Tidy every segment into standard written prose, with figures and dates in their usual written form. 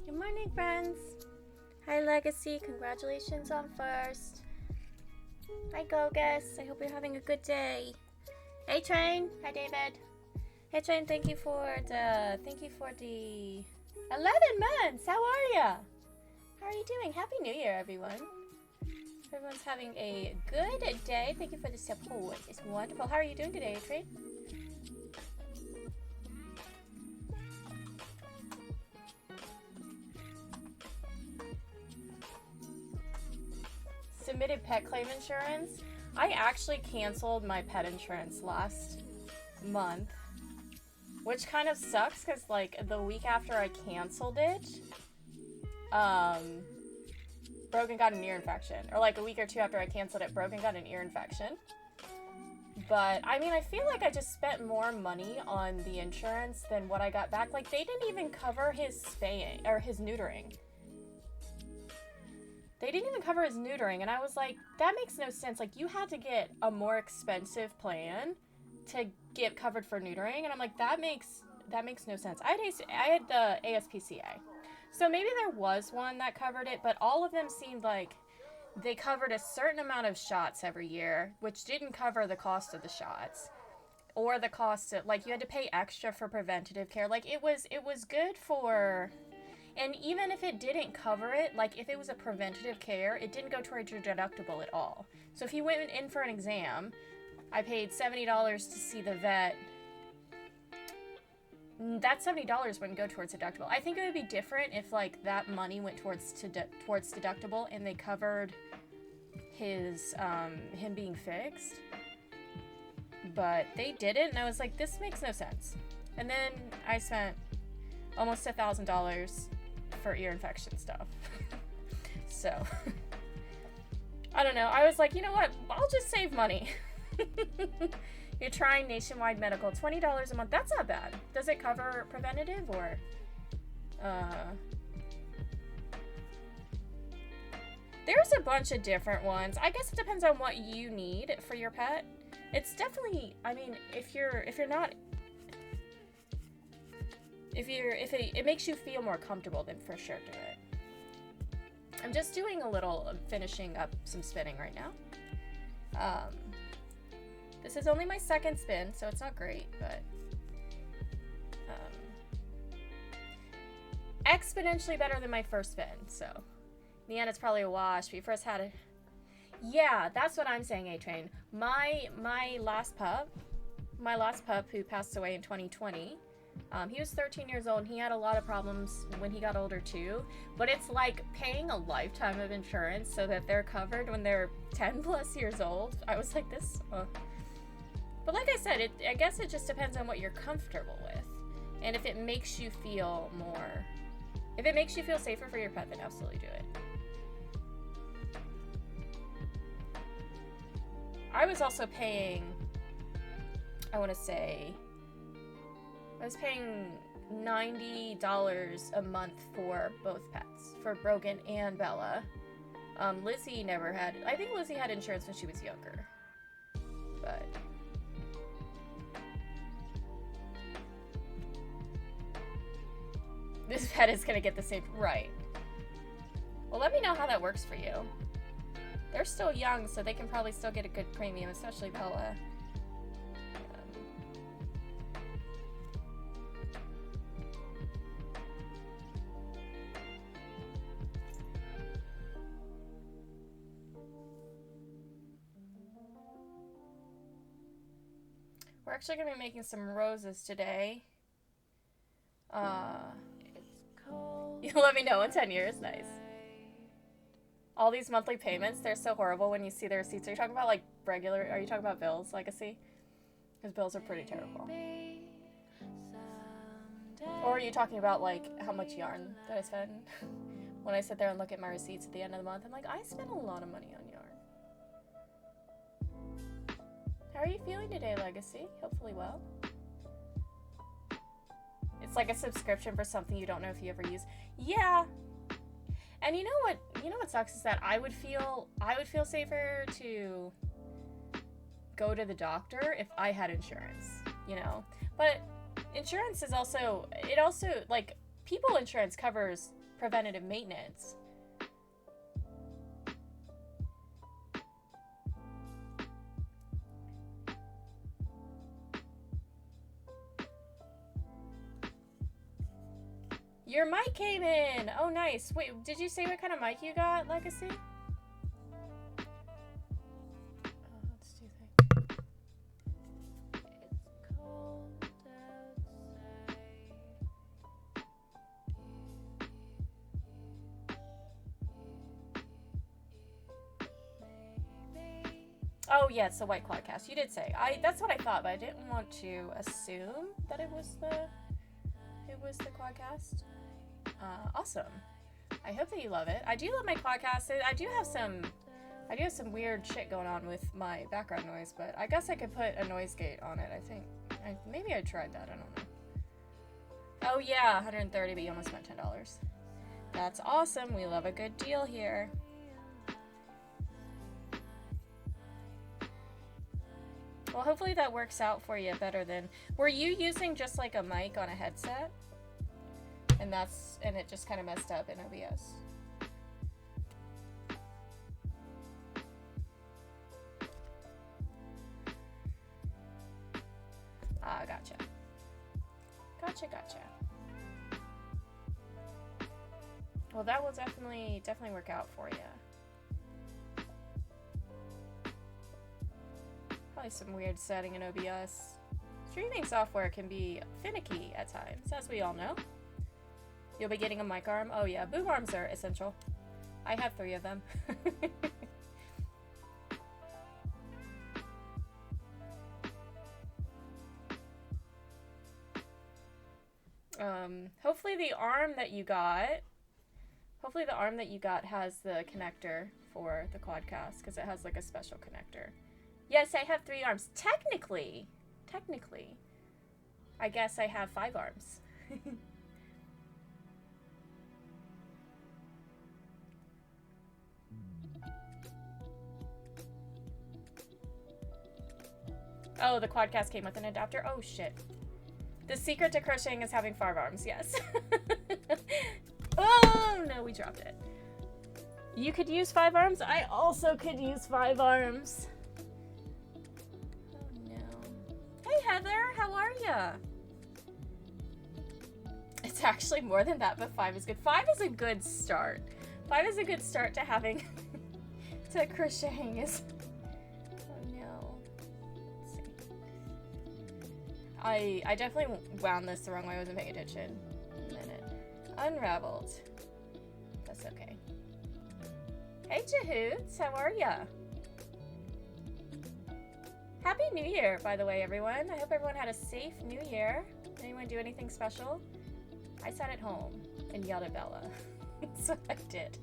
Good morning, friends. Hi, Legacy. Congratulations on first. Hi, Gogus. I hope you're having a good day. Hey, Train. Hi, David. Hey, Train. Thank you for the 11 months. How are ya? How are you doing? Happy New Year, everyone. Everyone's having a good day. Thank you for the support. It's wonderful. How are you doing today, Train? Submitted pet claim insurance. I actually canceled my pet insurance last month, which kind of sucks because like the week after I canceled it, Brogan got an ear infection, or like a week or two after I canceled it, Brogan got an ear infection. But I mean, I feel like I just spent more money on the insurance than what I got back. Like they didn't even cover his spaying or his neutering. They didn't even cover his neutering, and I was like, that makes no sense. Like, you had to get a more expensive plan to get covered for neutering, and I'm like, that makes no sense. I had the ASPCA, so maybe there was one that covered it, but all of them seemed like they covered a certain amount of shots every year, which didn't cover the cost of the shots, or the cost of, like, you had to pay extra for preventative care. Like, it was good for... And even if it didn't cover it, like if it was a preventative care, it didn't go towards your deductible at all. So if you went in for an exam, I paid $70 to see the vet. That $70 wouldn't go towards deductible. I think it would be different if like that money went towards deductible and they covered his him being fixed. But they didn't, and I was like, this makes no sense. And then I spent almost $1,000 for ear infection stuff. So I don't know. I was like, you know what? I'll just save money. You're trying Nationwide Medical, $20 a month. That's not bad. Does it cover preventative or there's a bunch of different ones. I guess it depends on what you need for your pet. It's definitely, I mean, if it makes you feel more comfortable, then for sure do it. I'm just doing a little finishing up some spinning right now. This is only my second spin, so it's not great, but exponentially better than my first spin. So in the end, it's probably a wash. We first had it. Yeah, that's what I'm saying, A-Train. My last pup who passed away in 2020. He was 13 years old, and he had a lot of problems when he got older too, but it's like paying a lifetime of insurance so that they're covered when they're 10 plus years old. I was like, this, But like I said, I guess it just depends on what you're comfortable with, and if it makes you feel safer for your pet, then absolutely do it. I was also paying, I was paying $90 a month for both pets, for Brogan and Bella. Lizzie never had, I think Lizzie had insurance when she was younger, but this pet is gonna get the same, right. Well, let me know how that works for you. They're still young, so they can probably still get a good premium, especially Bella. We're actually going to be making some roses today. You'll let me know in 10 years. Nice. All these monthly payments, they're so horrible when you see the receipts. Are you talking about like regular, are you talking about bills, Legacy? Because bills are pretty terrible. Or are you talking about like how much yarn that I spend? When I sit there and look at my receipts at the end of the month, I'm like, I spent a lot of money on yarn. How are you feeling today, Legacy? Hopefully well. It's like a subscription for something you don't know if you ever use. Yeah. And you know what sucks is that I would feel safer to go to the doctor if I had insurance, you know? But insurance is also, like, people insurance covers preventative maintenance. Your mic came in! Oh, nice. Wait, did you say what kind of mic you got, Legacy? Let's do that. It's cold outside. Oh, yeah, it's the White Cloudcast. You did say. That's what I thought, but I didn't want to assume that it was the Quadcast. Awesome. I hope that you love it. I do love my Quadcast. I do have some weird shit going on with my background noise, but I guess I could put a noise gate on it. I think maybe I tried that. I don't know. Oh yeah, 130, but you almost spent $10. That's awesome. We love a good deal here. Well, hopefully that works out for you better than... Were you using just like a mic on a headset? And it just kind of messed up in OBS. Ah, gotcha. Gotcha. Well, that will definitely work out for you. Probably some weird setting in OBS. Streaming software can be finicky at times, as we all know. You'll be getting a mic arm. Oh yeah, boom arms are essential. I have 3 of them. Hopefully the arm that you got has the connector for the Quadcast, because it has like a special connector. Yes, I have 3 arms. Technically, I guess I have 5 arms. Oh, the Quadcast came with an adapter? Oh, shit. The secret to crocheting is having 5 arms, yes. Oh, no, we dropped it. You could use 5 arms? I also could use 5 arms. Oh, no. Hey, Heather, how are ya? It's actually more than that, but 5 is good. 5 is a good start. 5 is a good start to having... to crocheting is... I definitely wound this the wrong way. I wasn't paying attention. A minute. Unraveled. That's okay. Hey, Jahoots. How are ya? Happy New Year, by the way, everyone. I hope everyone had a safe New Year. Anyone do anything special? I sat at home and yelled at Bella. That's what I did.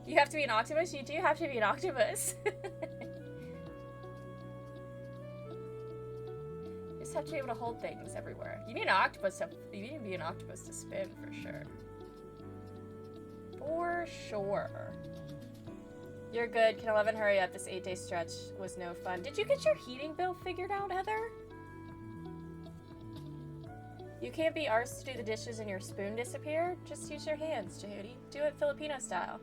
You have to be an octopus? You do have to be an octopus. You just have to be able to hold things everywhere. You need an octopus you need to be an octopus to spin for sure. For sure. You're good. Can 11 hurry up? This 8-day stretch was no fun. Did you get your heating bill figured out, Heather? You can't be arsed to do the dishes and your spoon disappear. Just use your hands, Jehudi. Do it Filipino style.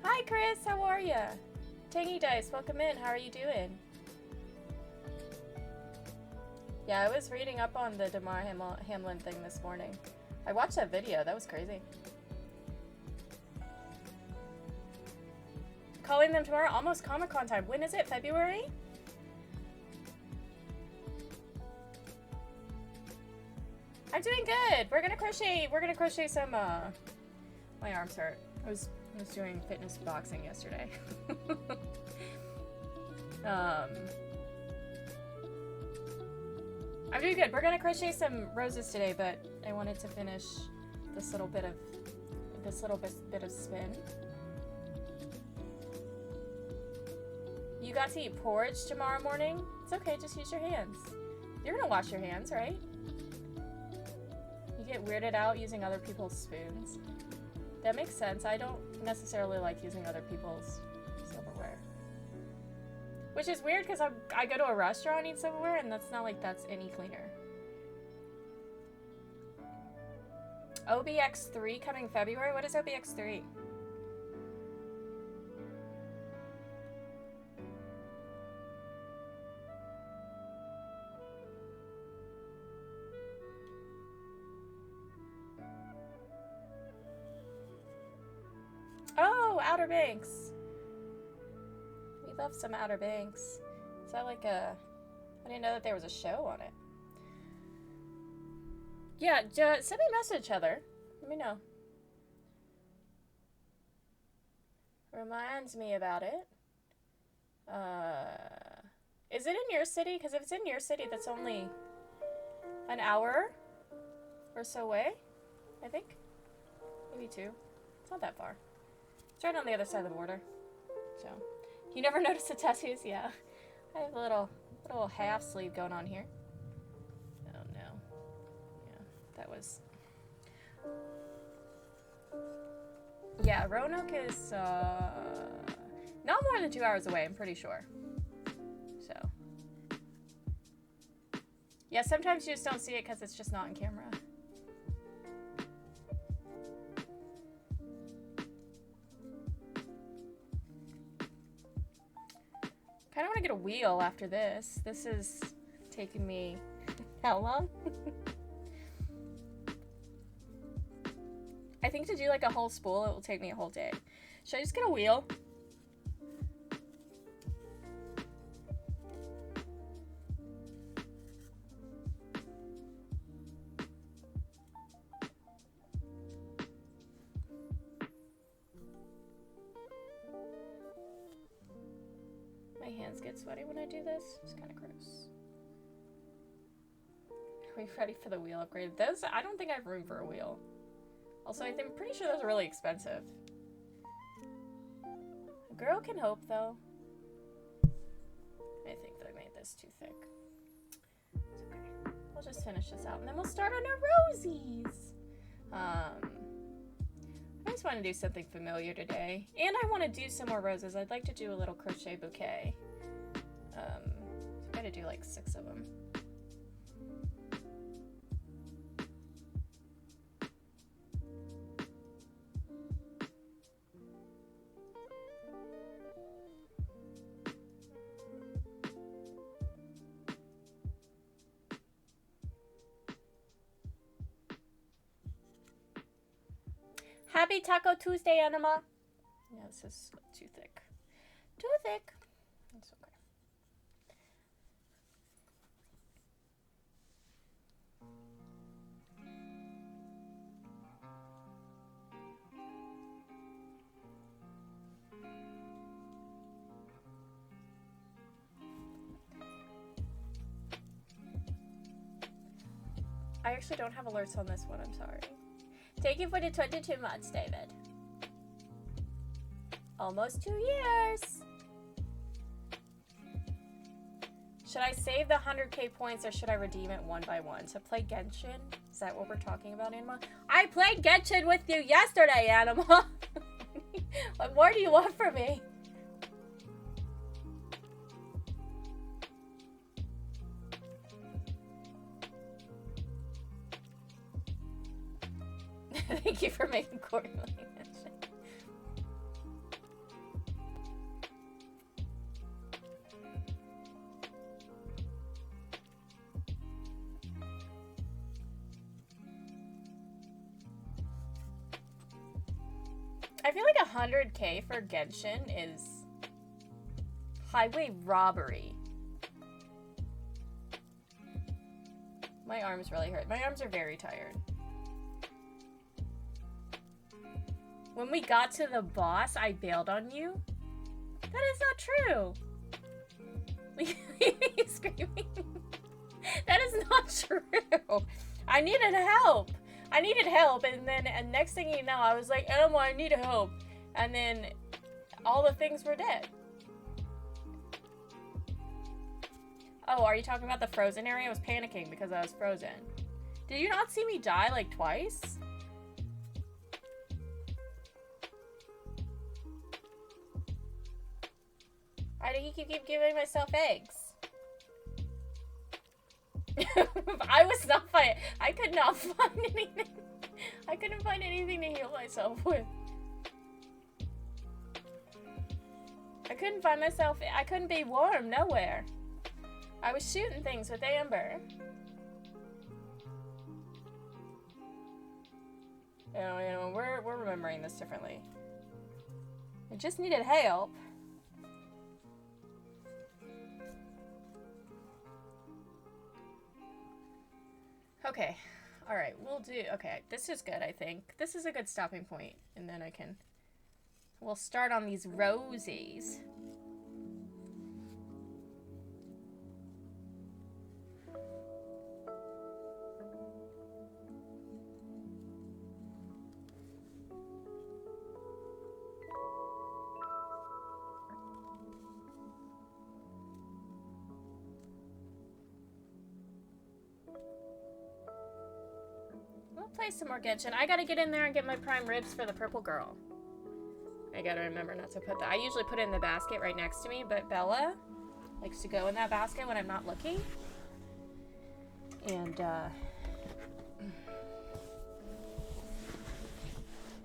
Hi, Chris. How are ya? Tangy Dice, welcome in. How are you doing? Yeah, I was reading up on the Damar Hamlin thing this morning. I watched that video. That was crazy. Calling them tomorrow. Almost Comic-Con time. When is it? February? I'm doing good. We're gonna crochet some, my arms hurt. I was doing fitness boxing yesterday. I'm doing good. We're gonna crochet some roses today, but I wanted to finish this little bit of spin. You got to eat porridge tomorrow morning? It's okay, just use your hands. You're gonna wash your hands, right? You get weirded out using other people's spoons. That makes sense. I don't necessarily like using other people's silverware. Which is weird because I go to a restaurant and eat silverware and that's not like that's any cleaner. OBX3 coming February? What is OBX3? Oh, Outer Banks. We love some Outer Banks. Is that like a... I didn't know that there was a show on it. Yeah, send me a message, Heather. Let me know. Reminds me about it. Is it in your city? Because if it's in your city, that's only an hour or so away, I think. Maybe 2. It's not that far. It's right on the other side of the border. So, you never notice the tattoos? Yeah. I have a little half sleeve going on here. Oh no. Yeah, that was... Yeah, Roanoke is, not more than 2 hours away, I'm pretty sure. So. Yeah, sometimes you just don't see it because it's just not in camera. I don't want to get a wheel after this. This is taking me how long? I think to do like a whole spool, it will take me a whole day. Should I just get a wheel? Hands get sweaty when I do this. It's kind of gross. Are we ready for the wheel upgrade? Those, I don't think I have room for a wheel. Also, I'm pretty sure those are really expensive. A girl can hope, though. I think that I made this too thick. It's okay. We'll just finish this out, and then we'll start on our rosies. I just want to do something familiar today. And I want to do some more roses. I'd like to do a little crochet bouquet. So I gotta do like 6 of them. Happy Taco Tuesday, Anima. Yeah, this is too thick. Too thick. It's okay. I actually don't have alerts on this one, I'm sorry. Thank you for the 22 months, David. Almost 2 years. Should I save the 100k points or should I redeem it one by one? To play Genshin? Is that what we're talking about, Anima? I played Genshin with you yesterday, Anima. What more do you want from me? Thank you for making quarterly mention. I feel like 100K for Genshin is highway robbery. My arms really hurt. My arms are very tired. When we got to the boss, I bailed on you? That is not true. He's screaming. That is not true. I needed help. I needed help, and then next thing you know, I was like, Emma, I need help. And then all the things were dead. Oh, are you talking about the frozen area? I was panicking because I was frozen. Did you not see me die like twice? Why do you keep giving myself eggs? I was not fighting. I could not find anything. I couldn't find anything to heal myself with. I couldn't find myself. I couldn't be warm nowhere. I was shooting things with Amber. You know, we're remembering this differently. I just needed help. Okay. Alright, we'll do... Okay, this is good, I think. This is a good stopping point. And then I can... We'll start on these rosies. Play some more Genshin. I gotta get in there and get my prime ribs for the purple girl. I gotta remember not to put that. I usually put it in the basket right next to me, but Bella likes to go in that basket when I'm not looking. And,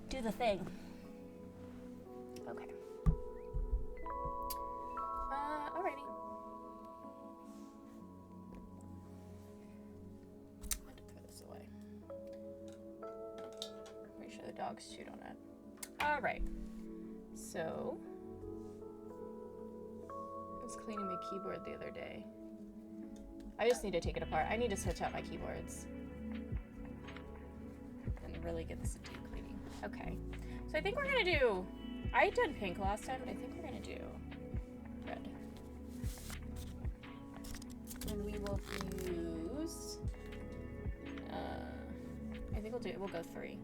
do the thing. Okay. Alrighty. Dogs chewed on it. Alright. So, I was cleaning my keyboard the other day. I just need to take it apart. I need to switch out my keyboards. And really get this deep cleaning. Okay. So I think we're gonna do... I did pink last time, but I think we're gonna do red. And we will use... I think we'll go 3.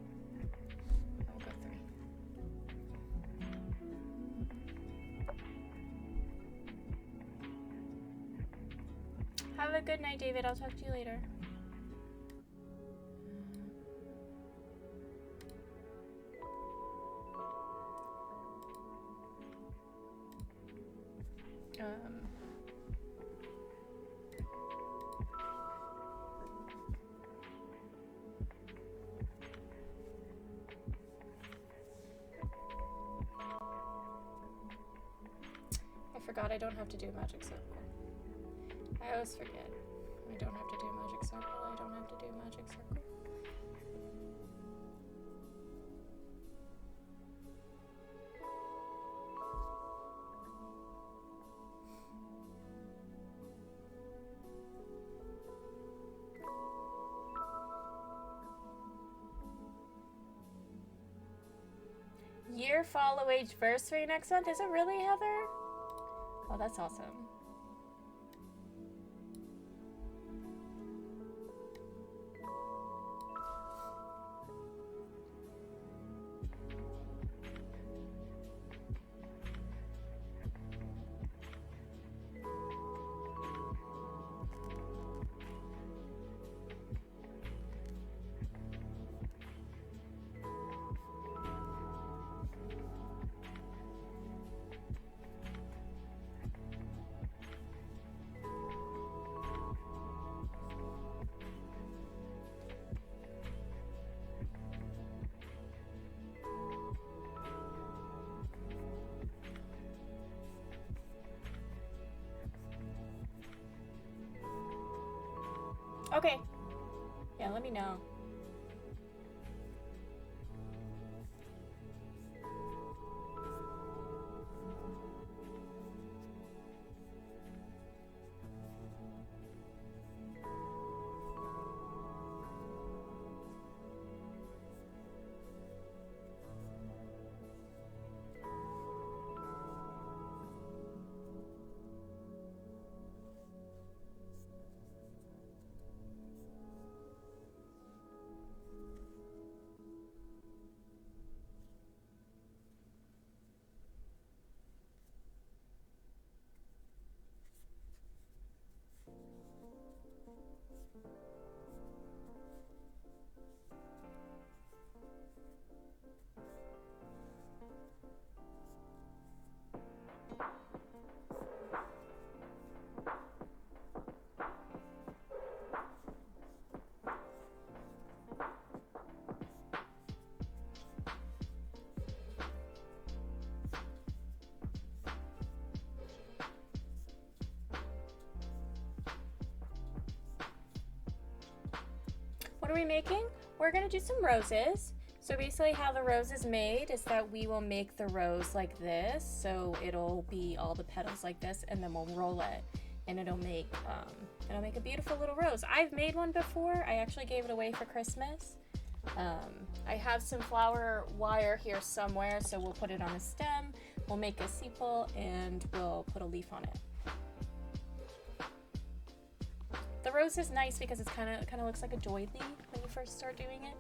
Have a good night, David. I'll talk to you later. I forgot I don't have to do a magic circle. I always forget. I don't have to do magic circle. I don't have to do magic circle. Year follow age versary next month? Is it really, Heather? Oh, that's awesome. Okay. Yeah, let me know. What are we making? We're gonna do some roses. So basically how the rose is made is that we will make the rose like this. So it'll be all the petals like this, and then we'll roll it and it'll make a beautiful little rose. I've made one before. I actually gave it away for Christmas. I have some flower wire here somewhere, so we'll put it on a stem, we'll make a sepal, and we'll put a leaf on it. The rose is nice because it's kind of looks like a doily when you first start doing it.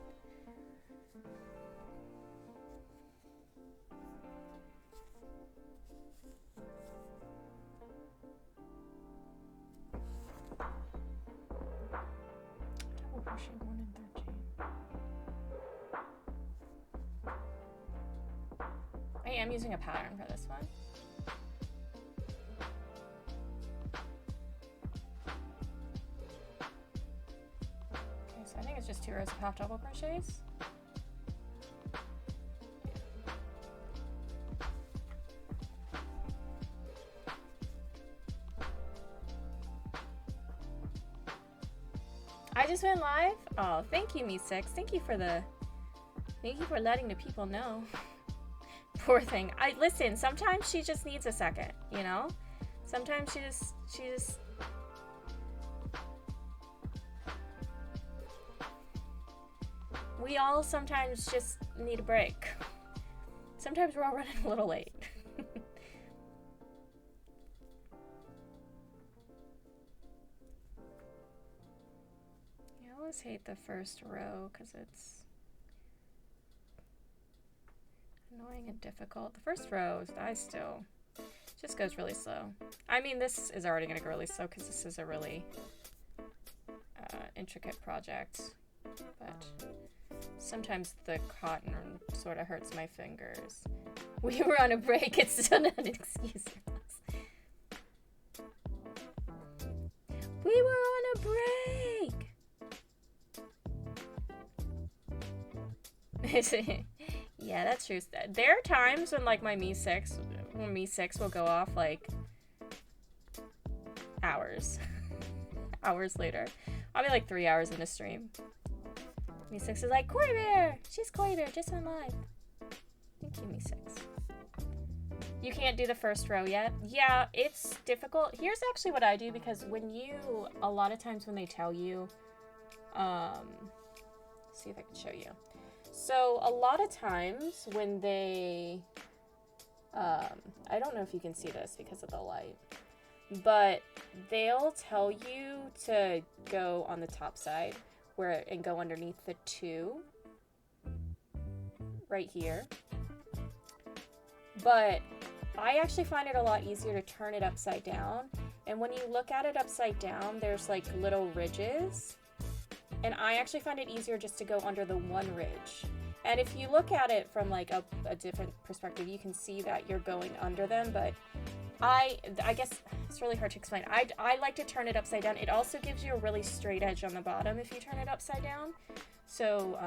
Double crochet 1 and 13. I am using a pattern for this one. I think it's just 2 rows of half double crochets. I just went live. Oh, thank you, Me6. Thank you for letting the people know. Poor thing. Listen, sometimes she just needs a second, you know? Sometimes she just we all sometimes just need a break. Sometimes we're all running a little late. I always hate the first row because it's annoying and difficult. The first row, just goes really slow. I mean, this is already going to go really slow because this is a really intricate project, but sometimes the cotton sort of hurts my fingers. We were on a break. It's still not an excuse for us. We were on a break. Yeah, that's true. There are times when like my Me6 will go off like hours. Hours later. I'll be like 3 hours in a stream. Me6 is like, Koi Bear! She's Koi Bear, just went live. Thank you, Me6. You can't do the first row yet? Yeah, it's difficult. Here's actually what I do, because a lot of times when they tell you, see if I can show you. So a lot of times when they, I don't know if you can see this because of the light, but they'll tell you to go on the top side and go underneath the 2 right here. But I actually find it a lot easier to turn it upside down. And when you look at it upside down, there's like little ridges. And I actually find it easier just to go under the 1 ridge. And if you look at it from like a different perspective, you can see that you're going under them, but I guess it's really hard to explain. I like to turn it upside down. It also gives you a really straight edge on the bottom if you turn it upside down. So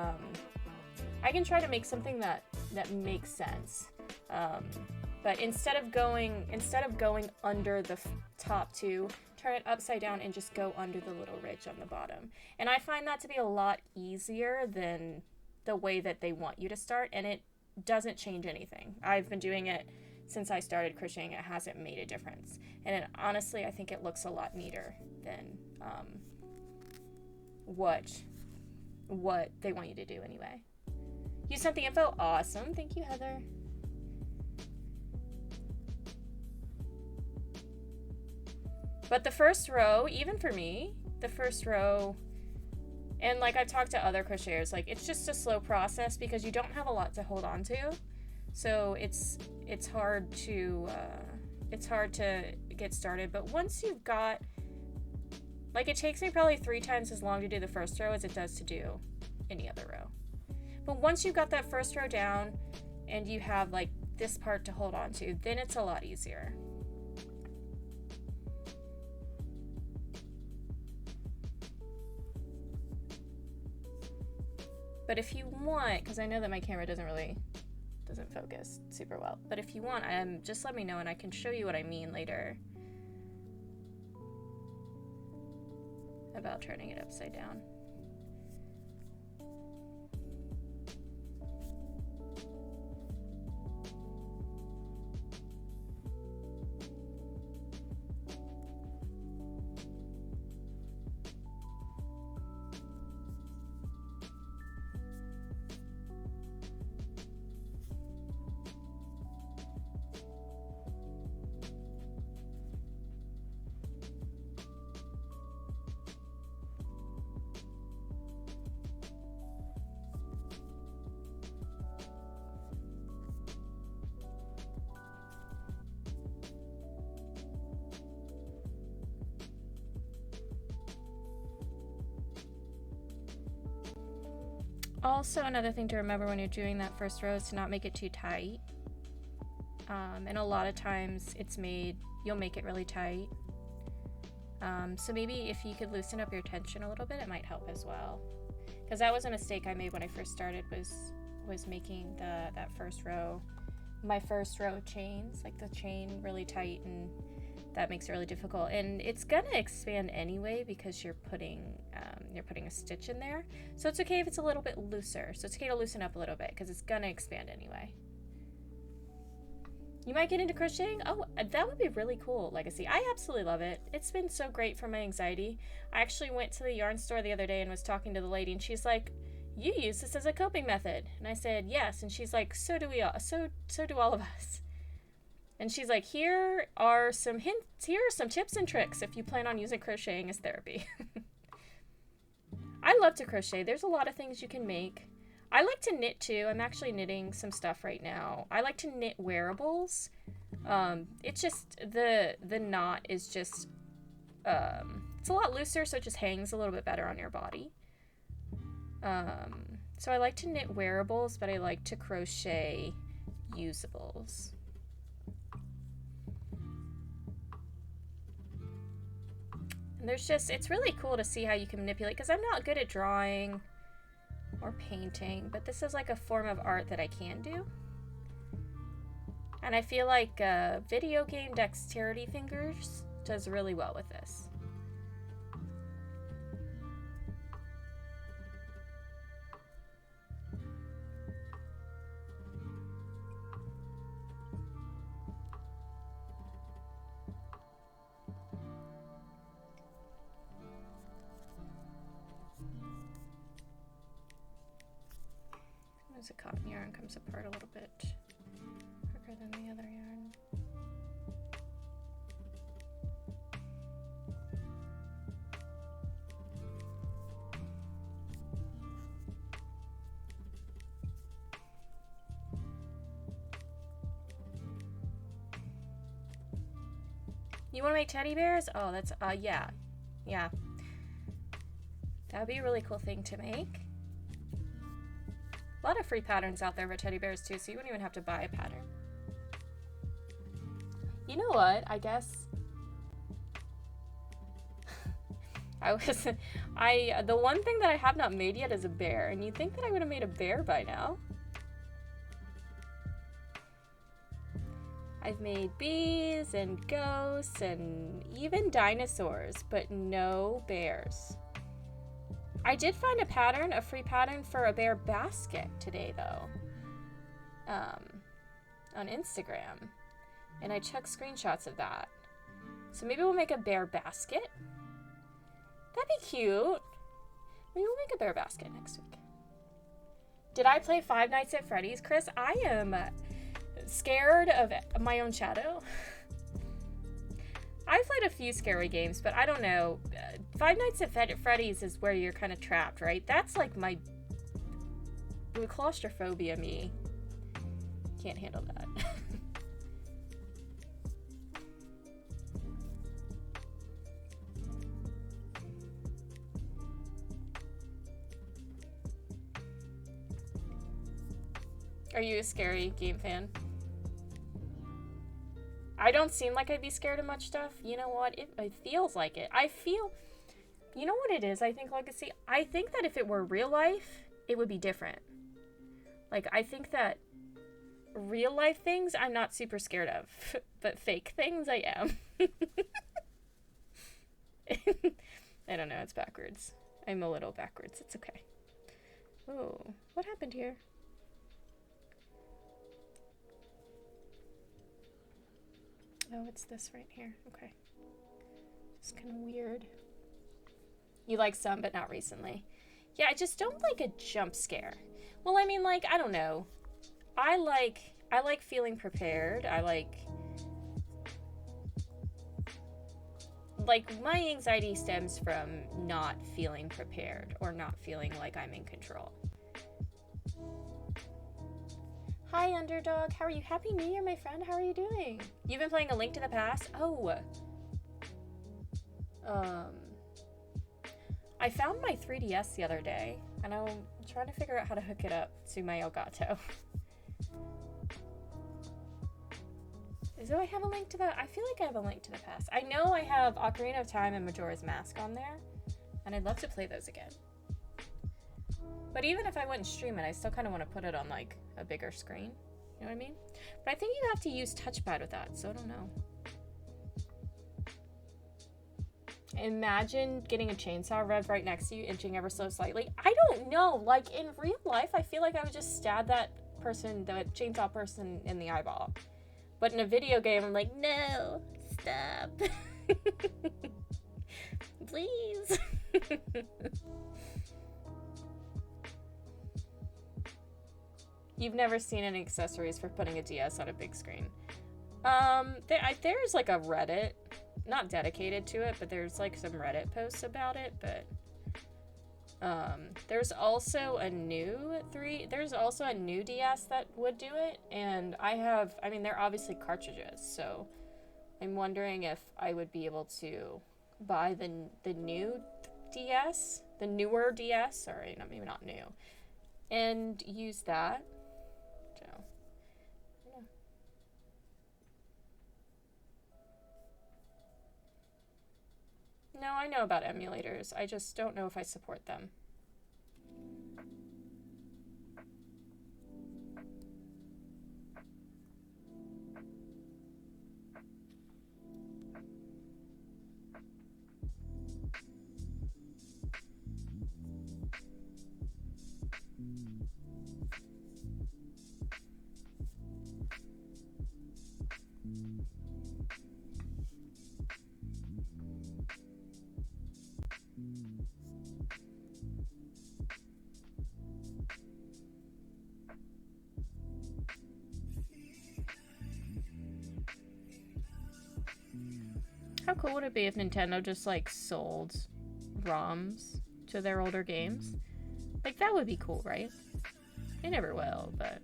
I can try to make something that makes sense. But instead of going under the top 2, turn it upside down and just go under the little ridge on the bottom. And I find that to be a lot easier than the way that they want you to start, and it doesn't change anything. I've been doing it since I started crocheting. It hasn't made a difference. And honestly, I think it looks a lot neater than what they want you to do anyway. You sent the info? Awesome. Thank you, Heather. But the first row, even for me, the first row, and like I've talked to other crocheters, like it's just a slow process because you don't have a lot to hold on to. So it's hard to get started. But once you've got, like, it takes me probably 3 times as long to do the first row as it does to do any other row. But once you've got that first row down and you have like this part to hold on to, then it's a lot easier. But if you want, because I know that my camera doesn't focus super well, but if you want, just let me know and I can show you what I mean later about turning it upside down. Also, another thing to remember when you're doing that first row is to not make it too tight. And a lot of times you'll make it really tight. So maybe if you could loosen up your tension a little bit, it might help as well. Because that was a mistake I made when I first started, was making that first row, my first row chains, like the chain really tight, and that makes it really difficult. And it's gonna expand anyway because you're putting a stitch in there. So it's okay if it's a little bit looser. So it's okay to loosen up a little bit because it's gonna expand anyway. You might get into crocheting? Oh, that would be really cool, Legacy. I absolutely love it. It's been so great for my anxiety. I actually went to the yarn store the other day and was talking to the lady, and she's like, "You use this as a coping method?" And I said, "Yes." And she's like, "So do we all. So do all of us." And she's like, "Here are some hints. Here are some tips and tricks if you plan on using crocheting as therapy." I love to crochet. There's a lot of things you can make. I like to knit too. I'm actually knitting some stuff right now. I like to knit wearables. It's just the knot is just it's a lot looser, so it just hangs a little bit better on your body. So I like to knit wearables, but I like to crochet usables. And it's really cool to see how you can manipulate, because I'm not good at drawing or painting, but this is like a form of art that I can do. And I feel like video game dexterity fingers does really well with this. The cotton yarn comes apart a little bit quicker than the other yarn. You want to make teddy bears? Oh, that's yeah. That would be a really cool thing to make. A lot of free patterns out there for teddy bears too, so you wouldn't even have to buy a pattern. You know what? I guess the one thing that I have not made yet is a bear, and you'd think that I would have made a bear by now. I've made bees and ghosts and even dinosaurs, but no bears. I did find a free pattern for a bear basket today though, on Instagram, and I took screenshots of that. So maybe we'll make a bear basket. That'd be cute. Maybe we'll make a bear basket next week. Did I play Five Nights at Freddy's, Chris? I am scared of my own shadow. I've played a few scary games, but I don't know. Five Nights at Freddy's is where you're kind of trapped, right? That's like my claustrophobia me. Can't handle that. Are you a scary game fan? I don't seem like I'd be scared of much stuff. You know what? It feels like it. You know what it is, I think, Legacy? I think that if it were real life, it would be different. Like, I think that real life things I'm not super scared of, but fake things I am. I don't know, it's backwards. I'm a little backwards. It's okay. Oh, what happened here? Oh, it's this right here. Okay. It's kind of weird. You like some, but not recently. Yeah, I just don't like a jump scare. Well, I mean, like, I don't know. I like feeling prepared. I like my anxiety stems from not feeling prepared or not feeling like I'm in control. Hi, Underdog. How are you? Happy New Year, my friend. How are you doing? You've been playing A Link to the Past? Oh. I found my 3DS the other day, and I'm trying to figure out how to hook it up to my Elgato. Do I have a Link to the... I feel like I have a Link to the Past. I know I have Ocarina of Time and Majora's Mask on there, and I'd love to play those again. But even if I wouldn't stream it, I still kind of want to put it on, like, a bigger screen. You know what I mean? But I think you have to use touchpad with that, so I don't know. Imagine getting a chainsaw rev right next to you, inching ever so slightly. I don't know. Like, in real life, I feel like I would just stab that person, the chainsaw person, in the eyeball. But in a video game, I'm like, no, stop. Please. You've never seen any accessories for putting a DS on a big screen. There's like a Reddit, not dedicated to it, but there's like some Reddit posts about it, but there's also a new DS that would do it, and I mean, they're obviously cartridges, so I'm wondering if I would be able to buy the new DS, the newer DS, sorry, maybe not new, and use that. No, I know about emulators. I just don't know if I support them. How cool would it be if Nintendo just, like, sold ROMs to their older games? Like, that would be cool, right? They never will, but...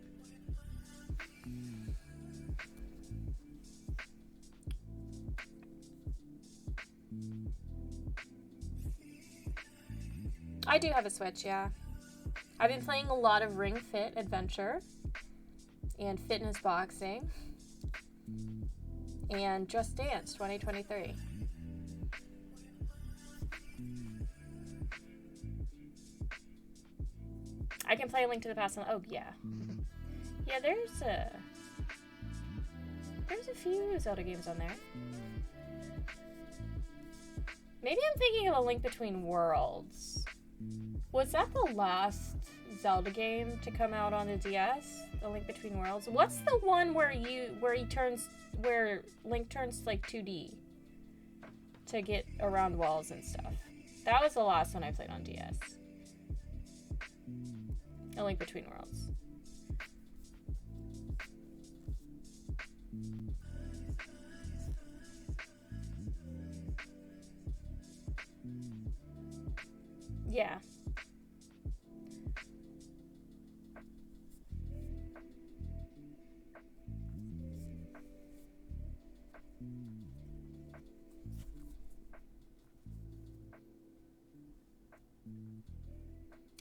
I do have a Switch, yeah. I've been playing a lot of Ring Fit Adventure and Fitness Boxing and Just Dance 2023. I can play A Link to the Past on... Oh, yeah. Yeah, there's a... There's a few Zelda games on there. Maybe I'm thinking of A Link Between Worlds. Was that the last Zelda game to come out on the DS? A Link Between Worlds? What's the one where Link turns like 2D to get around walls and stuff? That was the last one I played on DS. A Link Between Worlds. Yeah.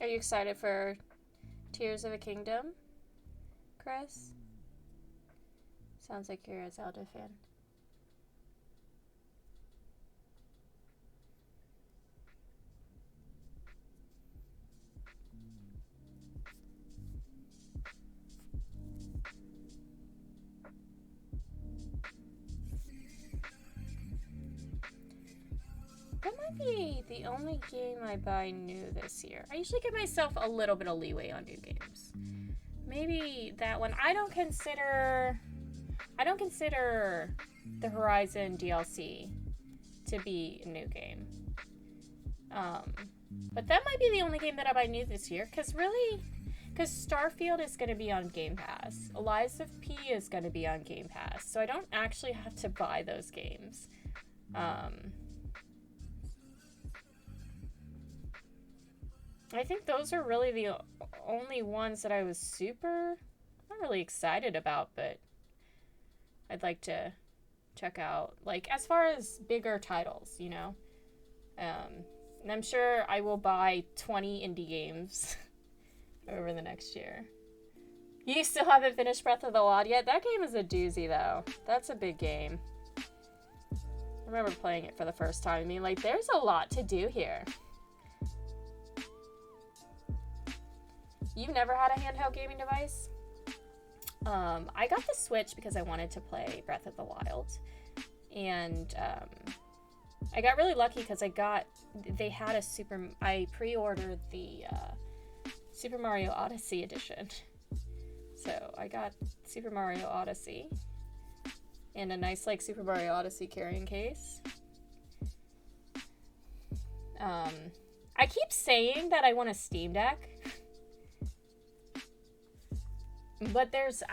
Are you excited for Tears of a Kingdom, Chris? Sounds like you're a Zelda fan. That might be the only game I buy new this year. I usually give myself a little bit of leeway on new games. Maybe that one. I don't consider the Horizon DLC to be a new game. But that might be the only game that I buy new this year, because Starfield is going to be on Game Pass. Lies of P is going to be on Game Pass, so I don't actually have to buy those games. I think those are really the only ones that I was not really excited about, but I'd like to check out, like, as far as bigger titles, you know? And I'm sure I will buy 20 indie games over the next year. You still haven't finished Breath of the Wild yet? That game is a doozy, though. That's a big game. I remember playing it for the first time. I mean, like, there's a lot to do here. You've never had a handheld gaming device? I got the Switch because I wanted to play Breath of the Wild. And I got really lucky because I pre-ordered the Super Mario Odyssey edition. So I got Super Mario Odyssey and a nice, like, Super Mario Odyssey carrying case. I keep saying that I want a Steam Deck. But there's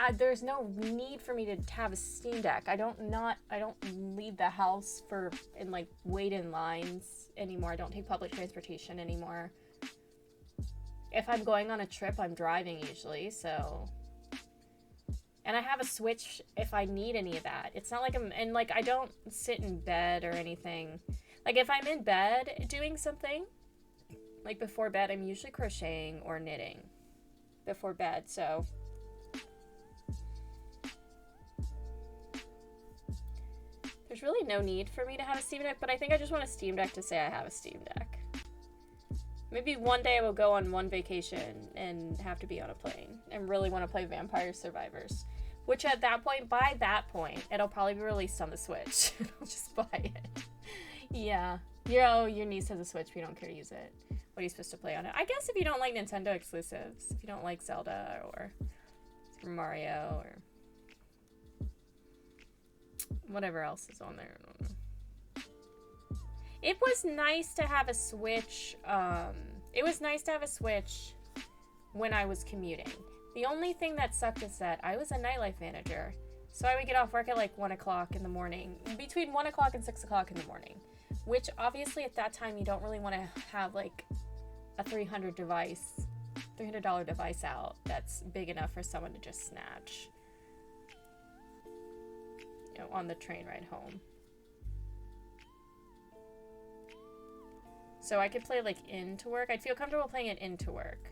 no need for me to have a Steam Deck. I don't leave the house and like wait in lines anymore. I don't take public transportation anymore. If I'm going on a trip, I'm driving usually, so. And I have a Switch if I need any of that. It's not like I don't sit in bed or anything. Like, if I'm in bed doing something, like before bed, I'm usually crocheting or knitting before bed, so. There's really no need for me to have a Steam Deck, but I think I just want a Steam Deck to say I have a Steam Deck. Maybe one day I will go on one vacation and have to be on a plane and really want to play Vampire Survivors. Which by that point, it'll probably be released on the Switch. I'll just buy it. Yeah. Your niece has a Switch, but you don't care to use it. What are you supposed to play on it? I guess if you don't like Nintendo exclusives, if you don't like Zelda or Super Mario or whatever else is on there. I don't know. It was nice to have a Switch. It was nice to have a Switch when I was commuting. The only thing that sucked is that I was a nightlife manager. So I would get off work at like 1 o'clock in the morning. Between 1 o'clock and 6 o'clock in the morning. Which obviously at that time you don't really want to have like a $300 device out that's big enough for someone to just snatch. You know, on the train ride home. So I could play like into work. I'd feel comfortable playing it into work.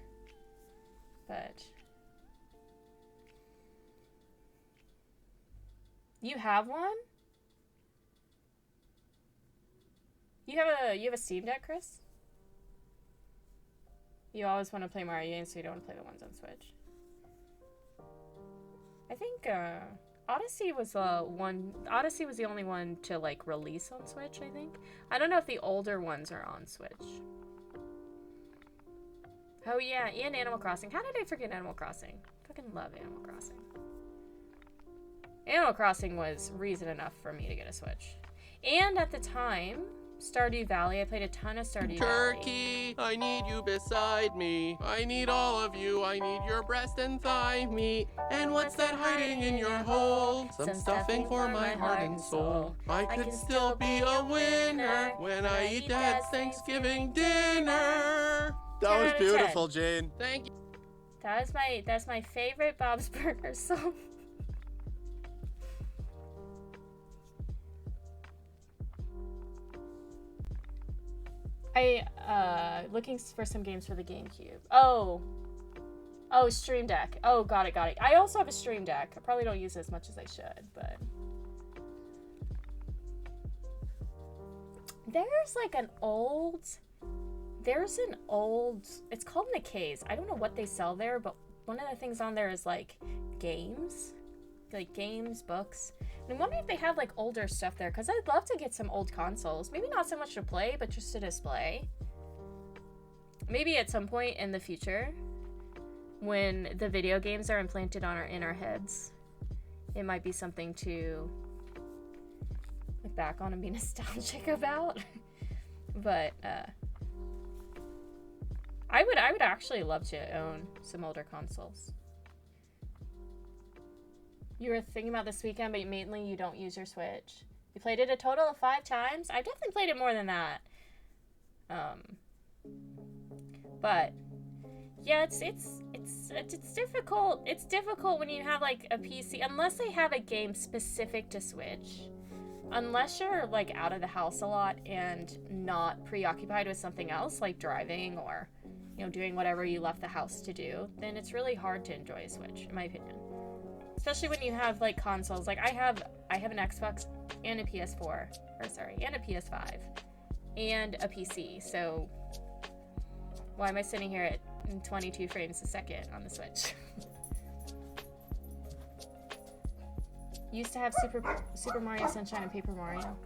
But you have one? You have a Steam Deck, Chris? You always want to play Mario games, so you don't want to play the ones on Switch. I think Odyssey was Odyssey was the only one to like release on Switch, I think. I don't know if the older ones are on Switch. Oh yeah, and Animal Crossing. How did I forget Animal Crossing? Fucking love Animal Crossing. Animal Crossing was reason enough for me to get a Switch. And at the time, Stardew Valley, I played a ton of Stardew Valley. Turkey, I need you beside me. I need all of you. I need your breast and thigh meat. And what's that hiding in your hole? Some stuffing for my heart and soul. I could still be a winner when I eat Dad's Thanksgiving dinner. That was beautiful, Jane. Thank you. That's my favorite Bob's Burgers song. Looking for some games for the GameCube. Oh, Stream Deck. Oh, got it. I also have a Stream Deck. I probably don't use it as much as I should, but there's an old, it's called Nikkei's. I don't know what they sell there, but one of the things on there is games, books. And I'm wondering if they have older stuff there, because I'd love to get some old consoles. Maybe not so much to play, but just to display. Maybe at some point in the future, when the video games are implanted in our heads, it might be something to look back on and be nostalgic about. But I would actually love to own some older consoles. You were thinking about this weekend, but mainly you don't use your Switch. You played it a total of 5 times? I've definitely played it more than that. But yeah, it's difficult. It's difficult when you have a PC, unless they have a game specific to Switch. Unless you're out of the house a lot and not preoccupied with something else, like driving or doing whatever you left the house to do, then it's really hard to enjoy a Switch, in my opinion. Especially when you have consoles. I have an Xbox and a PS4, and a PS5 and a PC. So why am I sitting here at 22 frames a second on the Switch? Used to have Super Mario Sunshine and Paper Mario.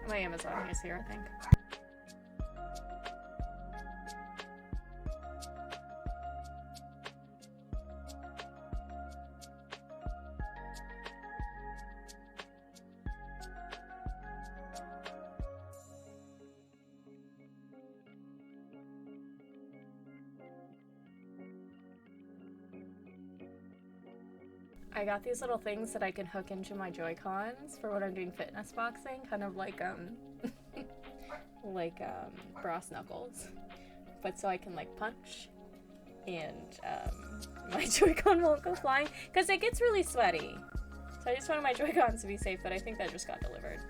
My Amazon is here, I think. I got these little things that I can hook into my Joy-Cons for when I'm doing fitness boxing, kind of like brass knuckles, but so I can punch, and my Joy-Con won't go flying because it gets really sweaty. So I just wanted my Joy-Cons to be safe, but I think that just got delivered.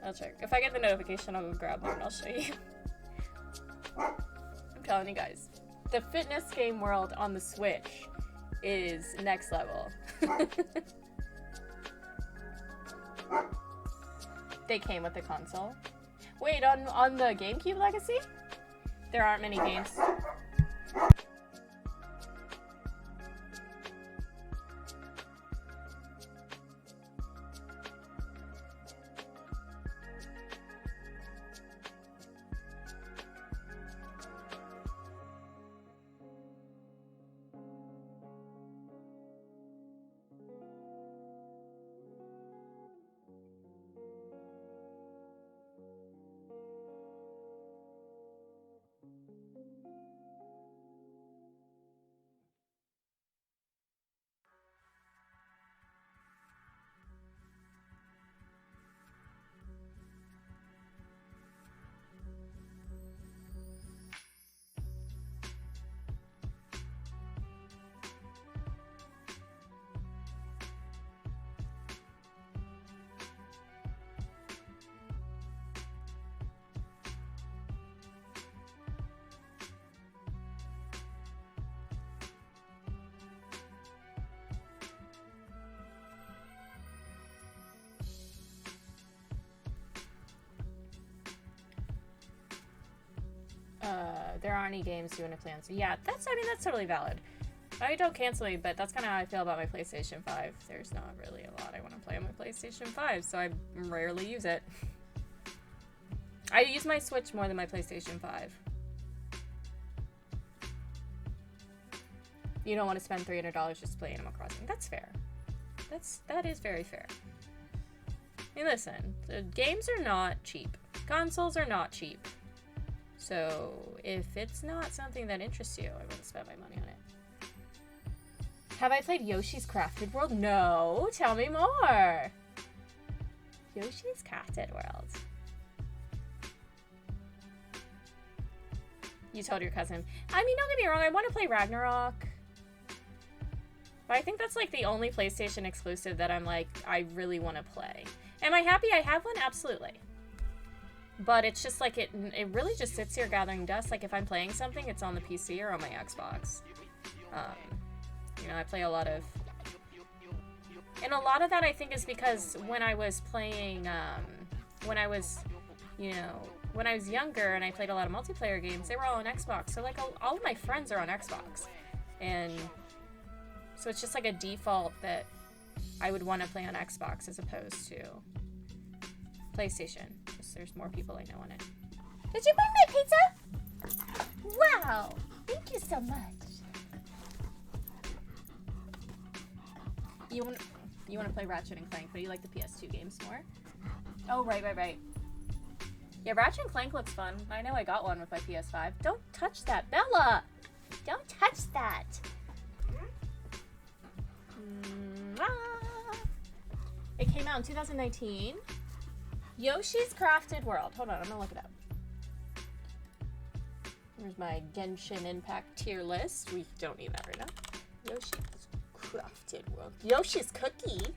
I'll check. If I get the notification, I'll go grab one and I'll show you. I'm telling you guys, the fitness game world on the Switch is next level. They came with the console. Wait, on the GameCube Legacy? There aren't many games. there are any games you want to play on. So yeah, that's totally valid. I don't cancel me, but that's kind of how I feel about my PlayStation 5. There's not really a lot I want to play on my PlayStation 5, so I rarely use it. I use my Switch more than my PlayStation 5. You don't want to spend $300 just to play Animal Crossing. That's fair. That is very fair. I mean, listen, the games are not cheap. Consoles are not cheap. So if it's not something that interests you, I wouldn't spend my money on it. Have I played Yoshi's Crafted World? No. Tell me more. Yoshi's Crafted World. You told your cousin. I mean, don't get me wrong. I want to play Ragnarok. But I think that's like the only PlayStation exclusive that I'm like, I really want to play. Am I happy I have one? Absolutely. But it's just like, it really just sits here gathering dust. Like if I'm playing something, it's on the PC or on my Xbox. You know, I play a lot of... And a lot of that I think is because when I was playing, when I was younger and I played a lot of multiplayer games, they were all on Xbox. So like all of my friends are on Xbox. And so it's just like a default that I would want to play on Xbox as opposed to PlayStation. Just there's more people I know on it. Did you bring my pizza? Wow! Thank you so much. You want to play Ratchet and Clank, but you like the PS2 games more? Oh, right. Yeah, Ratchet and Clank looks fun. I know I got one with my PS5. Don't touch that, Bella! Don't touch that! It came out in 2019. Yoshi's Crafted World. Hold on, I'm gonna look it up. Here's my Genshin Impact tier list. We don't need that right now. Yoshi's Crafted World. Yoshi's Cookie.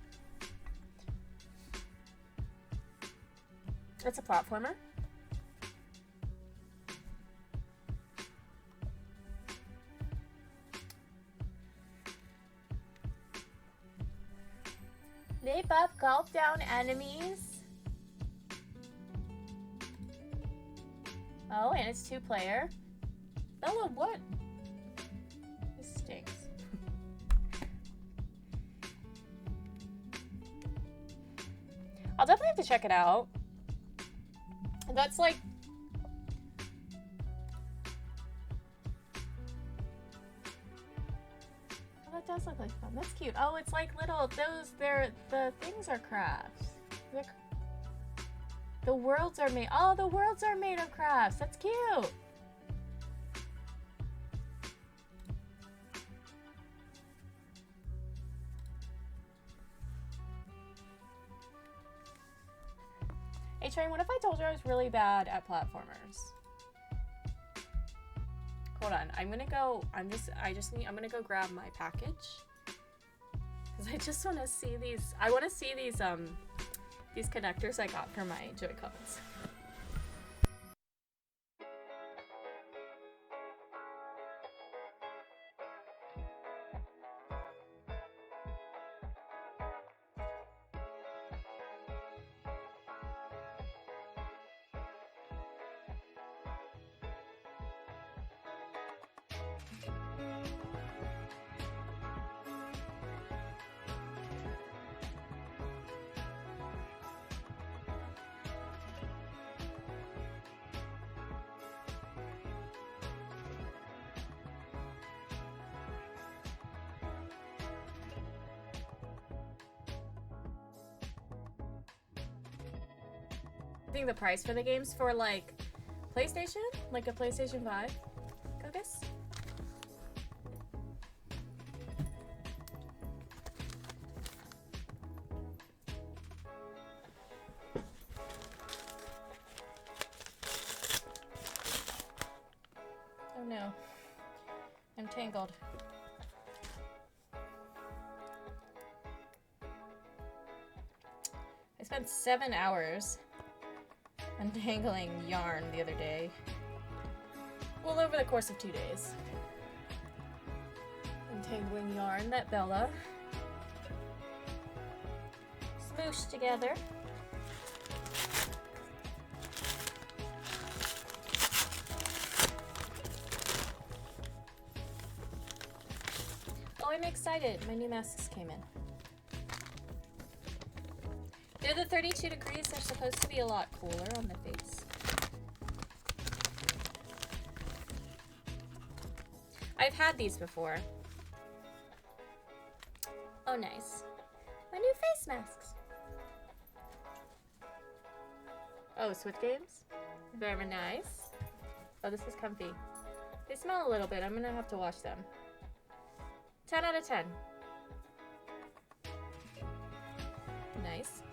It's a platformer. Leap up, gulp down enemies. Oh, and it's 2-player. Bella, what? This stinks. I'll definitely have to check it out. That's like... Oh, that does look like fun. That's cute. Oh, it's like little... The things are crafts. The worlds are made... Oh, the worlds are made of crafts. That's cute. Hey, Train, what if I told you I was really bad at platformers? Hold on, I'm gonna go go grab my package. Because I just want to see these, these connectors I got for my Joy-Cons. I think the price for the games for like PlayStation, like a PlayStation 5, Gogus? Oh no, I'm tangled. I spent 7 hours untangling yarn the other day. Well, over the course of 2 days. Untangling yarn that Bella smooshed together. Oh, I'm excited. My new masks came in. They're the 32 degrees. They're supposed to be a lot cooler on the face. I've had these before. Oh, nice. My new face masks. Oh, Swift Games? Very nice. Oh, this is comfy. They smell a little bit. I'm gonna have to wash them. 10 out of 10. Nice.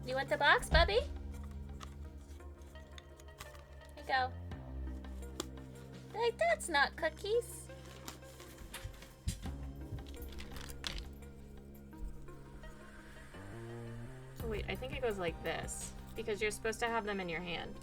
You want the box, Bubby? Here you go. Like, that's not cookies. Oh, wait, I think it goes like this. Because you're supposed to have them in your hand.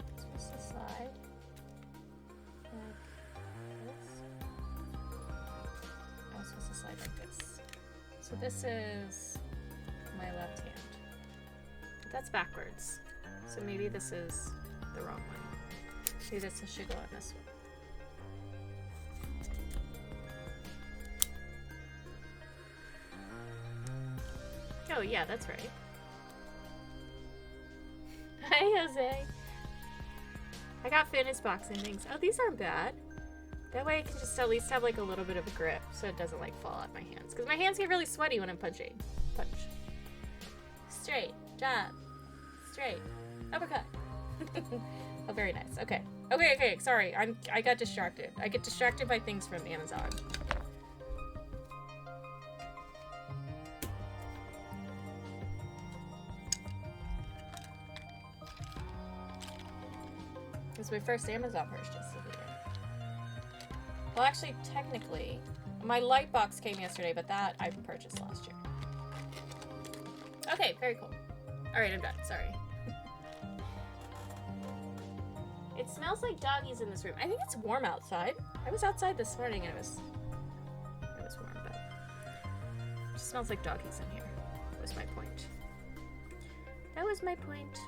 It's supposed to slide like this. Oh, it's supposed to slide like this. So this is my left hand. That's backwards. So maybe this is the wrong one. Maybe this should go on this one. Oh yeah, that's right. Hi, Jose. I got fitness boxing things. Oh, these aren't bad. That way I can just at least have like a little bit of a grip so it doesn't like fall out my hands. Because my hands get really sweaty when I'm punching. Punch. Straight. Jab. Straight. Uppercut. Oh, very nice. Okay. Okay, sorry. I got distracted. I get distracted by things from Amazon. It's my first Amazon purchase of the year. Well, actually, technically, my light box came yesterday, but that I purchased last year. Okay, very cool. Alright, I'm done. Sorry. It smells like doggies in this room. I think it's warm outside. I was outside this morning and it was warm, but it just smells like doggies in here. That was my point. That was my point.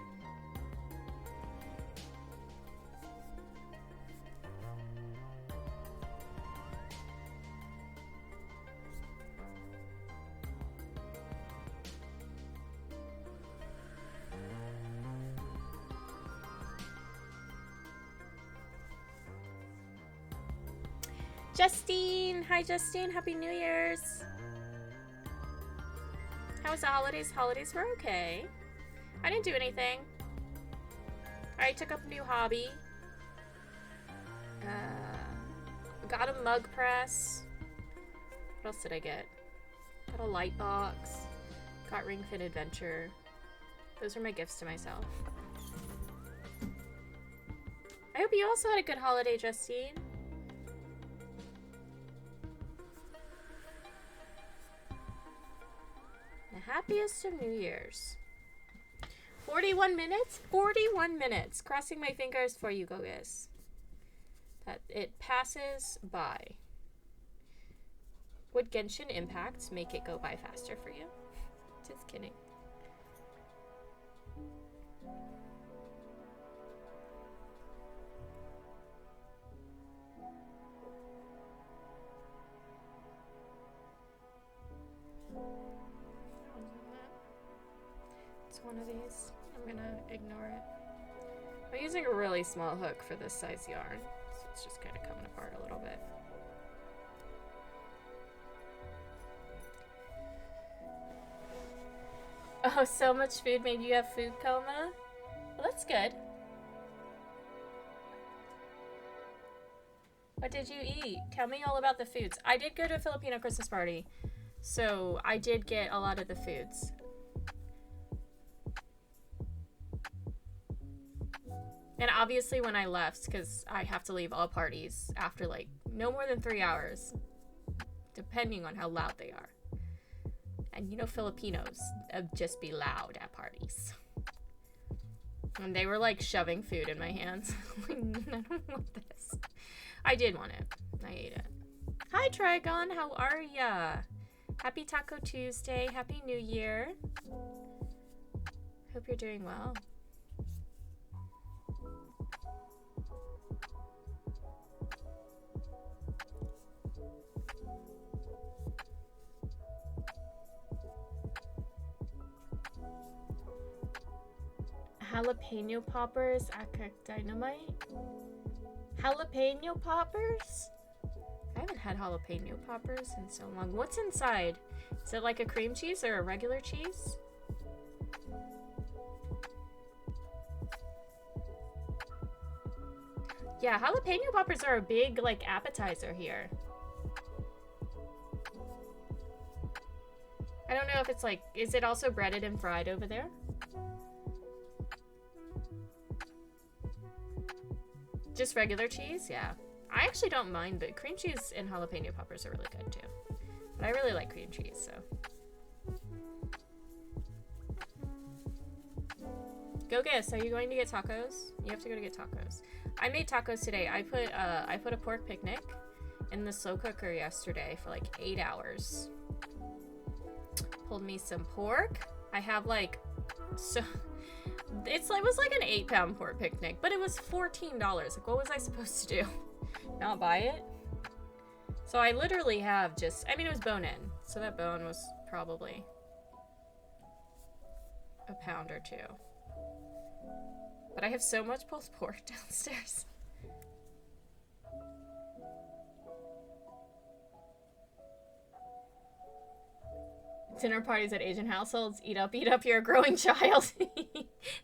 Justine! Hi, Justine. Happy New Year's. How was the holidays? Holidays were okay. I didn't do anything. I took up a new hobby. Got a mug press. What else did I get? Got a light box. Got Ring Fit Adventure. Those are my gifts to myself. I hope you also had a good holiday, Justine. The happiest of New Year's. 41 minutes? 41 minutes. Crossing my fingers for you guys. That it passes by. Would Genshin Impact make it go by faster for you? Just kidding. It's one of these. I'm gonna ignore it. I'm using a really small hook for this size yarn, so it's just kind of coming apart a little bit. Oh, so much food made you have food coma? Well, that's good. What did you eat? Tell me all about the foods. I did go to a Filipino Christmas party, so I did get a lot of the foods. And obviously when I left, because I have to leave all parties after like no more than 3 hours, depending on how loud they are. And you know Filipinos just be loud at parties. And they were like shoving food in my hands. Like, I don't want this. I did want it. I ate it. Hi Trigon, how are ya? Happy Taco Tuesday. Happy New Year. Hope you're doing well. Jalapeno poppers at Dynamite? Jalapeno poppers? I haven't had jalapeno poppers in so long. What's inside? Is it like a cream cheese or a regular cheese? Yeah, jalapeno poppers are a big like appetizer here. I don't know if it's like, is it also breaded and fried over there? Just regular cheese? Yeah. I actually don't mind, but cream cheese and jalapeno poppers are really good too. But I really like cream cheese, so. Go guess, are you going to get tacos? You have to go to get tacos. I made tacos today. I put a pork picnic in the slow cooker yesterday for like 8 hours. Pulled me some pork. I have like, so it was like an 8-pound pork picnic, but it was $14. Like, what was I supposed to do? Not buy it? So I literally have just, I mean, it was bone in, so that bone was probably a pound or two. But I have so much pulled pork downstairs. Dinner parties at Asian households. Eat up, you're a growing child.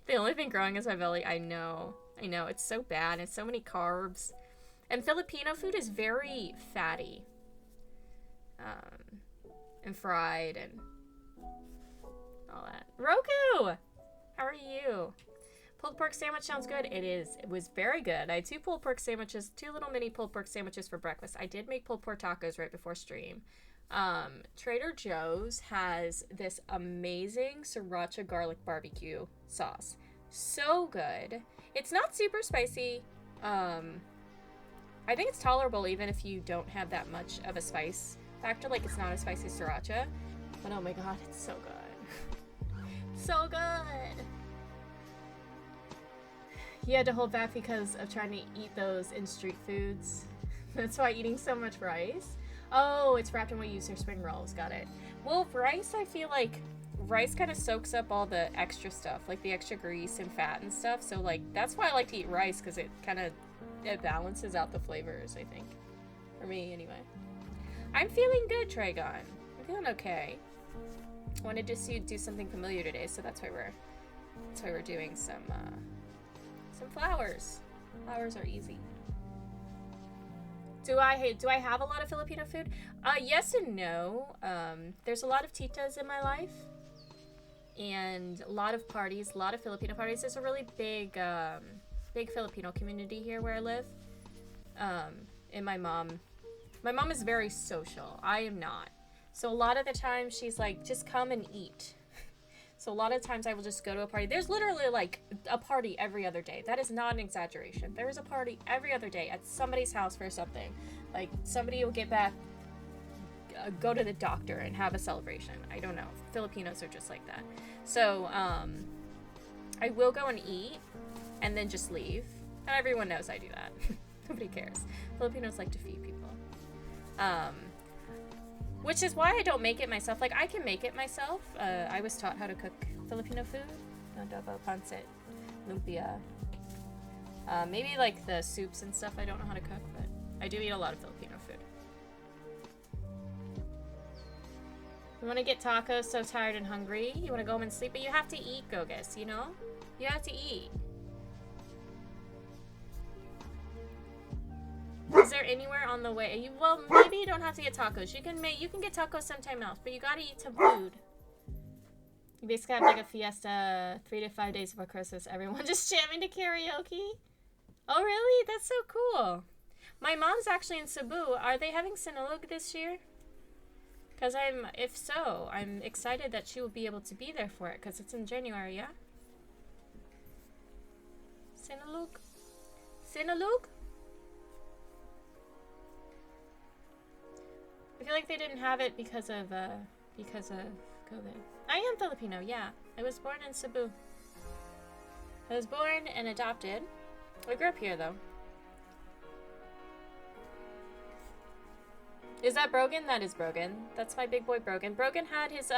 The only thing growing is my belly. I know, it's so bad. It's so many carbs. And Filipino food is very fatty. And fried and all that. Roku! How are you? Pulled pork sandwich sounds good. It is. It was very good. I had 2 pulled pork sandwiches, 2 little mini pulled pork sandwiches for breakfast. I did make pulled pork tacos right before stream. Trader Joe's has this amazing sriracha garlic barbecue sauce. So good. It's not super spicy. I think it's tolerable even if you don't have that much of a spice factor. Like, it's not as spicy as sriracha. But oh my god, it's so good. So good. You had to hold back because of trying to eat those in street foods. That's why eating so much rice. Oh, it's wrapped in what you use for spring rolls. Got it. Well, rice, I feel like rice kind of soaks up all the extra stuff, like the extra grease and fat and stuff. So, like, that's why I like to eat rice, because it kind of, it balances out the flavors, I think. For me, anyway. I'm feeling good, Trigon. I'm feeling okay. Wanted to do something familiar today, so that's why we're doing some flowers. Flowers are easy. Do I have a lot of Filipino food? Yes and no. There's a lot of titas in my life, and a lot of parties, a lot of Filipino parties. There's a really big Filipino community here where I live. And my mom is very social. I am not. So a lot of the time she's like, just come and eat. So a lot of times I will just go to a party. There's literally like a party every other day. That is not an exaggeration. There is a party every other day at somebody's house for something. Like, somebody will get back, go to the doctor and have a celebration. I don't know. Filipinos are just like that. So I will go and eat and then just leave. And everyone knows I do that. Nobody cares. Filipinos like to feed people. Which is why I don't make it myself. Like, I can make it myself. I was taught how to cook Filipino food. Adobo, pancit, lumpia. Maybe like the soups and stuff I don't know how to cook, but I do eat a lot of Filipino food. You want to get tacos, so tired and hungry? You want to go home and sleep? But you have to eat, Gogus, you know? You have to eat. Is there anywhere on the way? Well, maybe you don't have to get tacos. You can get tacos sometime else, but you gotta eat some food. You basically have like a fiesta 3 to 5 days before Christmas. Everyone just jamming to karaoke. Oh, really? That's so cool. My mom's actually in Cebu. Are they having Sinulog this year? Because if so, I'm excited that she will be able to be there for it because it's in January, yeah? Sinulog? Sinulog? I feel like they didn't have it because of COVID. I am Filipino, yeah. I was born in Cebu. I was born and adopted. I grew up here, though. Is that Brogan? That is Brogan. That's my big boy Brogan. Brogan had his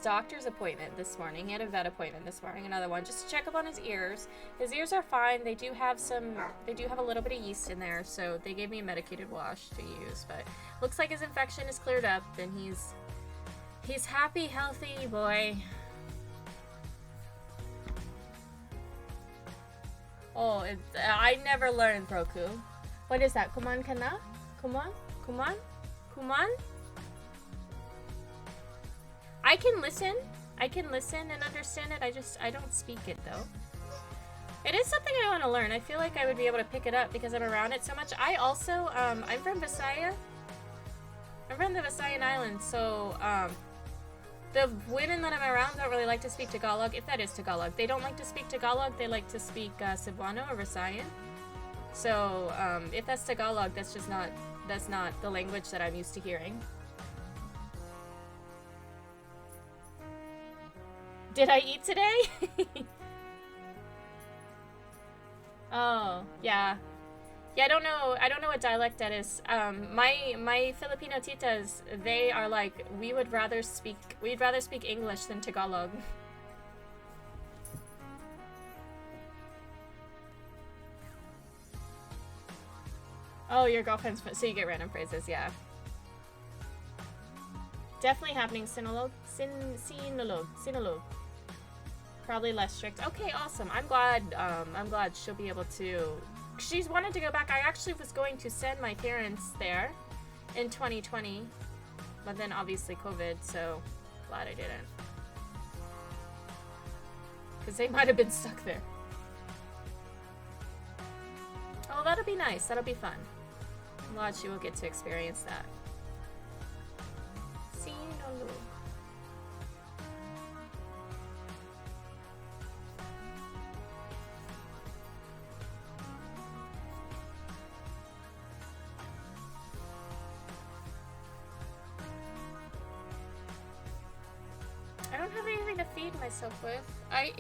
doctor's appointment this morning. He had a vet appointment this morning, another one, just to check up on his ears. His ears are fine. They do have a little bit of yeast in there, so they gave me a medicated wash to use, but looks like his infection is cleared up and he's happy, healthy boy. Oh, I never learned Roku. What is that? Kuman ka na? Kuman? Kuman? Kuman? I can listen and understand it. I don't speak it though. It is something I want to learn. I feel like I would be able to pick it up because I'm around it so much. I also, I'm from Visaya. I'm from the Visayan Islands, so the women that I'm around don't really like to speak Tagalog, if that is Tagalog. They don't like to speak Tagalog. They like to speak Cebuano or Visayan. So if that's Tagalog, that's not the language that I'm used to hearing. Did I eat today? Oh, yeah. Yeah, I don't know what dialect that is. My Filipino titas, they are like, we'd rather speak English than Tagalog. Oh, your girlfriend's, so you get random phrases, yeah. Definitely happening, Sinulog. Sinulog. Probably less strict. Okay, awesome. I'm glad she'll be able to. She's wanted to go back. I actually was going to send my parents there in 2020, but then obviously COVID, so glad I didn't. Because they might have been stuck there. Oh, that'll be nice. That'll be fun. I'm glad she will get to experience that. Sinulog. I don't have anything to feed myself with. I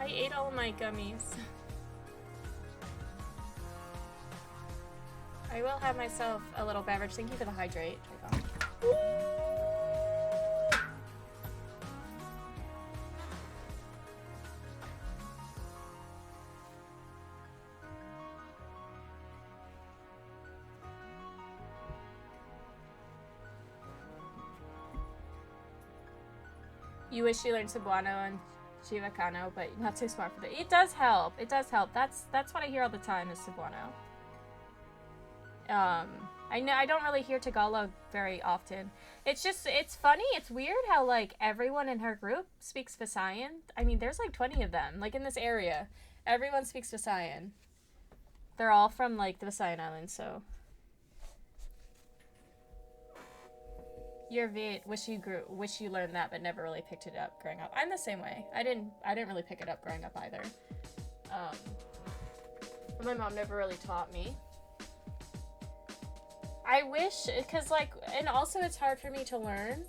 ate all my gummies. I will have myself a little beverage. Thank you for the hydrate. You wish you learned Cebuano and Chivacano, but not too smart for that. It does help. It does help. That's what I hear all the time is Cebuano. I don't really hear Tagalog very often. It's funny. It's weird how like everyone in her group speaks Visayan. I mean, there's like 20 of them, like in this area. Everyone speaks Visayan. They're all from like the Visayan Islands, so. You're Viet. Wish you learned that, but never really picked it up growing up. I'm the same way. I didn't really pick it up growing up either. My mom never really taught me. I wish, because like, and also it's hard for me to learn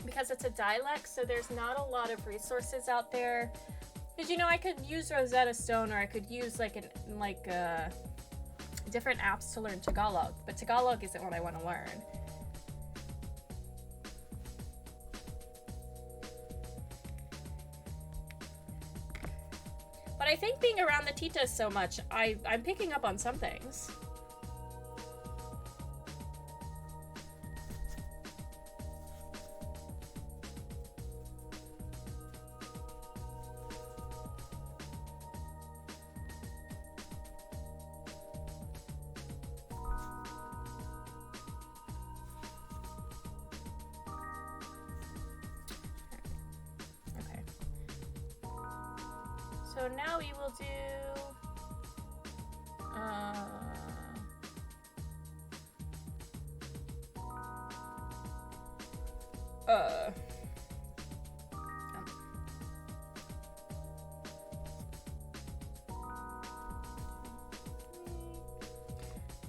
because it's a dialect, so there's not a lot of resources out there. Because I could use Rosetta Stone, or I could use different apps to learn Tagalog, but Tagalog isn't what I want to learn. But I think being around the titas so much, I'm picking up on some things. So now we will do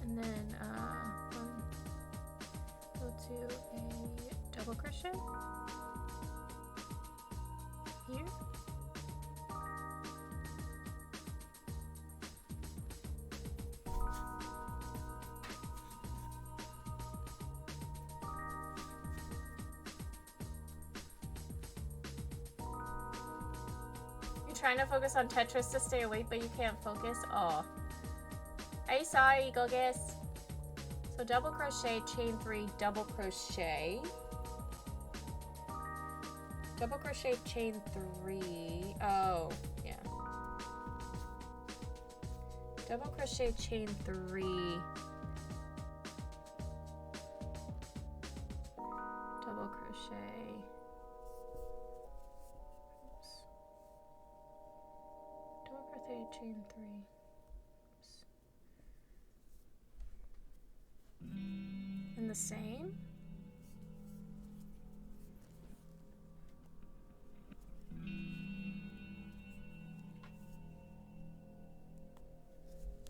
and then we'll do a double crochet here. Trying to focus on Tetris to stay awake, but you can't focus. Oh, are you sorry, Gogus? So double crochet, chain 3, double crochet, chain 3. Oh, yeah. Double crochet, chain 3. Double crochet. Chain 3. Oops. And the same.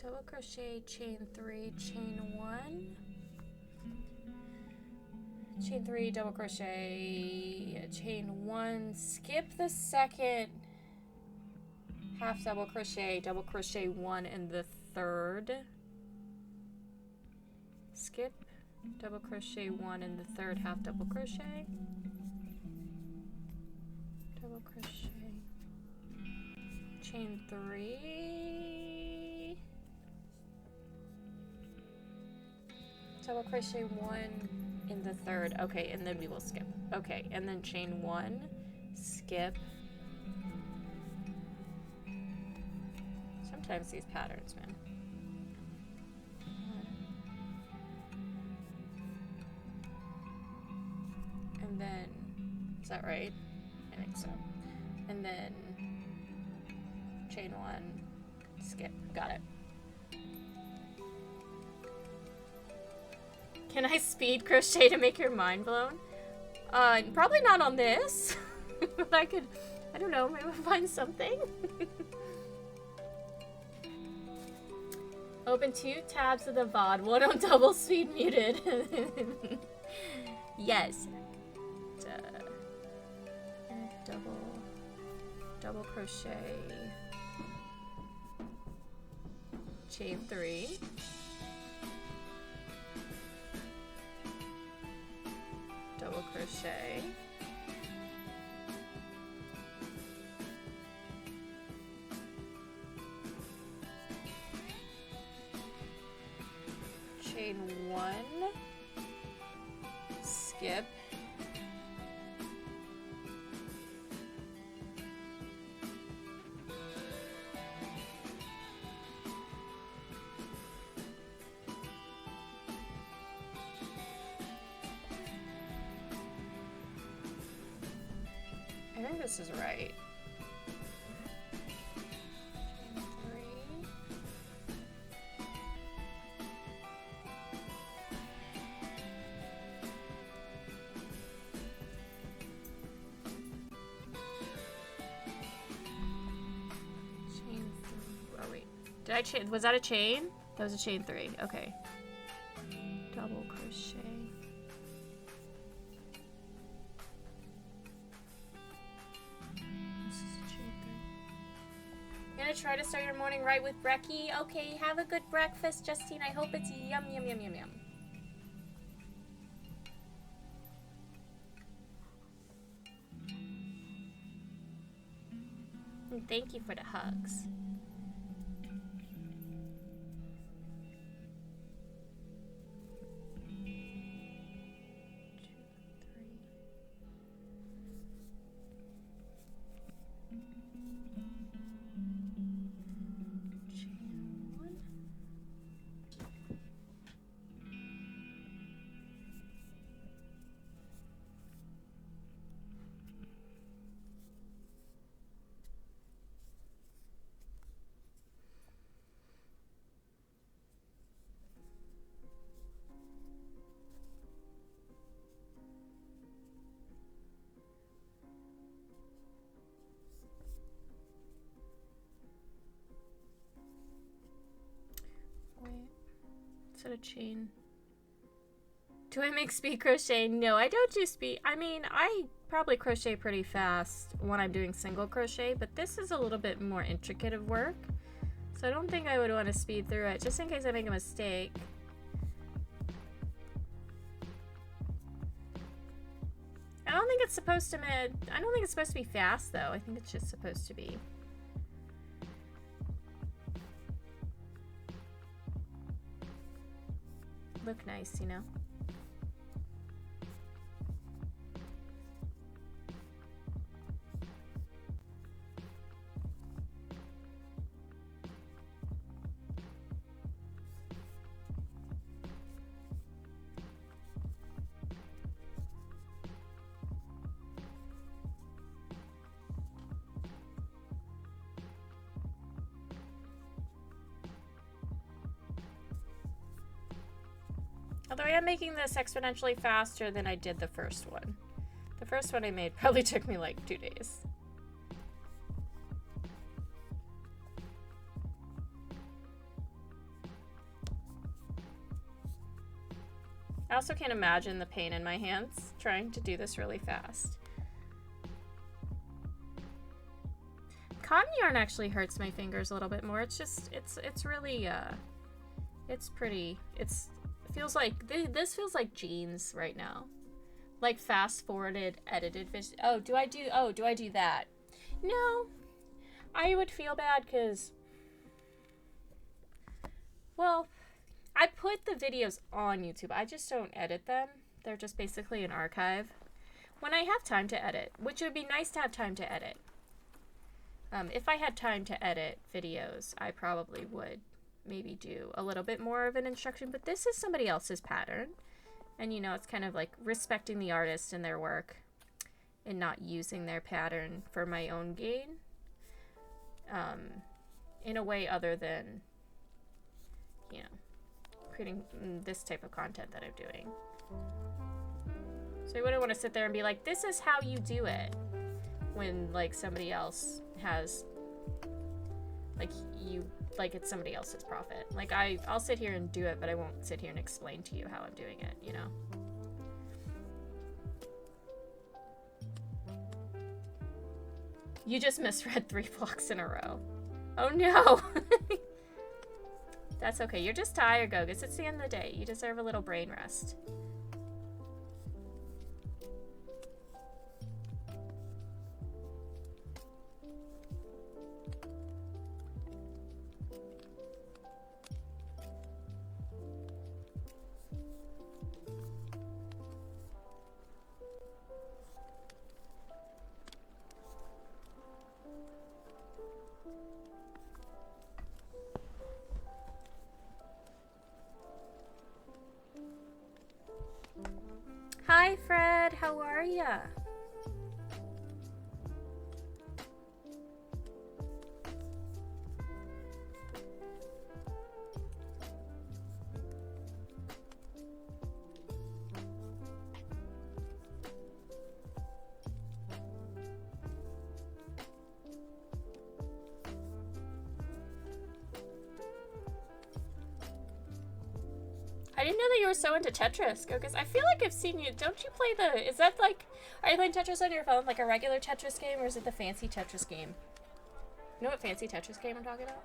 Double crochet, chain 3, chain 1. Chain 3, double crochet, chain 1, skip the second half double crochet 1 in the third, skip double crochet 1 in the third half double crochet, double crochet, chain 3, double crochet 1 in the third. Okay, and then we will skip. Okay, and then chain 1, skip. Sometimes these patterns, man. And then, is that right? I think so. And then chain 1, skip. Got it. Can I speed crochet to make your mind blown? Probably not on this. But I could, I don't know, maybe we'll find something. Open 2 tabs of the VOD, one on double speed muted. Yes. Double crochet. Chain 3. Double crochet. Chain 1, skip, I think this is right. Did I chain? Was that a chain? That was a chain 3. Okay. Double crochet. This is a chain 3. You're gonna try to start your morning right with brekkie? Okay, have a good breakfast, Justine. I hope it's yum, yum, yum, yum, yum. And thank you for the hugs. Set a chain. Do I make speed crochet? No, I don't do speed. I mean, I probably crochet pretty fast when I'm doing single crochet, but this is a little bit more intricate of work. So I don't think I would want to speed through it, just in case I make a mistake. I don't think it's supposed to be fast though. I think it's just supposed to be. Look nice, you know? Although I am making this exponentially faster than I did the first one. The first one I made probably took me like 2 days. I also can't imagine the pain in my hands trying to do this really fast. Cotton yarn actually hurts my fingers a little bit more. It's just, it's really, it's pretty, feels like this feels like jeans right now, like fast forwarded edited vision. Oh, do I do that? No, I would feel bad because, well, I put the videos on YouTube. I just don't edit them. They're just basically an archive when I have time to edit, which would be nice to have time to edit. If I had time to edit videos, I probably would maybe do a little bit more of an instruction, but this is somebody else's pattern, and you know, it's kind of like respecting the artist and their work and not using their pattern for my own gain in a way other than, you know, creating this type of content that I'm doing. So I wouldn't want to sit there and be like, this is how you do it, when like somebody else has, like, you, like it's somebody else's profit. Like I'll sit here and do it, but I won't sit here and explain to you how I'm doing it, you know? You just misread 3 blocks in a row. Oh no! That's okay. You're just tired, Gogus. It's the end of the day. You deserve a little brain rest. Hi, Fred. How are ya? I didn't know that you were so into Tetris, Gokus. I feel like I've seen you. Don't you play the... Is that like... Are you playing Tetris on your phone, like a regular Tetris game, or is it the fancy Tetris game? You know what fancy Tetris game I'm talking about?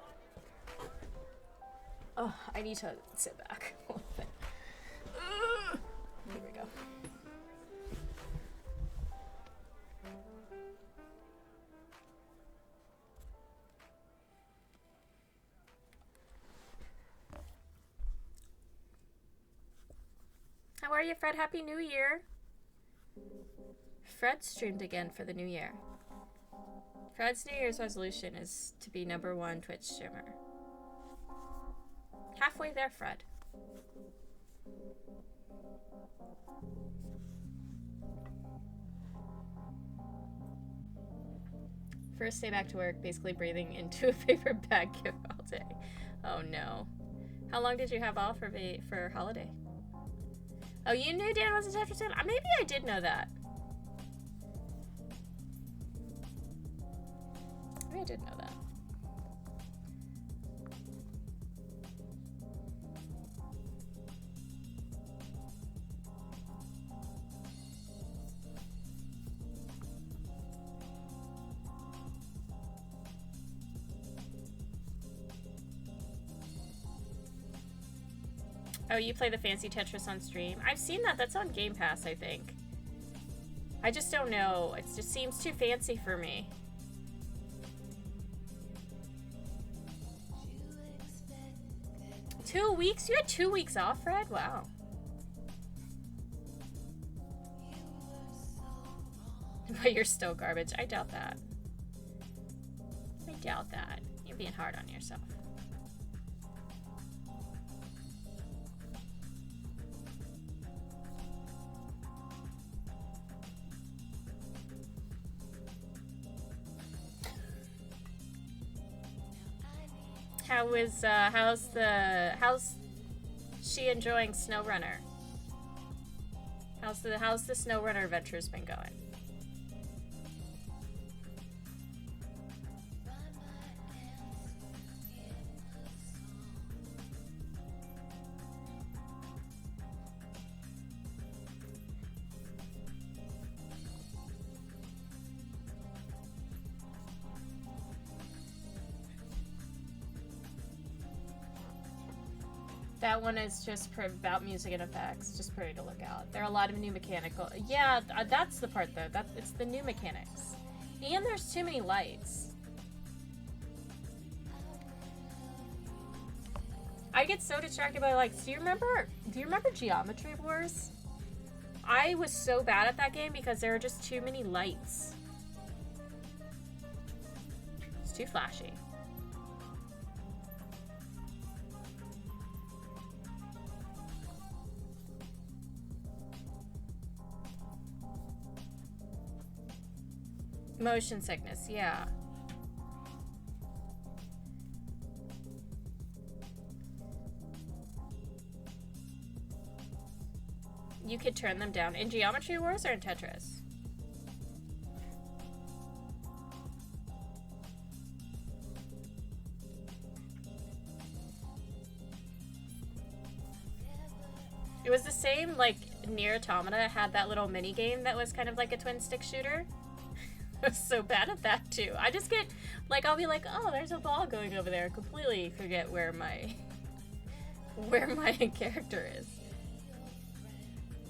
Oh, I need to sit back a little bit. Here we go. How are you, Fred? Happy New Year. Fred streamed again for the new year. Fred's New Year's resolution is to be #1 Twitch streamer. Halfway there, Fred. First day back to work, basically breathing into a paper bag gift all day. Oh no. How long did you have off for holiday? Oh, you knew Dan was a Tetris fan? Maybe I did know that. Maybe I did know that. Oh, you play the fancy Tetris on stream? I've seen that. That's on Game Pass, I think. I just don't know. It just seems too fancy for me. Two weeks? You had 2 weeks off, Fred? Wow. But you're still garbage. I doubt that. I doubt that. You're being hard on yourself. How's she enjoying SnowRunner? How's the SnowRunner adventures been going? That one is just about music and effects. Just pretty to look out. There are a lot of new mechanical. Yeah, that's the part though. It's the new mechanics, and there's too many lights. I get so distracted by lights. Do you remember Geometry Wars? I was so bad at that game because there were just too many lights. It's too flashy. Motion sickness, yeah. You could turn them down. In Geometry Wars or in Tetris? It was the same, like, Nier Automata had that little mini game that was kind of like a twin stick shooter. I was so bad at that too. I just get, like, I'll be like, oh, there's a ball going over there. Completely forget where my character is.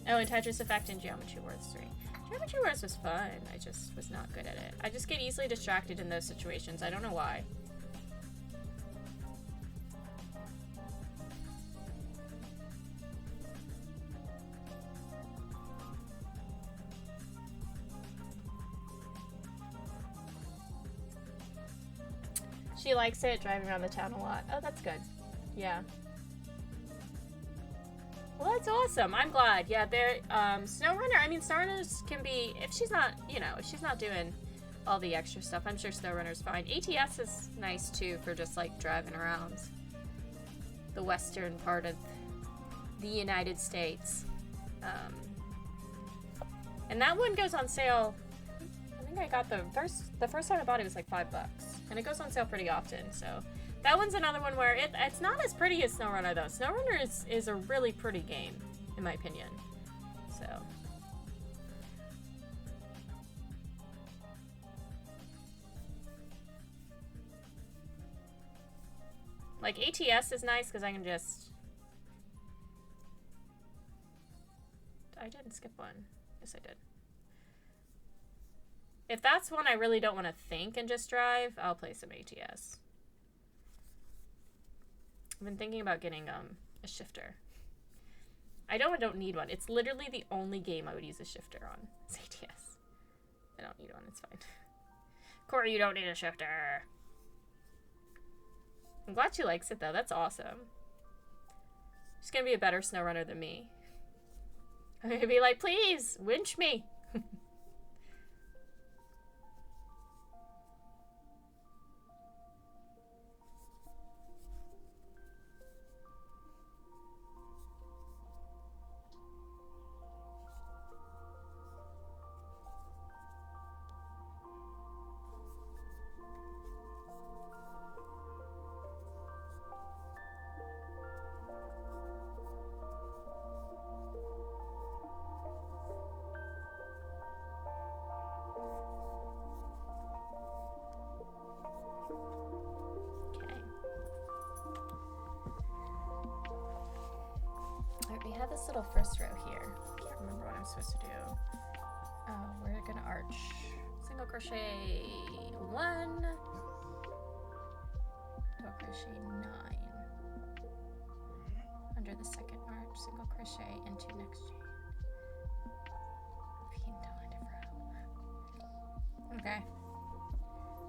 Oh, and Tetris Effect and Geometry Wars 3. Geometry Wars was fun. I just was not good at it. I just get easily distracted in those situations. I don't know why. She likes it, driving around the town a lot. Oh, that's good. Yeah. Well, that's awesome. I'm glad. Yeah, there, SnowRunner, I mean, SnowRunners can be, if she's not, you know, if she's not doing all the extra stuff, I'm sure SnowRunner's fine. ATS is nice, too, for just, like, driving around the western part of the United States. And that one goes on sale. I think I got the first time I bought it was like $5, and it goes on sale pretty often. So that one's another one where it's not as pretty as SnowRunner though. SnowRunner is a really pretty game, in my opinion. So like ATS is nice because I can just. I didn't skip one. Yes, I did. If that's one I really don't want to think and just drive, I'll play some ATS. I've been thinking about getting a shifter. I don't need one. It's literally the only game I would use a shifter on. It's ATS. I don't need one. It's fine. Corey, you don't need a shifter. I'm glad she likes it though. That's awesome. She's gonna be a better SnowRunner than me. I'm gonna be like, please winch me. little first row here. I can't remember what I'm supposed to do. Oh, we're gonna arch. Single crochet 1, double crochet 9 under the second arch, single crochet into next chain. Okay.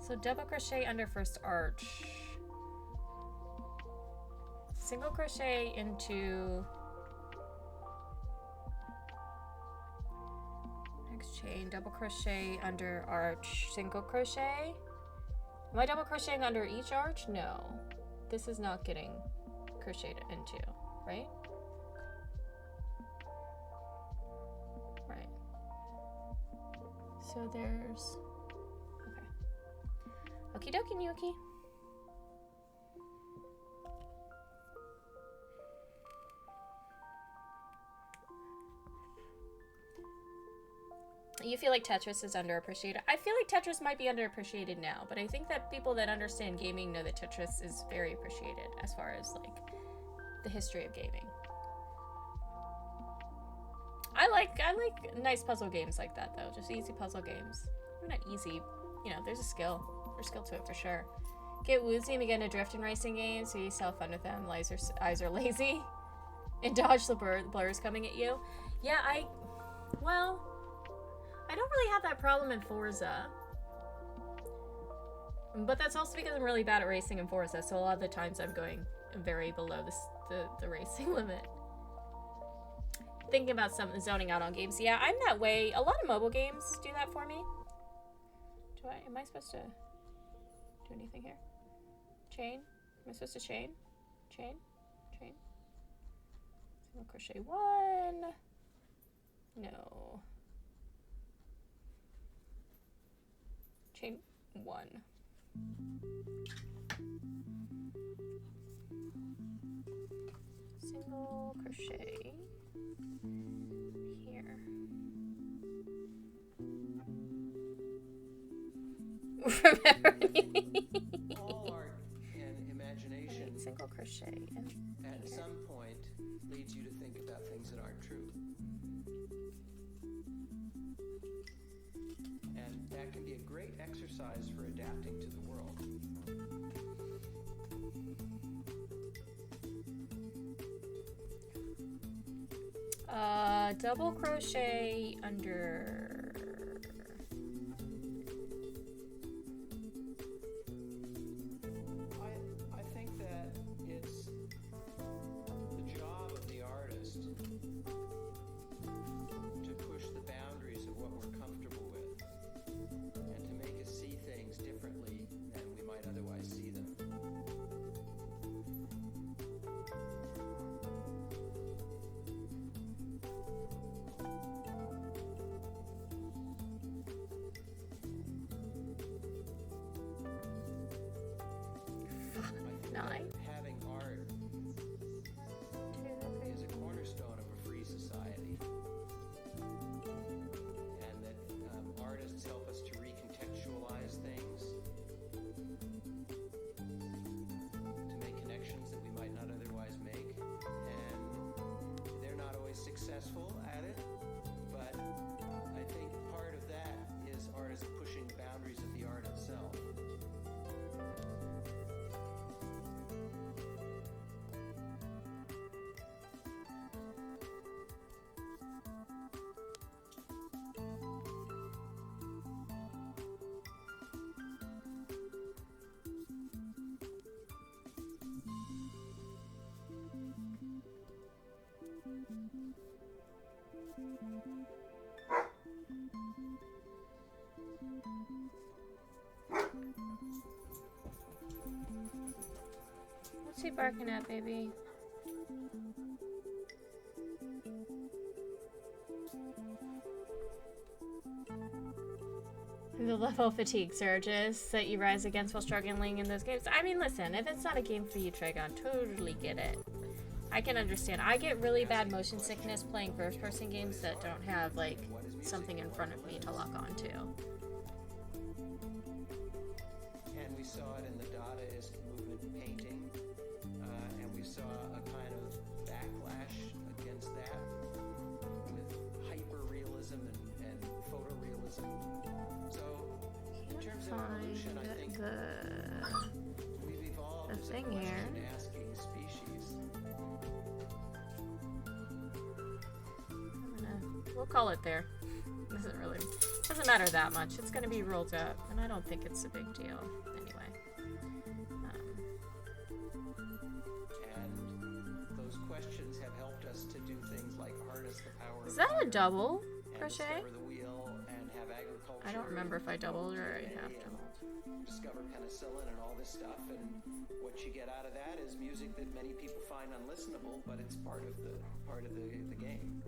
So double crochet under first arch. Single crochet into next chain, double crochet under arch, single crochet. Am I double crocheting under each arch? No. This is not getting crocheted into, right? Right. So there's, okay. Okie dokie, gnocchi. You feel like Tetris is underappreciated? I feel like Tetris might be underappreciated now, but I think that people that understand gaming know that Tetris is very appreciated as far as like the history of gaming. I like nice puzzle games like that though, just easy puzzle games. Maybe not easy, you know, there's a skill. There's skill to it for sure. Get woozy and begin to drift in racing games so you still have fun with them. Eyes are lazy. And dodge the blurs coming at you. Yeah, I don't really have that problem in Forza. But that's also because I'm really bad at racing in Forza, so a lot of the times I'm going very below the racing limit. Thinking about zoning out on games. Yeah, I'm that way. A lot of mobile games do that for me. Am I supposed to do anything here? Chain? Am I supposed to chain? Chain? Chain? Single crochet 1. No. Chain 1. Single crochet here. All art and imagination single crochet and at some point leads you to think about things that aren't true. And that can be a great exercise for adapting to the world. Double crochet under I think that it's the job of the artist to push the boundaries of what we're comfortable with and to make us see things differently than we might otherwise see them. Having art is a cornerstone of a free society, and that artists help us to recontextualize things, to make connections that we might not otherwise make, and they're not always successful at it, but I think part of that is artists pushing the boundaries of the art itself. What's he barking at, baby? The level fatigue surges that you rise against while struggling in those games. I mean, listen, if it's not a game for you, Trigon, totally get it. I can understand. I get really bad motion sickness playing first-person games that don't have, like, something in front of me to lock onto. And we saw it in the Dadaist movement painting, and we saw a kind of backlash against that getting here. Question-asking species. We'll call it there. Doesn't matter that much. It's gonna be rolled up, and I don't think it's a big deal anyway. And those questions have helped us to do things like harness the power. Is that a double crochet? Discover the wheel and have agriculture. I don't remember if I doubled or I half doubled. Discover penicillin and all this stuff, and what you get out of that is music that many people find unlistenable, but it's part of the game.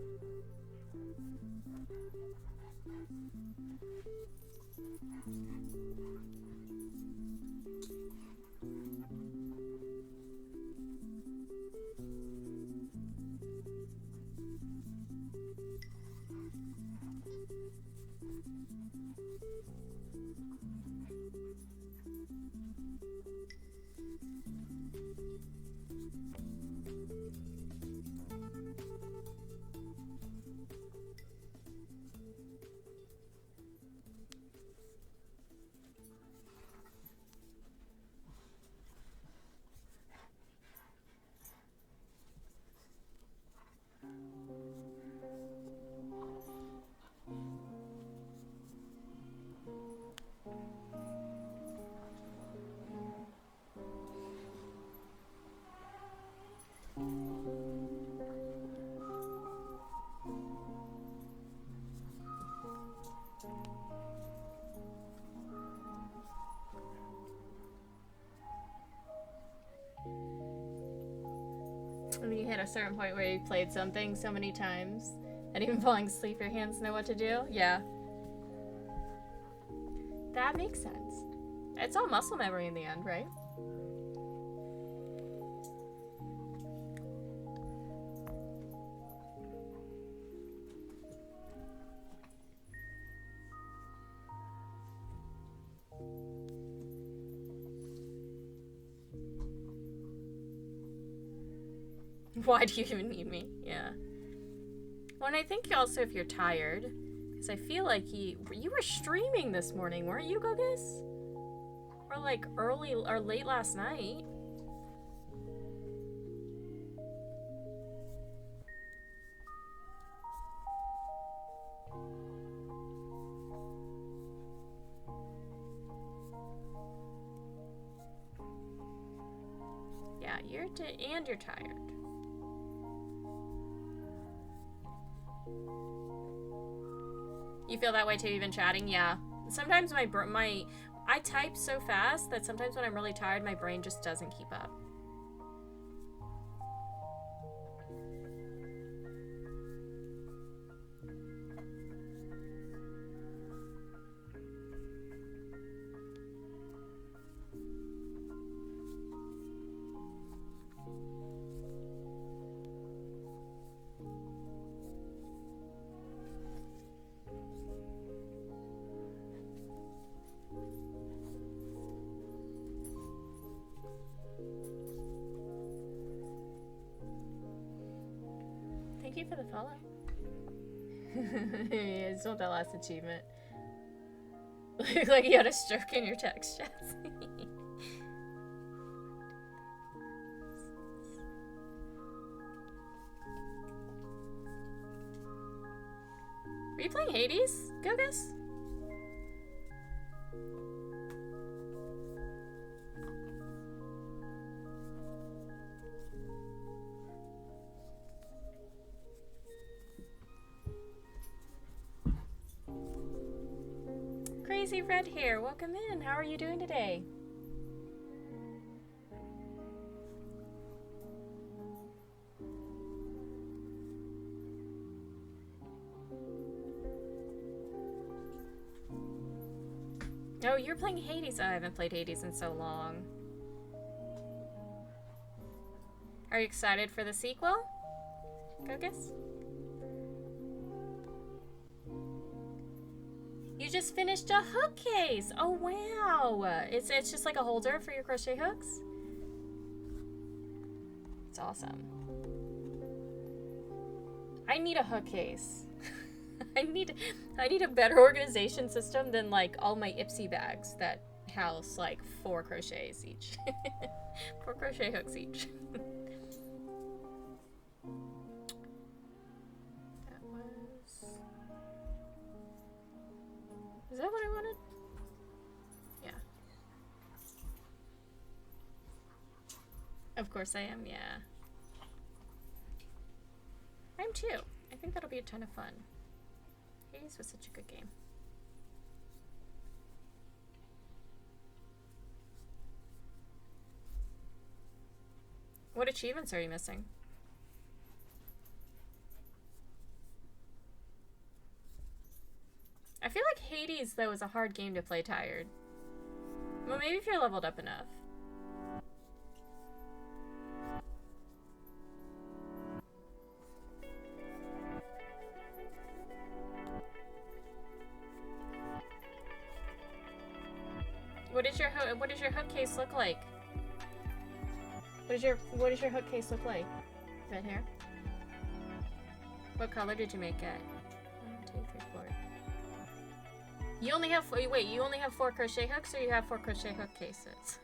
When you hit a certain point where you've played something so many times, and even falling asleep, your hands know what to do? Yeah. That makes sense. It's all muscle memory in the end, right? Why do you even need me? Yeah. Well, and I think also if you're tired, because I feel like you were streaming this morning, weren't you, Gogus? Or like early or late last night. Yeah, and you're tired. You feel that way too, even chatting? Yeah. Sometimes I type so fast that sometimes when I'm really tired, my brain just doesn't keep up. Thank you for the follow. Yeah, it's not that last achievement. Look like you had a stroke in your text chat. Are you playing Hades, Gogus? Crazy red hair, welcome in. How are you doing today? Oh, you're playing Hades. I haven't played Hades in so long. Are you excited for the sequel, Gogus? You just finished a hook case. Oh wow! It's just like a holder for your crochet hooks. It's awesome. I need a hook case. I need a better organization system than like all my Ipsy bags that house like 4 crochets each. 4 crochet hooks each. That was... Is that what I wanted? Yeah. Of course I am, yeah. I am too. I think that'll be a ton of fun. Hades was such a good game. What achievements are you missing? I feel like Hades, though, is a hard game to play tired. Well, maybe if you're leveled up enough. What does your hook case look like? What does your hook case look like? Red hair? What color did you make it? 1, 2, 3, 4. You only have wait, you only have 4 crochet hooks, or you have 4 crochet hook cases?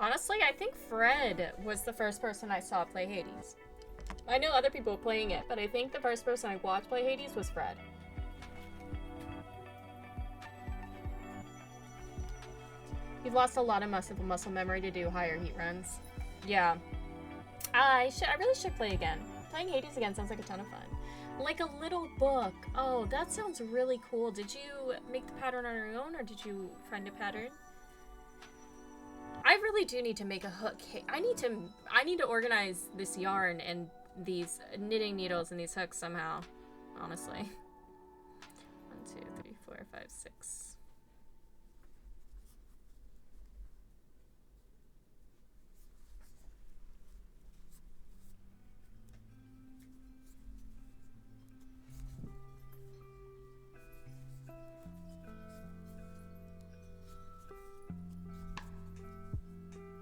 Honestly, I think Fred was the first person I saw play Hades. I know other people playing it, but I think the first person I watched play Hades was Fred. You've lost a lot of muscle memory to do higher heat runs. Yeah. I really should play again. Playing Hades again sounds like a ton of fun. Like a little book. Oh, that sounds really cool. Did you make the pattern on your own, or did you find a pattern? I really do need to make a hook. I need to organize this yarn and these knitting needles and these hooks somehow. Honestly. 1, 2, 3, 4, 5, 6.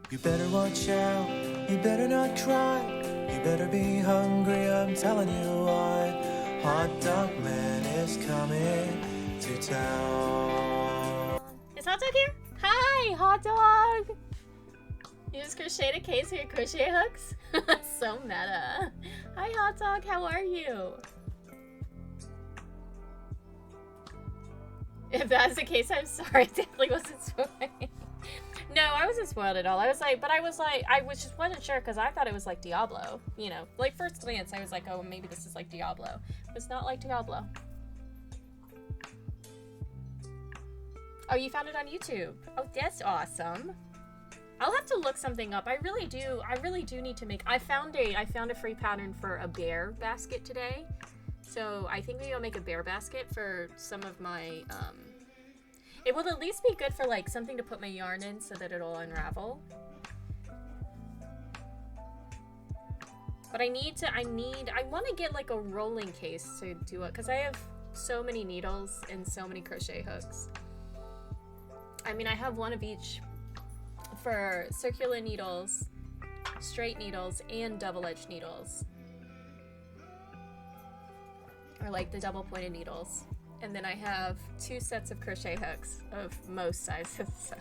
You better watch out, you better not cry, you better be hungry, I'm telling you why. Hot Dog Man is coming to town. Is Hot Dog here? Hi, Hot Dog! You just crocheted a case of your crochet hooks? So meta. Hi, Hot Dog, how are you? If that's the case, I'm sorry, it definitely wasn't spoiled. No, I wasn't spoiled at all. I just wasn't sure because I thought it was like Diablo. You know, like first glance, I was like, oh, maybe this is like Diablo. It's not like Diablo. Oh, you found it on YouTube. Oh, that's awesome. I'll have to look something up. I really do need to make. I found a free pattern for a bear basket today. So I think maybe I'll make a bear basket for some of my. It will at least be good for like something to put my yarn in so that it'll unravel. But I want to get like a rolling case to do it because I have so many needles and so many crochet hooks. I mean, I have one of each for circular needles, straight needles, and double-edged needles. Or like the double-pointed needles. And then I have 2 sets of crochet hooks of most sizes. So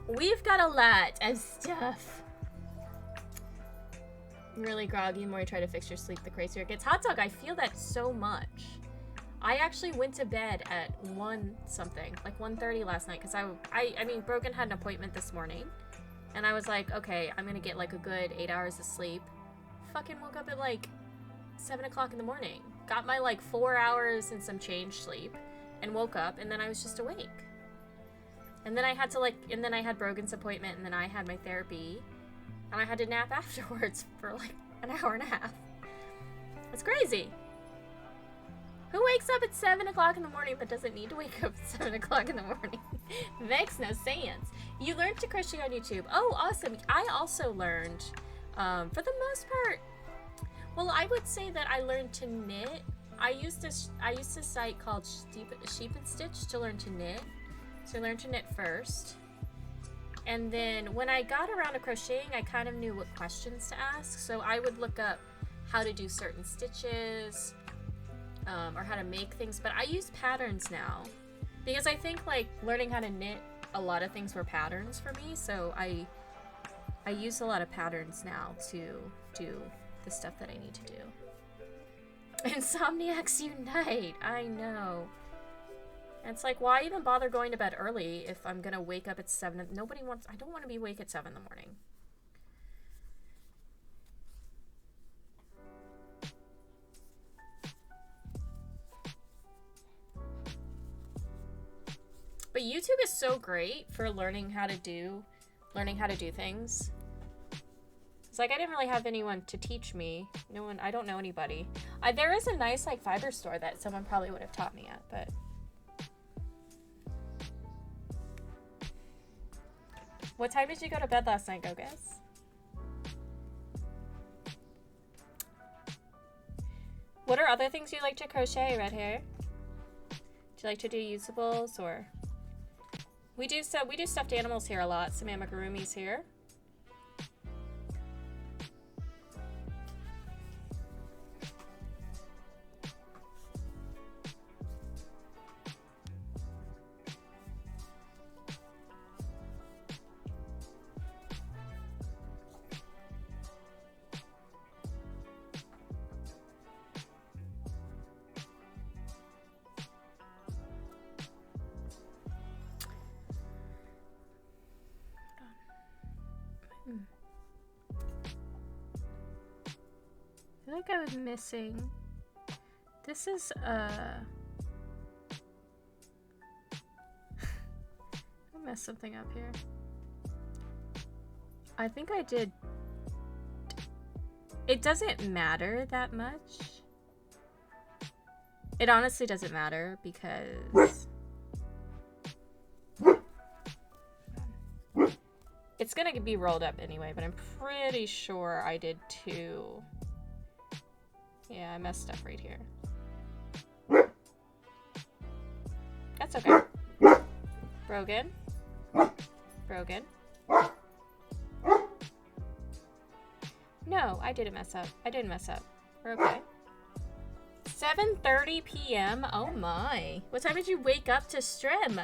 we've got a lot of stuff. I'm really groggy the more you try to fix your sleep, the crazier it gets. Hot Dog, I feel that so much. I actually went to bed at 1:30 last night because I mean, Brogan had an appointment this morning. And I was like, okay, I'm gonna get like a good 8 hours of sleep. Fucking woke up at like 7 o'clock in the morning. Got my like 4 hours and some change sleep and woke up, and then I was just awake. And then I had Brogan's appointment, and then I had my therapy, and I had to nap afterwards for like an hour and a half. It's crazy. Who wakes up at 7 o'clock in the morning but doesn't need to wake up at 7 o'clock in the morning? Makes no sense. You learned to crochet on YouTube. Oh, awesome. I also learned, for the most part, well, I would say that I learned to knit. I used a site called Sheep and Stitch to learn to knit. So I learned to knit first. And then when I got around to crocheting, I kind of knew what questions to ask. So I would look up how to do certain stitches, or how to make things. But I use patterns now because I think like learning how to knit, a lot of things were patterns for me. So I use a lot of patterns now to do the stuff that I need to do. Insomniacs unite! I know. And it's like, why even bother going to bed early if I'm gonna wake up at 7? I don't want to be awake at 7 in the morning. But YouTube is so great for learning how to do things. It's like I didn't really have anyone to teach me. No one, I don't know anybody. There is a nice like fiber store that someone probably would have taught me at, but what time did you go to bed last night, Gogus? What are other things you like to crochet, Red Hair? Do you like to do usables or? We do stuffed animals here a lot. Some amigurumis here. I feel like I was missing. This is I messed something up here. I think I did. It doesn't matter that much. It honestly doesn't matter because it's gonna be rolled up anyway, but I'm pretty sure I did 2. Yeah, I messed up right here. That's okay. Brogan. Brogan. No, I didn't mess up. I didn't mess up. We're okay. 7:30 p.m. Oh my. What time did you wake up to stream?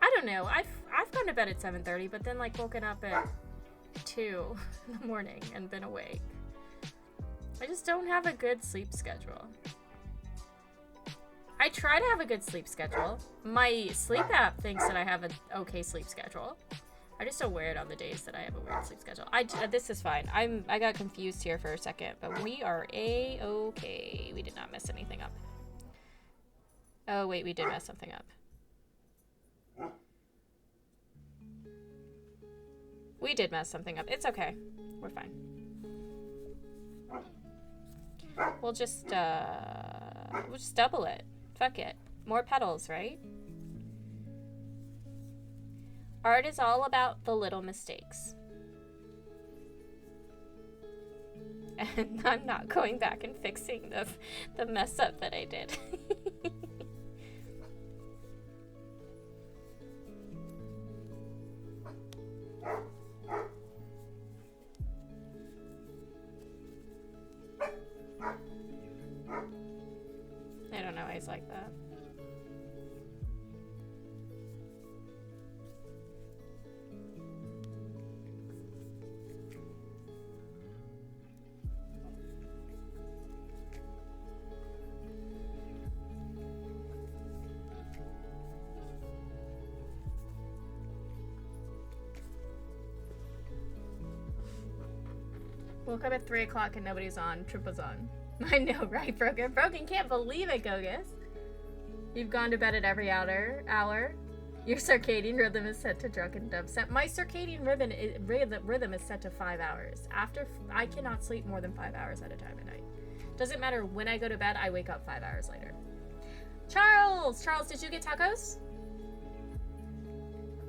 I don't know. I've gone to bed at 7:30, but then like woken up at 2 in the morning and been awake. I just don't have a good sleep schedule. I try to have a good sleep schedule. My sleep app thinks that I have an okay sleep schedule. I just don't wear it on the days that I have a weird sleep schedule. This is fine. I got confused here for a second, but we are A-okay. We did not mess anything up. Oh wait, we did mess something up. We did mess something up. It's okay. We're fine. We'll just double it. Fuck it. More petals, right? Art is all about the little mistakes. And I'm not going back and fixing the mess up that I did. I don't know why he's like that. Woke up at 3 o'clock and nobody's on. Trip was on. I know, right, Brogan? Brogan can't believe it, Gogus. You've gone to bed at every hour. Your circadian rhythm is set to drunken dubstep. My circadian rhythm is set to 5 hours. I cannot sleep more than 5 hours at a time at night. Doesn't matter when I go to bed, I wake up 5 hours later. Charles, did you get tacos?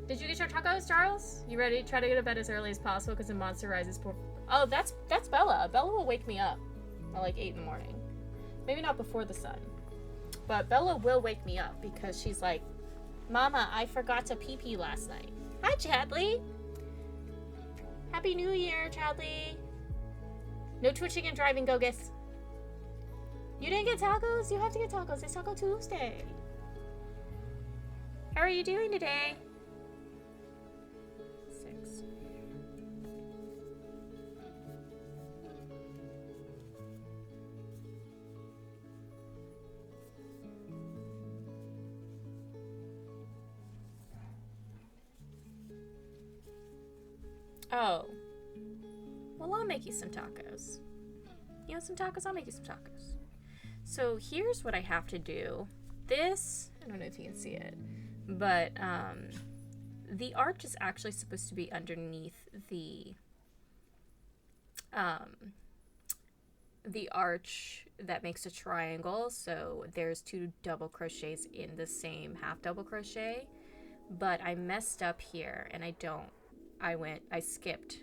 Did you get your tacos, Charles? You ready? Try to go to bed as early as possible because the monster rises. Oh, that's Bella. Bella will wake me up at like 8 in the morning. Maybe not before the sun. But Bella will wake me up because she's like, Mama, I forgot to pee-pee last night. Hi, Chadley. Happy New Year, Chadley. No twitching and driving, Gogus. You didn't get tacos? You have to get tacos. It's Taco Tuesday. How are you doing today? 6. Oh. Well, I'll make you some tacos. You want some tacos? I'll make you some tacos. So here's what I have to do. This, I don't know if you can see it, but the arch is actually supposed to be underneath the arch that makes a triangle. So there's 2 double crochets in the same half double crochet, but I messed up here and I skipped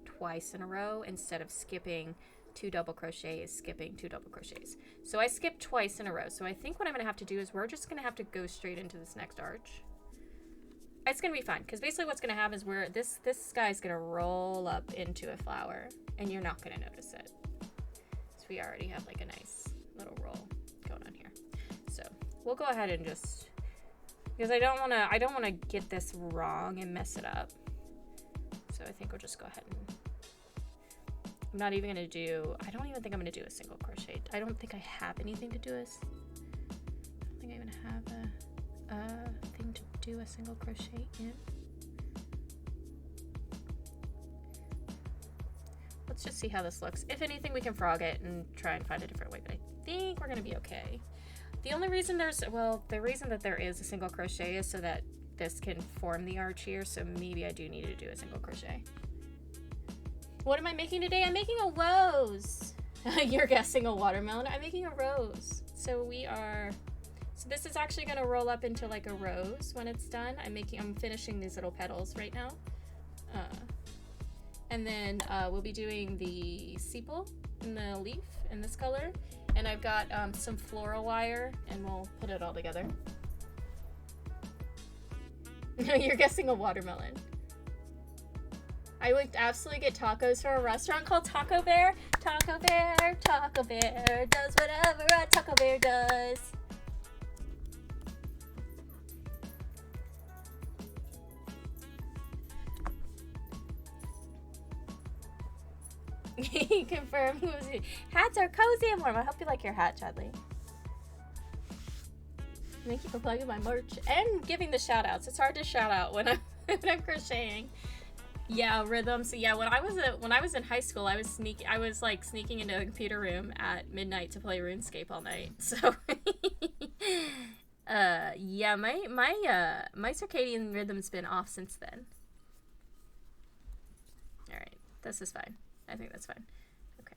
twice in a row instead of skipping 2 double crochets, skipping 2 double crochets. So I skipped twice in a row. So I think what I'm going to have to do is we're just going to have to go straight into this next arch. It's going to be fine because basically what's going to happen is this guy's going to roll up into a flower and you're not going to notice it. So we already have like a nice little roll going on here. So we'll go ahead and just, because I don't want to get this wrong and mess it up. So I think we'll just go ahead and, I'm not even going to do, I don't even think I'm going to do a single crochet. I don't think I have anything to do I don't think I even have a thing to do a single crochet in. Let's just see how this looks. If anything, we can frog it and try and find a different way, but I think we're going to be okay. The only reason the reason that there is a single crochet is so that this can form the arch here, so maybe I do need to do a single crochet. What am I making today? I'm making a rose. You're guessing a watermelon. I'm making a rose. So this is actually going to roll up into like a rose when it's done. I'm finishing these little petals right now. And then we'll be doing the sepal in the leaf in this color. And I've got some floral wire and we'll put it all together. You're guessing a watermelon. I would absolutely get tacos from a restaurant called Taco Bear. Taco Bear, Taco Bear does whatever a Taco Bear does. Confirm. Hats are cozy and warm. I hope you like your hat, Chadley. Thank you for plugging my merch and giving the shout outs. It's hard to shout out when I'm crocheting. Yeah, rhythm. So yeah, when I was in high school, I was sneaking into a computer room at midnight to play RuneScape all night. So yeah, my circadian rhythm's been off since then. All right, this is fine. I think that's fine. Okay.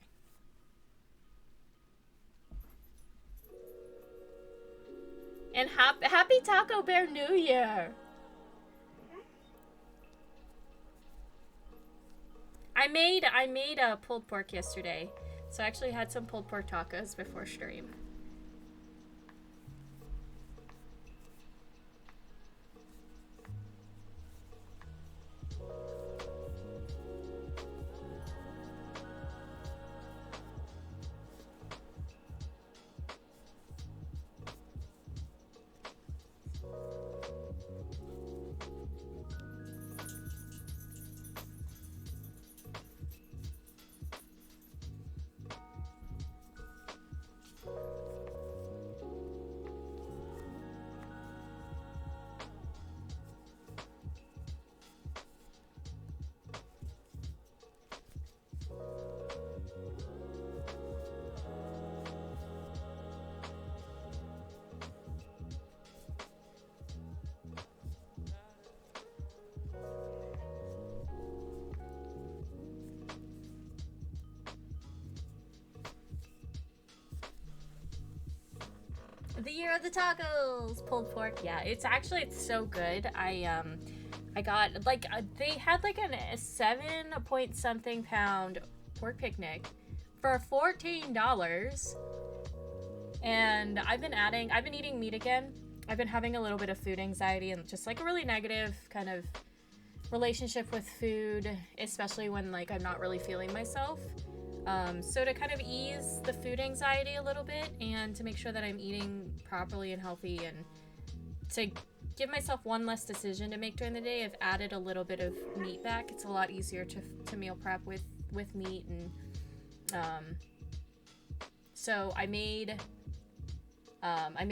And happy Taco Bear New Year. I made a pulled pork yesterday, so I actually had some pulled pork tacos before stream. The year of the tacos, pulled pork. Yeah, it's so good. I got they had like a 7-point-something pound pork picnic for $14, And I've been eating meat again. I've been having a little bit of food anxiety and just like a really negative kind of relationship with food, especially when like I'm not really feeling myself. So to kind of ease the food anxiety a little bit and to make sure that I'm eating properly and healthy and to give myself one less decision to make during the day, I've added a little bit of meat back. It's a lot easier to meal prep with meat. And so I made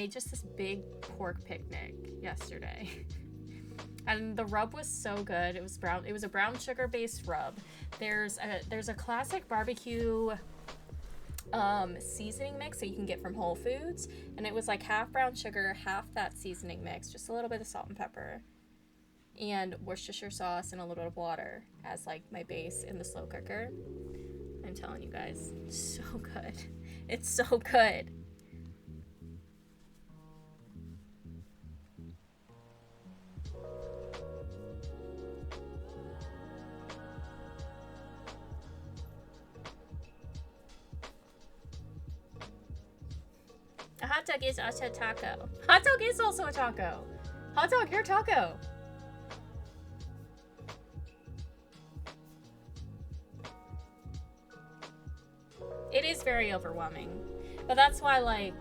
just this big pork picnic yesterday. And the rub was so good. It was a brown sugar based rub. There's a classic barbecue seasoning mix that you can get from Whole Foods, and it was like half brown sugar, half that seasoning mix, just a little bit of salt and pepper, and Worcestershire sauce and a little bit of water as like my base in the slow cooker. I'm telling you guys, it's so good. It's so good. A hot dog is also a taco. Hot dog is also a taco. Hot dog, you're a taco. It is very overwhelming. But that's why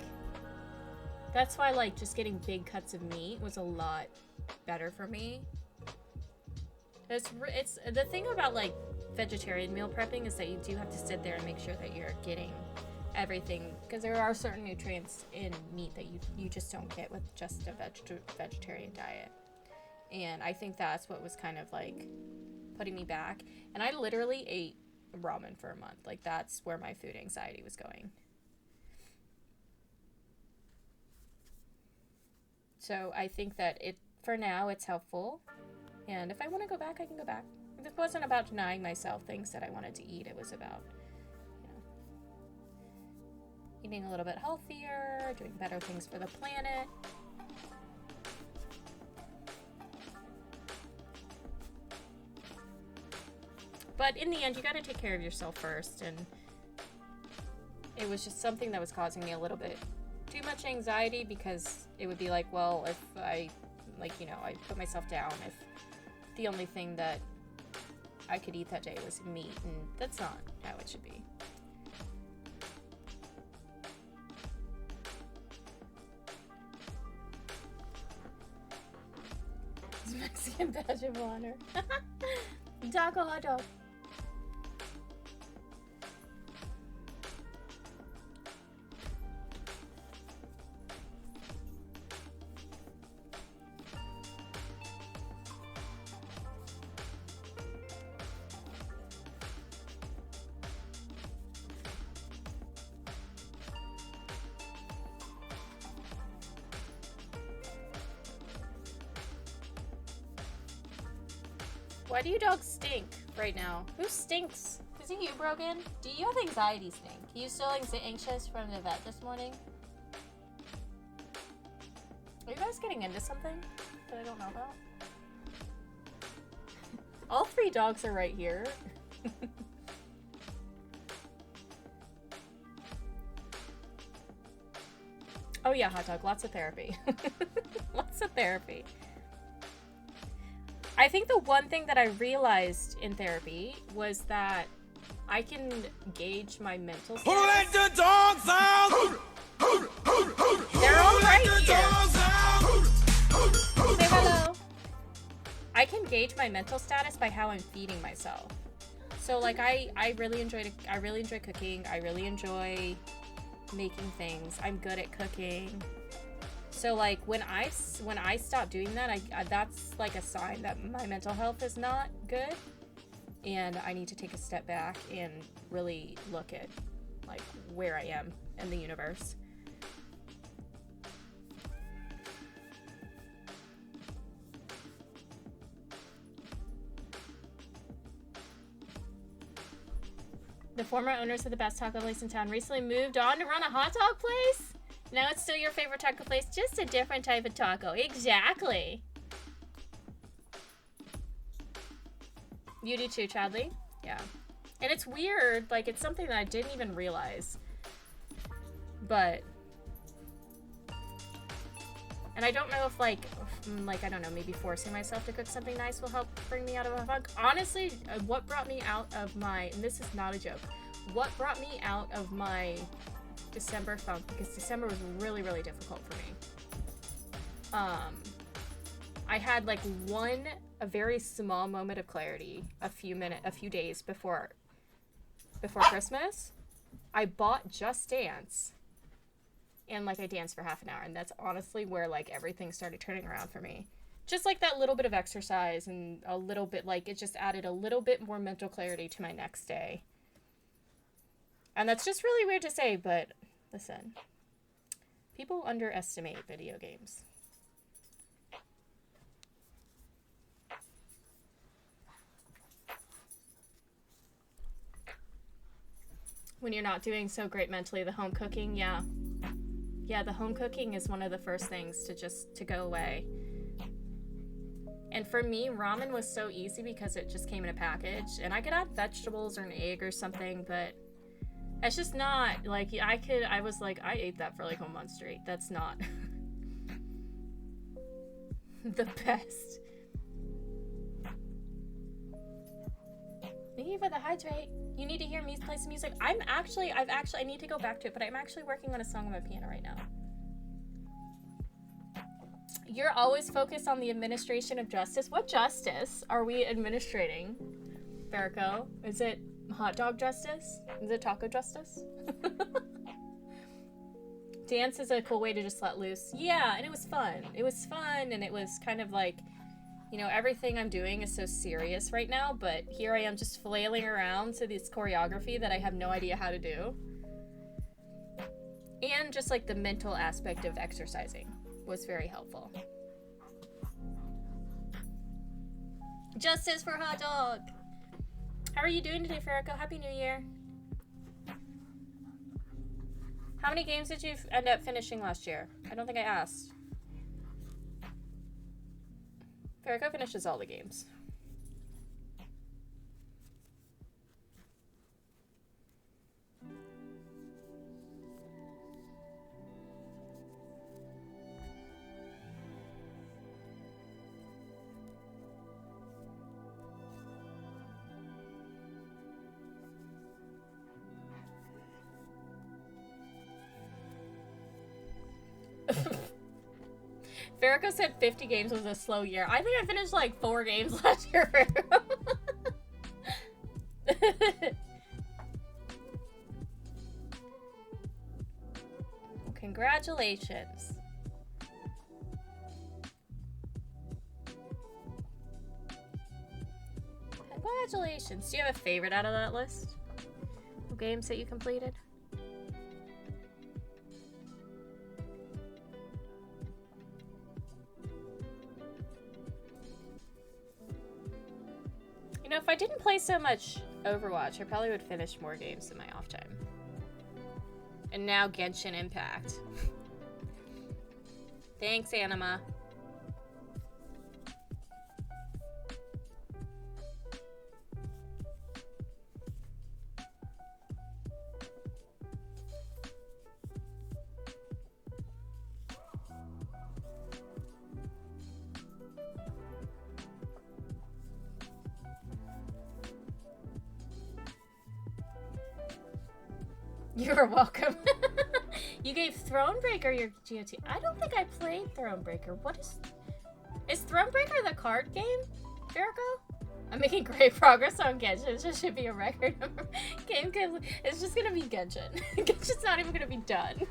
just getting big cuts of meat was a lot better for me. It's the thing about like vegetarian meal prepping is that you do have to sit there and make sure that you're getting everything, because there are certain nutrients in meat that you just don't get with just a vegetarian diet. And I think that's what was kind of like putting me back. And I literally ate ramen for a month. Like that's where my food anxiety was going. So I think that for now it's helpful. And if I want to go back, I can go back. It wasn't about denying myself things that I wanted to eat. It was about eating a little bit healthier, doing better things for the planet. But in the end, you got to take care of yourself first. And it was just something that was causing me a little bit too much anxiety, because it would be like, well, if I put myself down if the only thing that I could eat that day was meat, and that's not how it should be. Mexican badge of honor. Taco hot dog. Why do you dogs stink right now? Who stinks? Is it you, Brogan? Do you have anxiety stink? Are you still anxious from the vet this morning? Are you guys getting into something that I don't know about? All three dogs are right here. Oh yeah, hot dog. Lots of therapy. Lots of therapy. I think the one thing that I realized in therapy was that I can gauge my mental status. Who let the dogs out? They're all right here. Say hello. I can gauge my mental status by how I'm feeding myself. So like I really enjoy cooking. I really enjoy making things. I'm good at cooking. So like when I stop doing that, that's like a sign that my mental health is not good, and I need to take a step back and really look at like where I am in the universe. The former owners of the best taco place in town recently moved on to run a hot dog place. Now it's still your favorite taco place, just a different type of taco. Exactly. You do too, Chadley? Yeah. And it's weird, like it's something that I didn't even realize. But And I don't know if like, I don't know, maybe forcing myself to cook something nice will help bring me out of a funk. Honestly, what brought me out of my, and this is not a joke, what brought me out of my December funk, because December was really, really difficult for me. I had like a very small moment of clarity a few days before Christmas. I bought Just Dance. And, like, I danced for half an hour, and that's honestly where, like, everything started turning around for me. Just, like, that little bit of exercise and a little bit, like, it just added a little bit more mental clarity to my next day. And that's just really weird to say, but, listen. People underestimate video games. When you're not doing so great mentally, the home cooking, yeah. Yeah, the home cooking is one of the first things to go away. And for me, ramen was so easy because it just came in a package. And I could add vegetables or an egg or something, but it's just not, like, I was like, I ate that for like a month straight. That's not the best. Thank you for the hydrate. You need to hear me play some music. I need to go back to it, but I'm actually working on a song on my piano right now. You're always focused on the administration of justice. What justice are we administrating, Farrico? Is it hot dog justice? Is it taco justice? Dance is a cool way to just let loose. Yeah, and it was fun. It was fun, and it was kind of like, you know, everything I'm doing is so serious right now, but here I am just flailing around to this choreography that I have no idea how to do. And just like the mental aspect of exercising was very helpful. Justice for hot dog! How are you doing today, Farrico? Happy New Year. How many games did you end up finishing last year? I don't think I asked. Farrico finishes all the games. Farrico said 50 games was a slow year. I think I finished like 4 games last year. Congratulations. Congratulations. Do you have a favorite out of that list of games that you completed? You know, if I didn't play so much Overwatch, I probably would finish more games in my off time. And now Genshin Impact. Thanks, Anima. You're welcome. You gave Thronebreaker your GOT. I don't think I played Thronebreaker. What is Thronebreaker the card game, Farrico? I'm making great progress on Genshin. It just should be a record game because it's just gonna be Genshin. Genshin's not even gonna be done.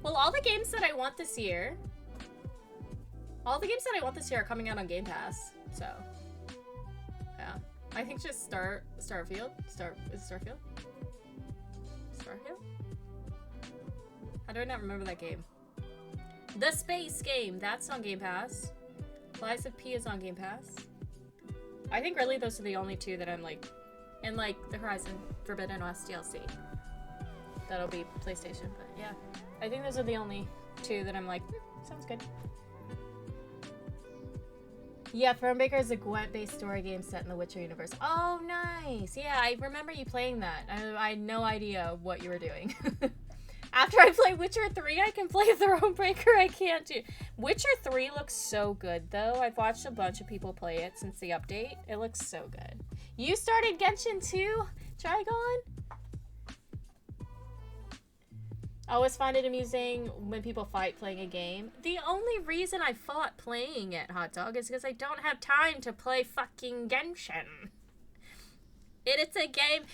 Well, all the games that I want this year are coming out on Game Pass, so yeah. I think just Starfield? Is it Starfield? Starfield? How do I not remember that game? The space game, that's on Game Pass. Lies of P is on Game Pass. I think really those are the only 2 that I'm like, and like the Horizon Forbidden West DLC. That'll be PlayStation, but yeah. I think those are the only 2 that I'm like, sounds good. Yeah, Thronebreaker is a Gwent-based story game set in the Witcher universe. Oh, nice. Yeah, I remember you playing that. I had no idea what you were doing. After I play Witcher 3, I can play Thronebreaker. I can't do. Witcher 3 looks so good, though. I've watched a bunch of people play it since the update. It looks so good. You started Genshin too, Trigon? I always find it amusing when people fight playing a game. The only reason I fought playing it, Hot Dog, is because I don't have time to play fucking Genshin. It is a game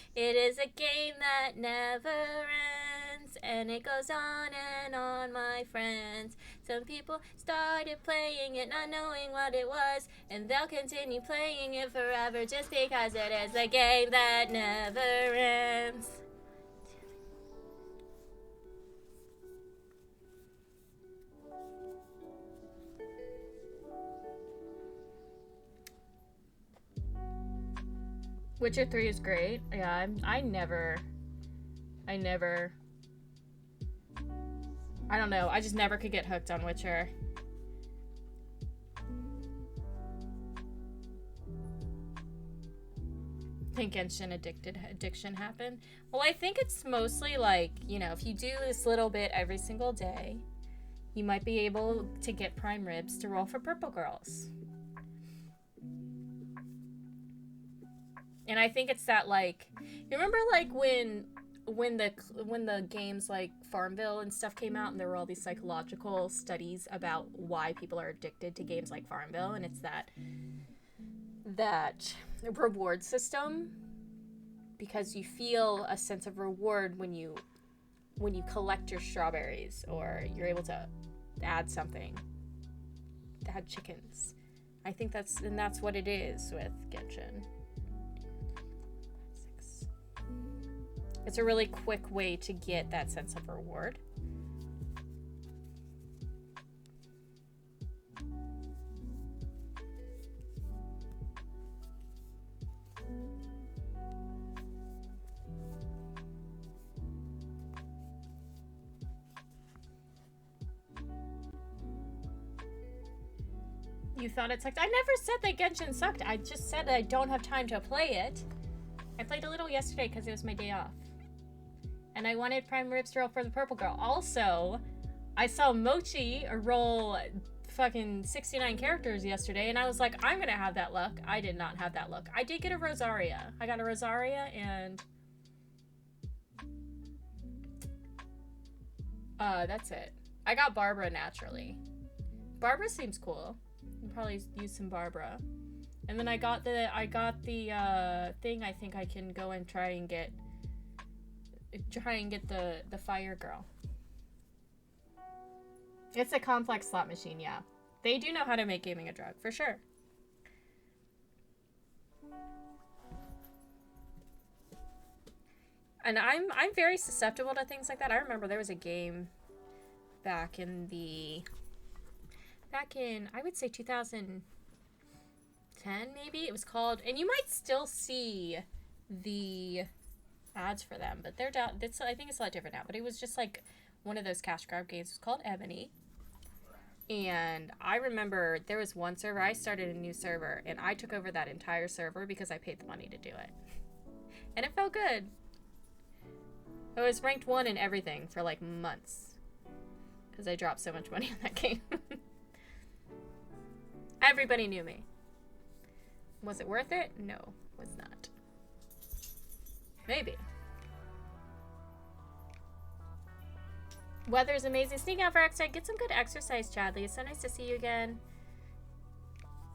that never ends, and it goes on and on, my friends. Some people started playing it not knowing what it was, and they'll continue playing it forever just because it is a game that never ends. Witcher 3 is great. Yeah, I don't know. I just never could get hooked on Witcher. I think Genshin addiction happened. Well, I think it's mostly like, you know, if you do this little bit every single day, you might be able to get prime ribs to roll for purple girls. And I think it's that, like, you remember like when the games like Farmville and stuff came out, and there were all these psychological studies about why people are addicted to games like Farmville, and it's that reward system, because you feel a sense of reward when you collect your strawberries, or you're able to add something, add chickens. I think that's what it is with Genshin. It's a really quick way to get that sense of reward. You thought it sucked? I never said that Genshin sucked. I just said that I don't have time to play it. I played a little yesterday because it was my day off. And I wanted prime ribs to roll for the purple girl. Also, I saw Mochi roll fucking 69 characters yesterday, and I was like, I'm gonna have that luck. I did not have that luck. I did get a Rosaria. I got a Rosaria, and that's it. I got Barbara naturally. Barbara seems cool. I'll probably use some Barbara. And then I got the thing. I think I can go and try and get the fire girl. It's a complex slot machine, yeah. They do know how to make gaming a drug, for sure. And I'm very susceptible to things like that. I remember there was a game back in I would say 2010 maybe. It was called, and you might still see the ads for them, but they're down. I think it's a lot different now, but it was just like one of those cash grab games. It was called Ebony. And I remember there was one server, I started a new server, and I took over that entire server because I paid the money to do it. And it felt good. I was ranked 1 in everything for like months because I dropped so much money on that game. Everybody knew me. Was it worth it? No, it was not. Maybe. Weather's amazing. Sneak out for extra. Get some good exercise, Chadley. It's so nice to see you again.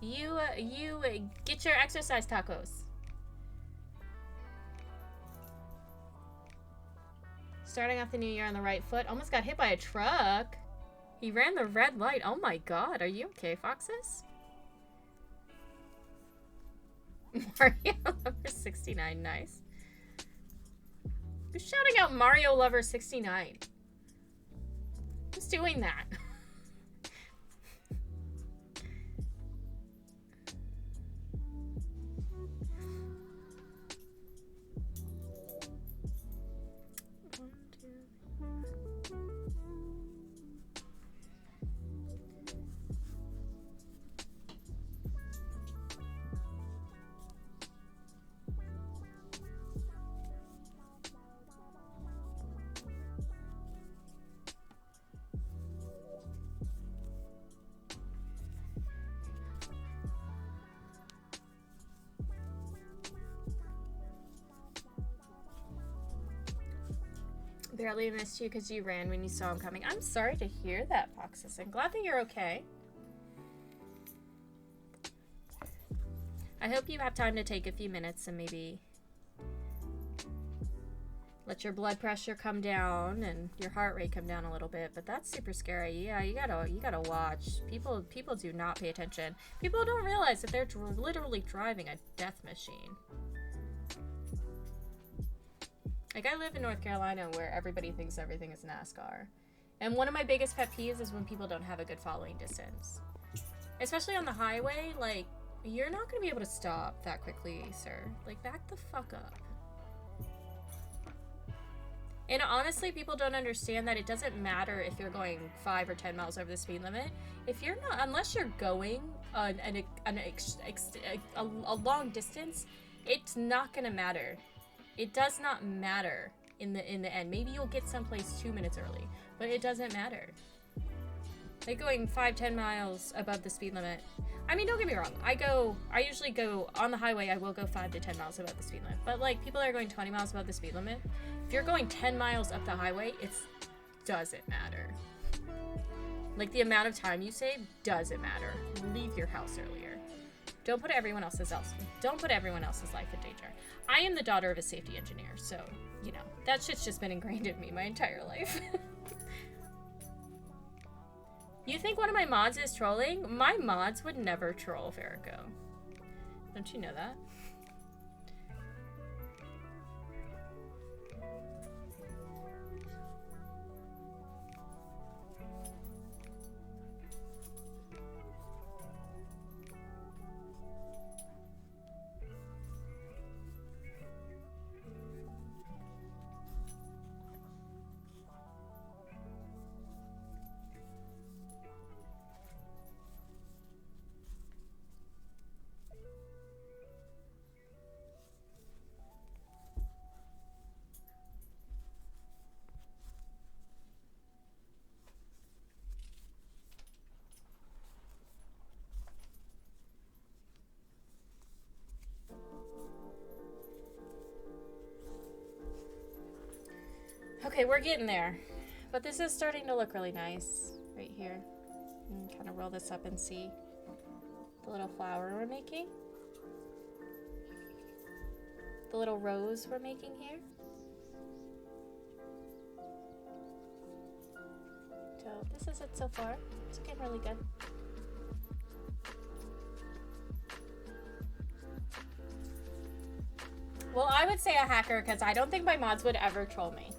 You get your exercise tacos. Starting off the new year on the right foot. Almost got hit by a truck. He ran the red light. Oh my god. Are you okay, Foxes? Mario Lover 69. Nice. Who's shouting out Mario Lover 69? Who's doing that? barely missed you because you ran when you saw him coming. I'm sorry to hear that, Foxes. I'm glad that you're okay. I hope you have time to take a few minutes and maybe let your blood pressure come down and your heart rate come down a little bit. But that's super scary. Yeah, you gotta watch. People do not pay attention. People don't realize that they're literally driving a death machine. Like, I live in North Carolina where everybody thinks everything is NASCAR. And one of my biggest pet peeves is when people don't have a good following distance. Especially on the highway, like, you're not going to be able to stop that quickly, sir. Like, back the fuck up. And honestly, people don't understand that it doesn't matter if you're going 5 or 10 miles over the speed limit. If you're not, unless you're going a long distance, it's not going to matter. It does not matter in the end. Maybe you'll get someplace 2 minutes early, but it doesn't matter. Like going 5-10 miles above the speed limit. I mean, don't get me wrong. I usually go on the highway. I will go 5 to 10 miles above the speed limit. But like people that are going 20 miles above the speed limit, if you're going 10 miles up the highway, it doesn't matter. Like the amount of time you save doesn't matter. Leave your house earlier. Don't put everyone else's life in danger. I am the daughter of a safety engineer, so, you know, that shit's just been ingrained in me my entire life. You think one of my mods is trolling? My mods would never troll Verico. Don't you know that? Okay, we're getting there. But this is starting to look really nice right here. Kind of roll this up and see the little flower we're making. The little rose we're making here. So this is it so far. It's looking really good. Well, I would say a hacker because I don't think my mods would ever troll me.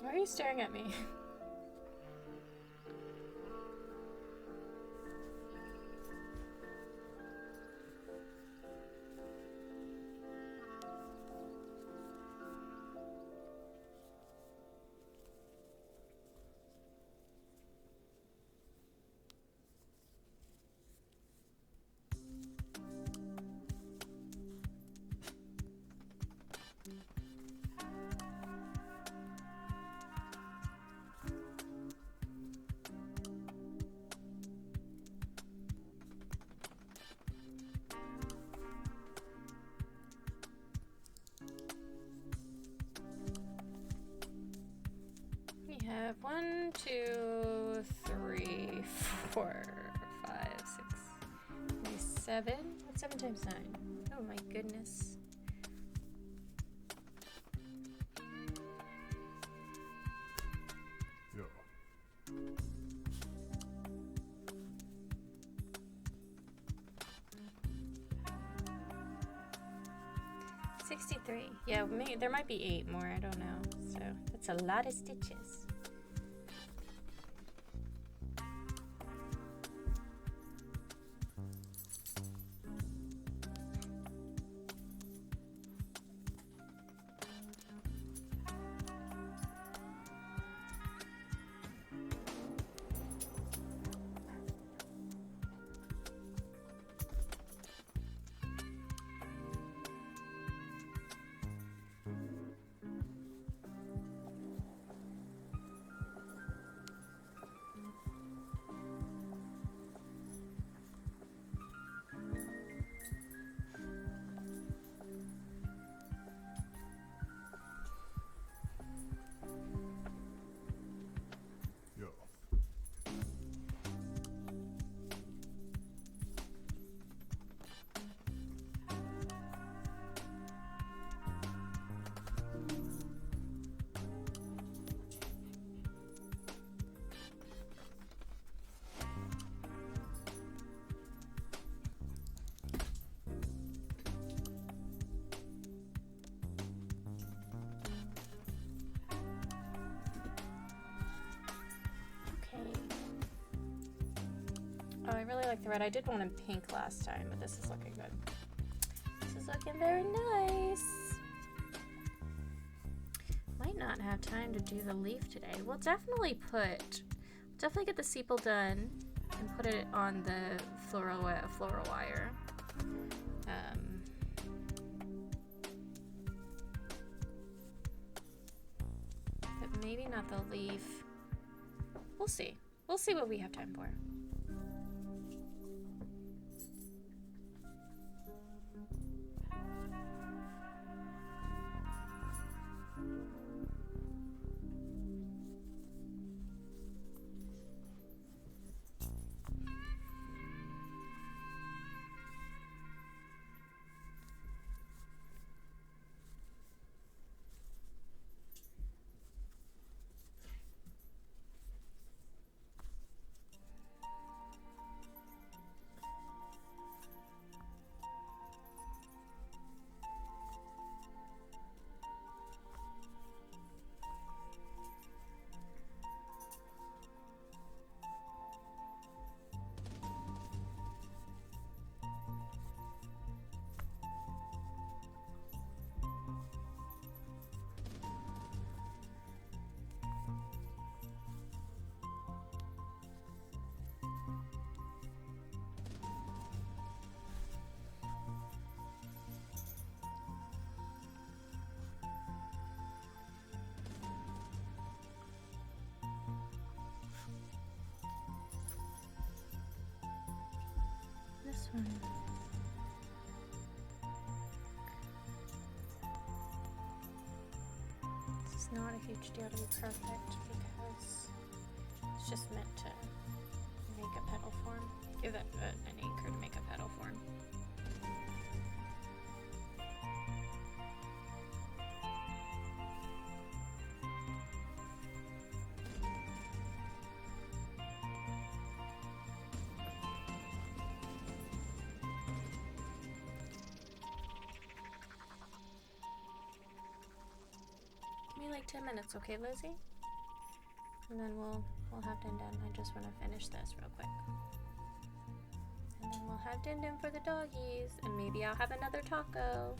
Why are you staring at me? 1, 2, 3, 4, 5, 6, 7. What's 7 times 9? Oh my goodness. Yeah. 63. Yeah, maybe, there might be 8 more. I don't know. So that's a lot of stitches. Yeah. Okay. Oh, I really like the red. I did one in pink last time, but this is looking good. This is looking very nice. Might not have time to do the leaf today. We'll definitely get the sepal done and put it on the floral wire. But maybe not the leaf. We'll see. We'll see what we have time for. This one. This is not a huge deal to be perfect because it's just meant to make a petal form. Give it an anchor to make a petal form. Give me like 10 minutes, okay, Lizzie? And then we'll have Din Din. I just want to finish this real quick. And then we'll have Din Din for the doggies, and maybe I'll have another taco.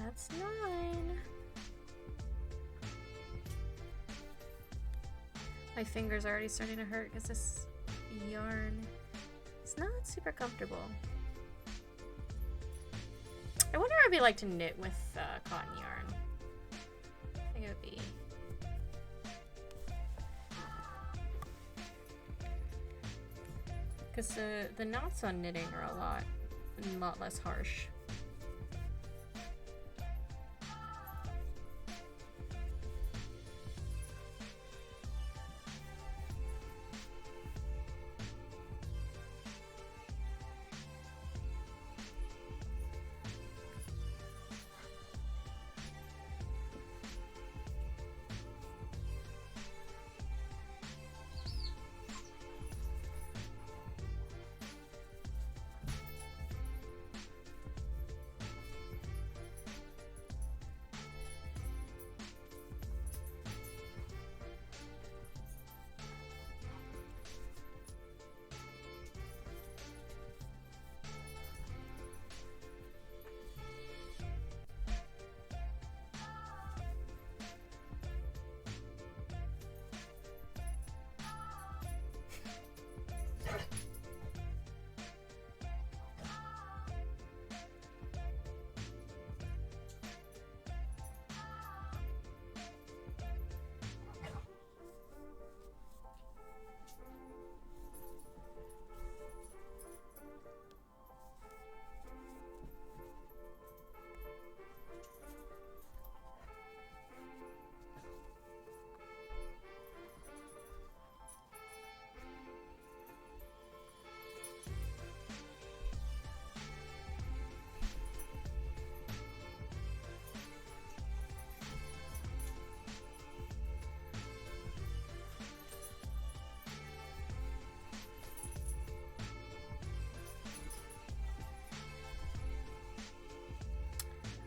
That's 9. My fingers are already starting to hurt because this yarn is not super comfortable. I wonder if it'd be like to knit with cotton yarn. I think it would be. Because the knots on knitting are a lot less harsh.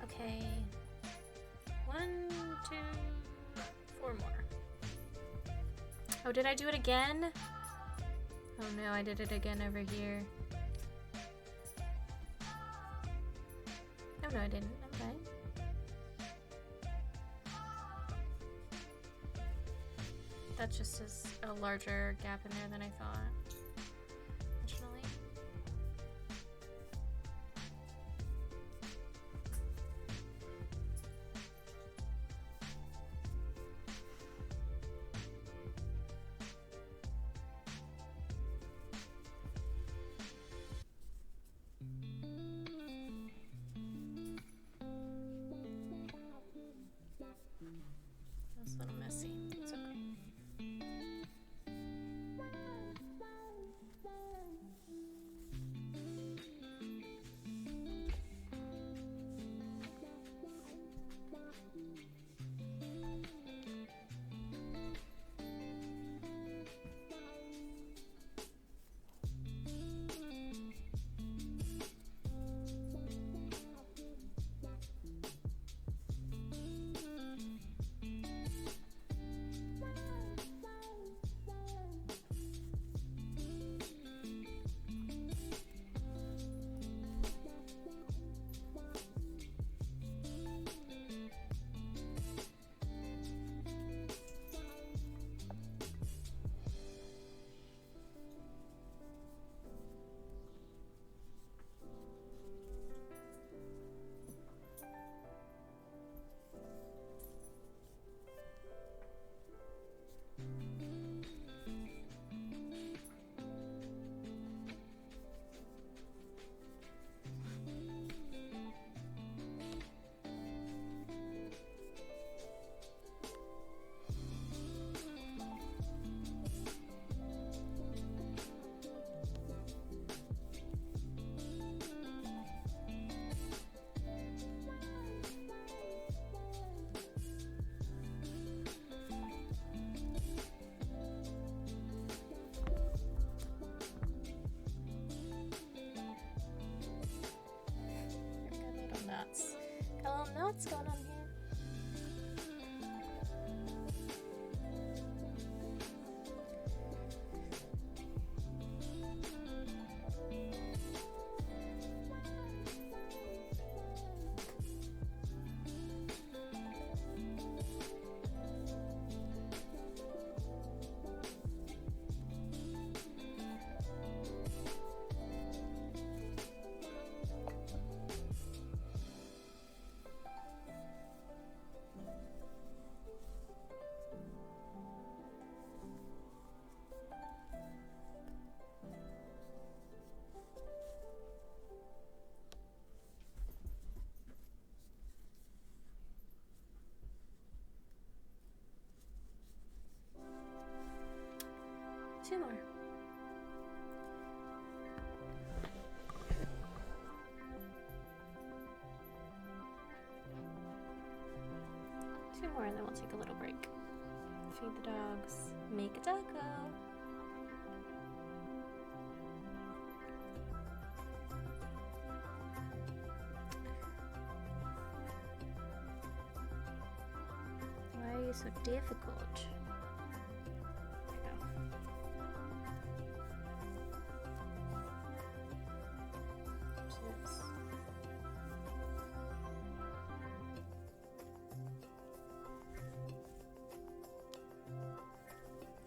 Okay. 1, 2, 4 more. Oh, did I do it again? Oh no, I did it again over here. Oh no, I didn't. Okay. That just is a larger gap in there than I thought. Originally. That's a little messy. It's okay. Got little knots going on here. 2 more. Two more, and then we'll take a little break. Feed the dogs. Make a taco. Why are you so difficult? There you go. Cheers.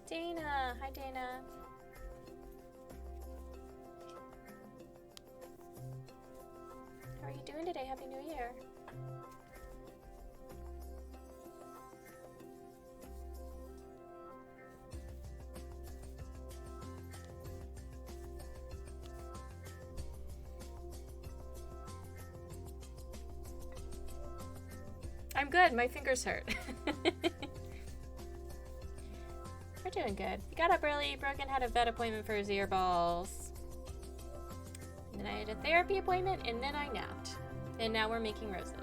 Dana! Hi, Dana. How are you doing today? Happy New Year. I'm good. My fingers hurt. We're doing good. We got up early. Brogan had a vet appointment for his earballs. And then I had a therapy appointment, and then I napped. And now we're making roses.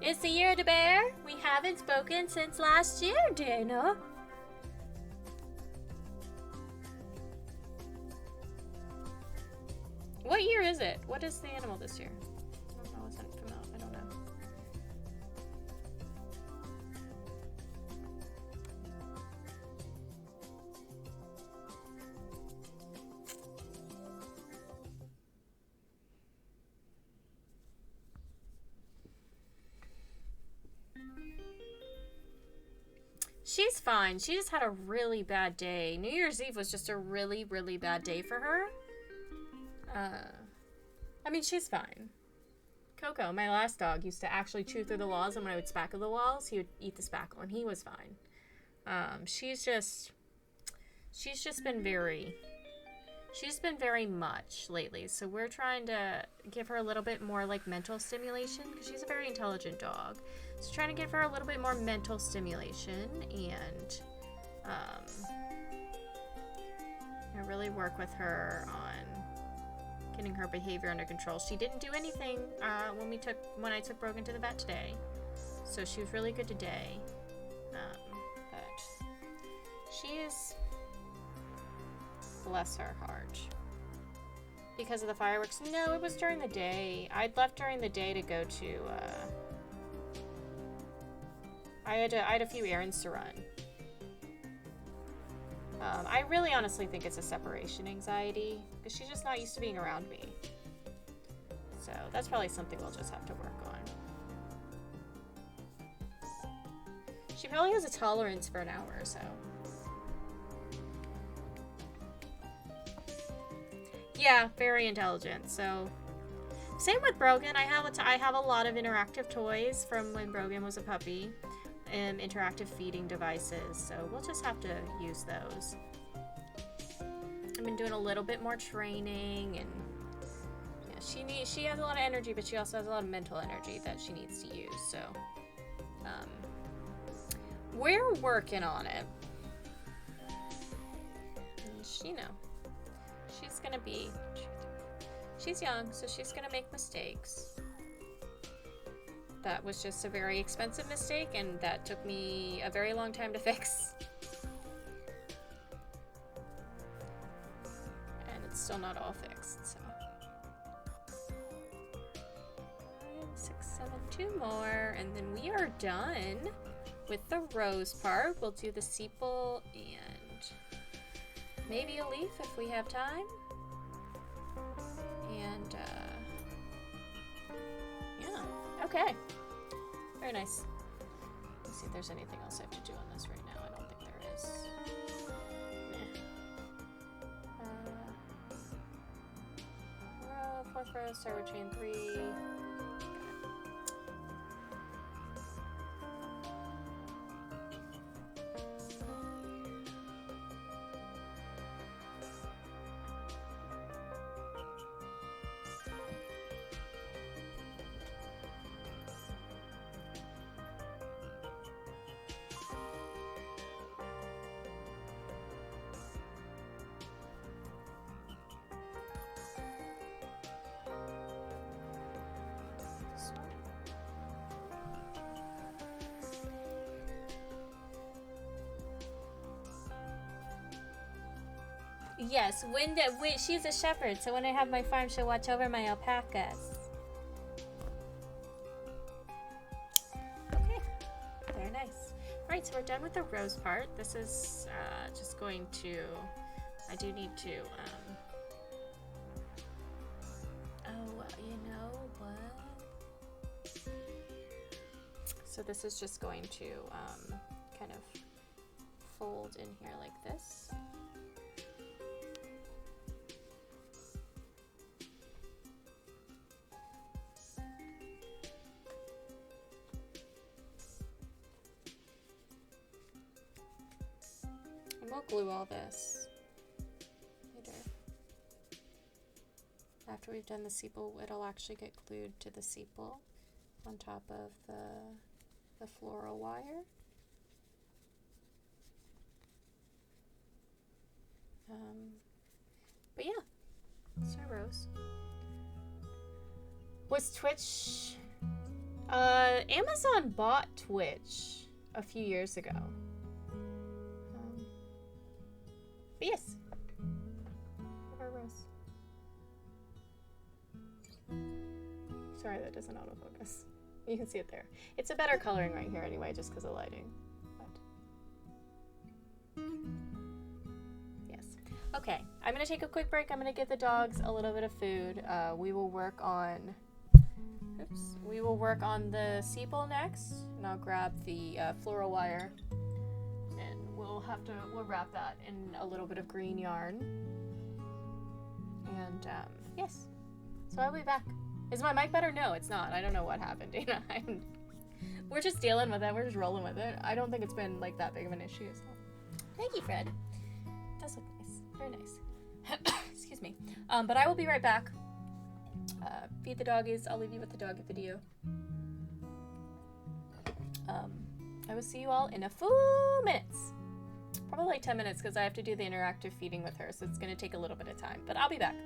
It's the year of the bear. We haven't spoken since last year, Dana. What year is it? What is the animal this year? I don't know. It's not come out. I don't know. She's fine. She just had a really bad day. New Year's Eve was just a really, really bad day for her. I mean, she's fine. Coco, my last dog, used to actually chew through the walls, and when I would spackle the walls, he would eat the spackle, and he was fine. She's been very much lately, so we're trying to give her a little bit more, like, mental stimulation, because she's a very intelligent dog. So trying to give her a little bit more mental stimulation, and, really work with her on getting her behavior under control. She didn't do anything when I took Brogan to the vet today, so she was really good today. But she is, bless her heart, because of the fireworks. No, it was during the day. I'd left during the day to go to. I had a few errands to run. I really honestly think it's a separation anxiety, because she's just not used to being around me. So that's probably something we'll just have to work on. She probably has a tolerance for an hour or so. Yeah, very intelligent. So same with Brogan. I have a lot of interactive toys from when Brogan was a puppy. Interactive feeding devices, so we'll just have to use those. I've been doing a little bit more training, and yeah, she has a lot of energy, but she also has a lot of mental energy that she needs to use, so we're working on it. And she's young, so she's gonna make mistakes. That was just a very expensive mistake, and that took me a very long time to fix. And it's still not all fixed, so. 5, 6, 7, 2 more, and then we are done with the rose part. We'll do the sepal and maybe a leaf if we have time. And, yeah, okay. Very nice. Let's see if there's anything else I have to do on this right now. I don't think there is. Row, 4th row, start with chain 3. Yes, when she's a shepherd, so when I have my farm, she'll watch over my alpacas. Okay, very nice. Alright, so we're done with the rose part. This is just going to, I do need to, oh, you know what? So this is just going to kind of fold in here like this. And we'll glue all this later. After we've done the sepal, it'll actually get glued to the sepal on top of the floral wire. But yeah, so Rose. Was Twitch, Amazon bought Twitch a few years ago. But yes, our Rose. Sorry, that doesn't autofocus. You can see it there. It's a better coloring right here anyway, just because of lighting. But yes. Okay, I'm gonna take a quick break. I'm gonna give the dogs a little bit of food. We will work on. Oops. We will work on the sepal next, and I'll grab the floral wire, and we'll wrap that in a little bit of green yarn. And yes. So I'll be back. Is my mic better? No, it's not. I don't know what happened, Dana. We're just dealing with it. We're just rolling with it. I don't think it's been like that big of an issue. So. Thank you, Fred. It does look nice. Very nice. Excuse me. But I will be right back. Feed the doggies. I'll leave you with the doggy video. I will see you all in a few minutes. Probably like 10 minutes because I have to do the interactive feeding with her. So it's going to take a little bit of time. But I'll be back.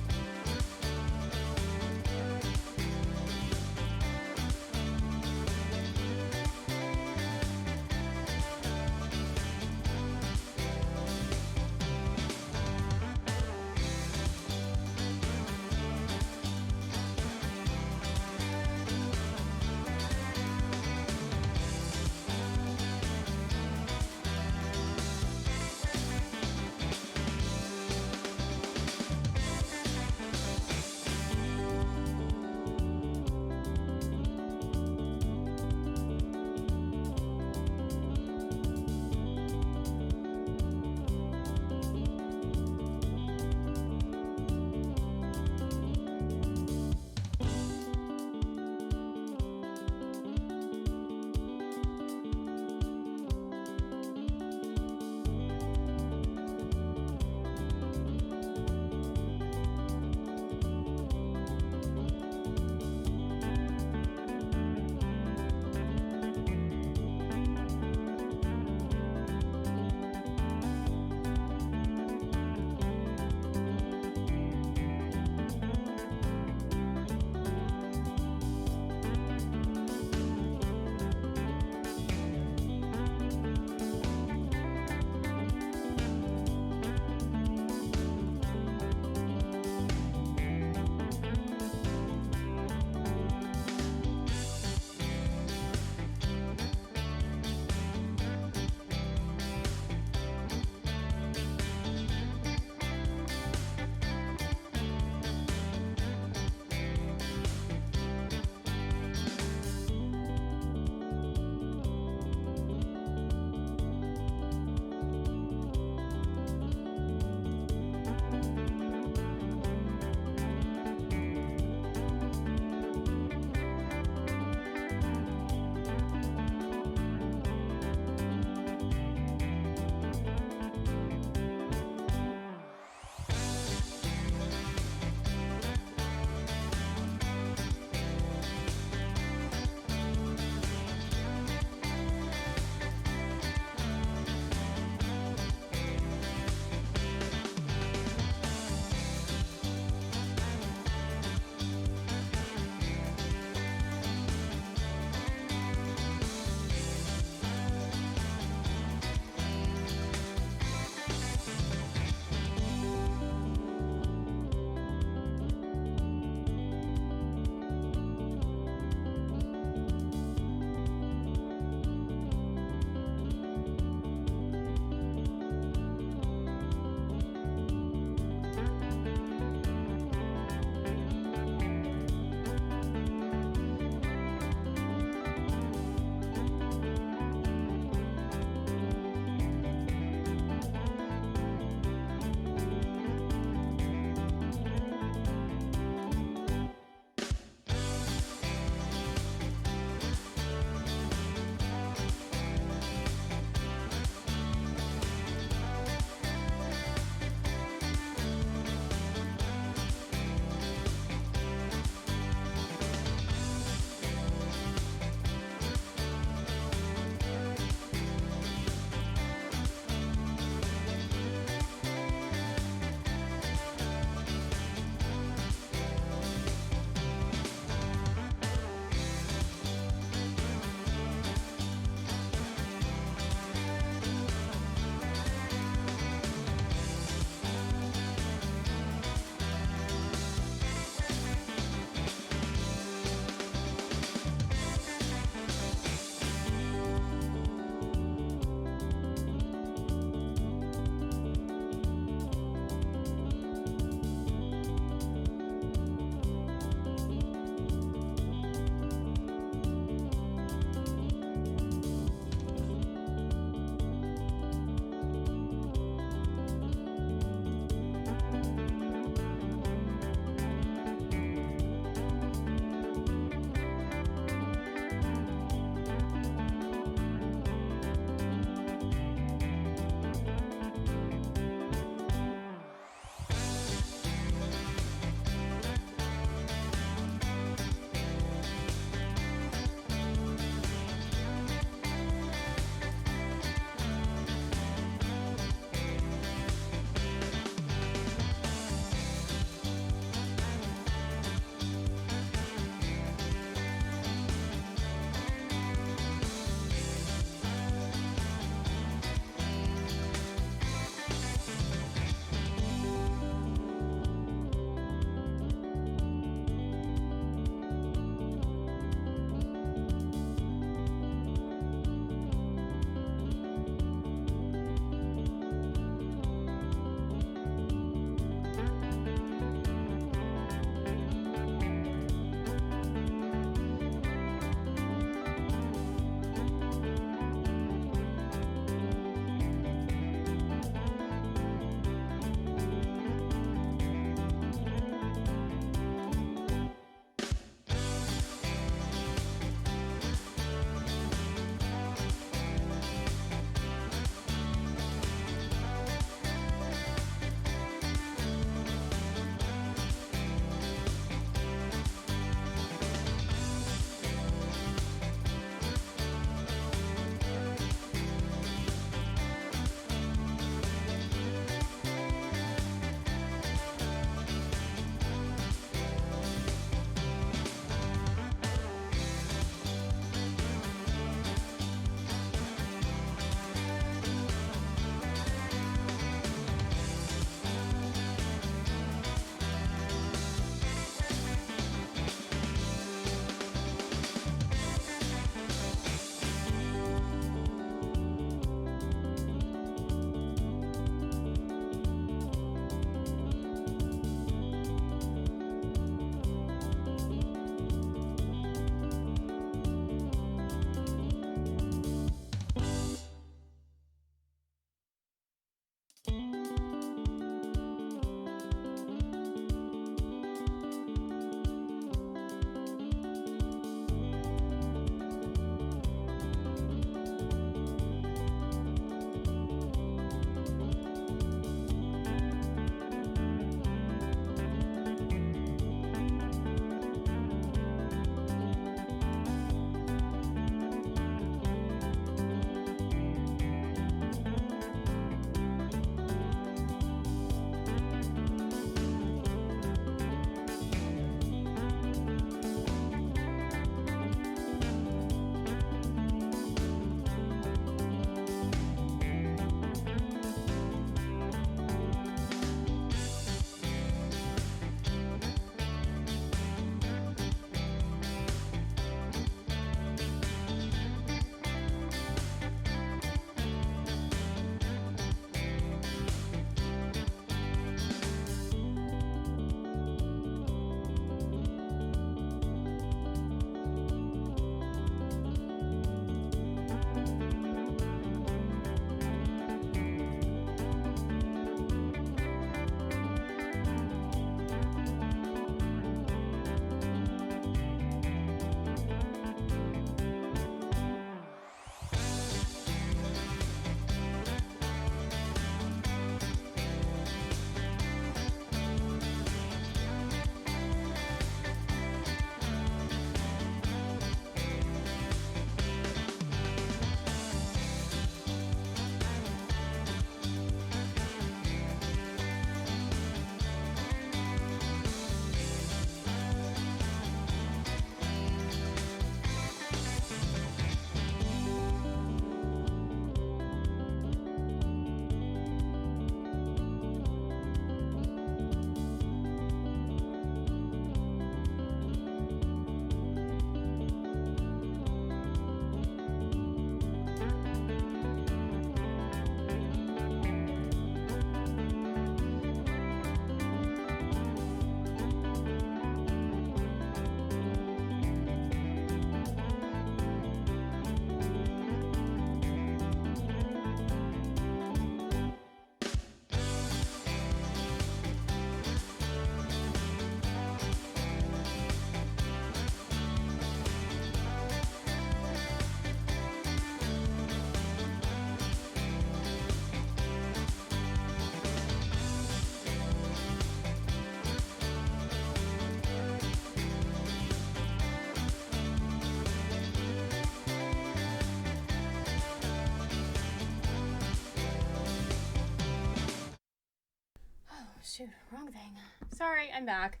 shoot, wrong thing. Sorry, I'm back.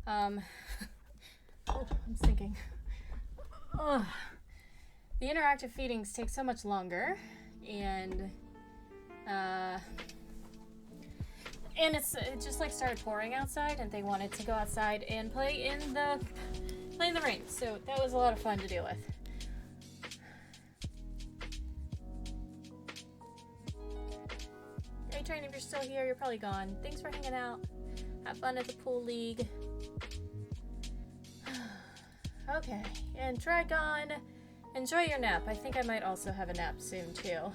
Oh, I'm sinking. Ugh. The interactive feedings take so much longer, and it just like started pouring outside, and they wanted to go outside and play in the rain. So that was a lot of fun to deal with. Hey, Train, if you're still here, you're probably gone. Thanks for hanging out. Have fun at the pool league. Okay, and Dragon, enjoy your nap. I think I might also have a nap soon too.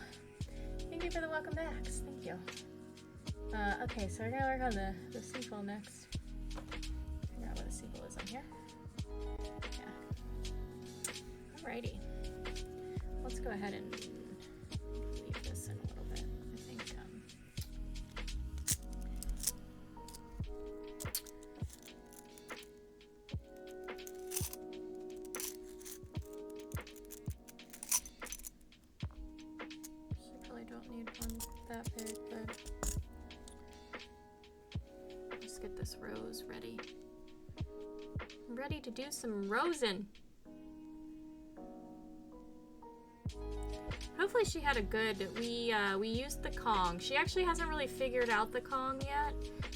Thank you for the welcome backs. Thank you. Okay, so we're gonna work on the sequel next. Figure out what the sequel is on here. Yeah. Alrighty. Let's go ahead and leave this in a little bit. I think I probably don't need one that big, but let's get this rose ready. I'm ready to do some rosin. Hopefully she had a good, we used the Kong. She actually hasn't really figured out the Kong yet,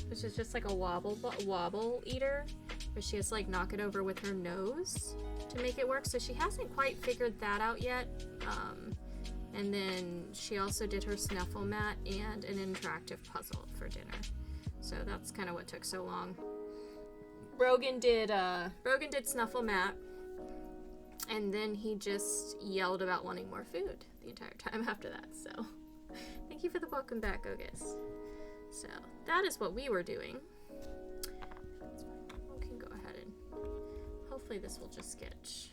which is just like a wobble eater, where she has to like knock it over with her nose to make it work. So she hasn't quite figured that out yet. And then she also did her snuffle mat and an interactive puzzle for dinner. So that's kind of what took so long. Brogan did snuffle mat, and then he just yelled about wanting more food the entire time after that. So thank you for the welcome back, Ogus. So that is what we were doing. We can go ahead and hopefully this will just sketch.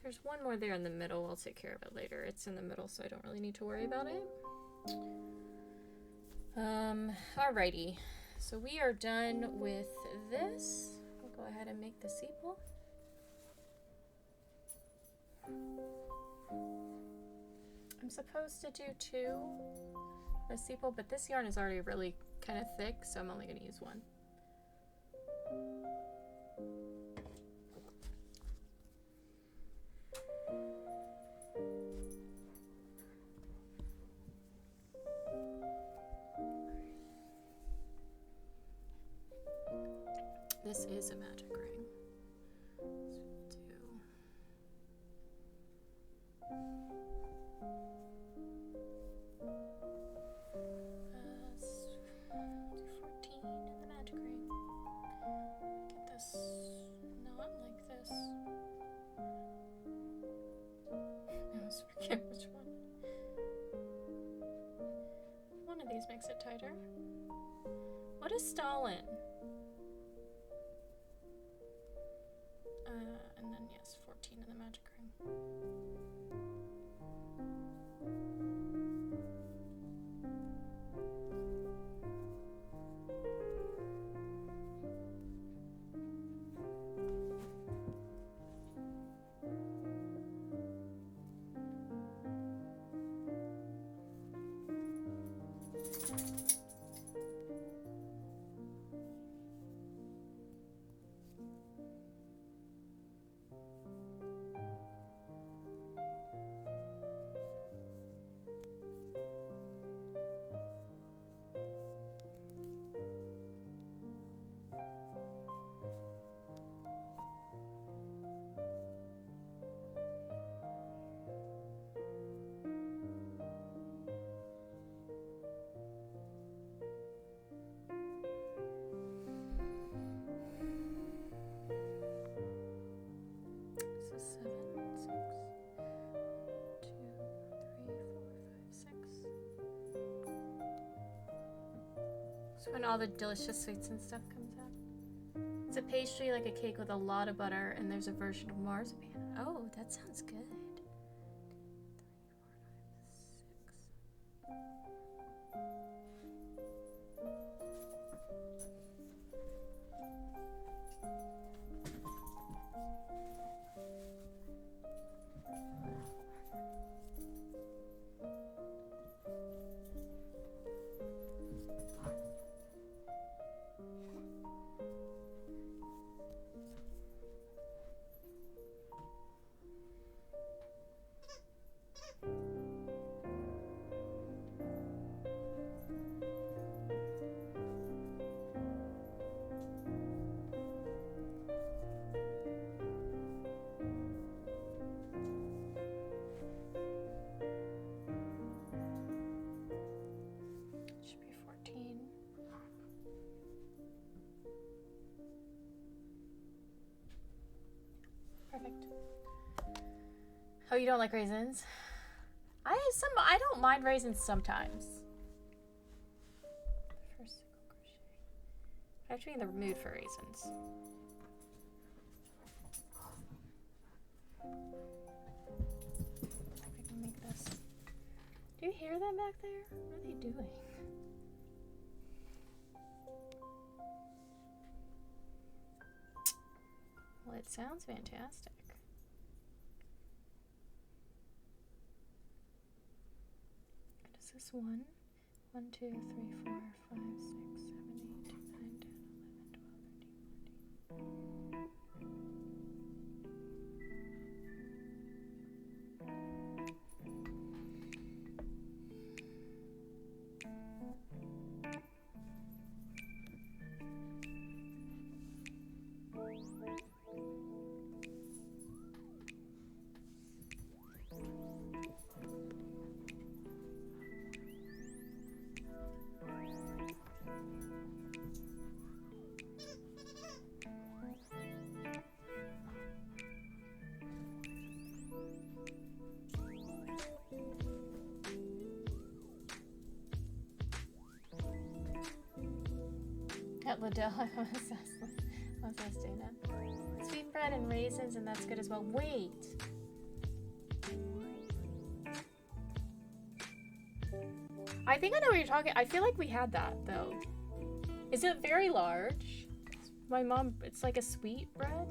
There's one more there in the middle. I'll take care of it later. It's in the middle, so I don't really need to worry about it. Alrighty. So we are done with this. We'll go ahead and make the sepal. I'm supposed to do 2 a sepal, but this yarn is already really kind of thick, so I'm only going to use 1. This is a magic ring. So we'll do 14 in the magic ring. Get this not like this. I always forget which one. One of these makes it tighter. What is Stalin? And then yes, 14 in the magic ring. When all the delicious sweets and stuff comes out. It's a pastry like a cake with a lot of butter, and there's a version of marzipan. Oh, that sounds good. 3, 4, 5, 6. Oh, you don't like raisins? I don't mind raisins sometimes. First single crochet. I have to be in the mood for raisins. I can make this. Do you hear them back there? What are they doing? Well, it sounds fantastic. What is this one? 1, 2, 3, 4, 5, 6, 7, 8, 9, 10, 11, 12, At Liddell, I was asked Dana. Sweet bread and raisins, and that's good as well. Wait! I think I know what you're talking. I feel like we had that, though. Is it very large? My mom, it's like a sweet bread?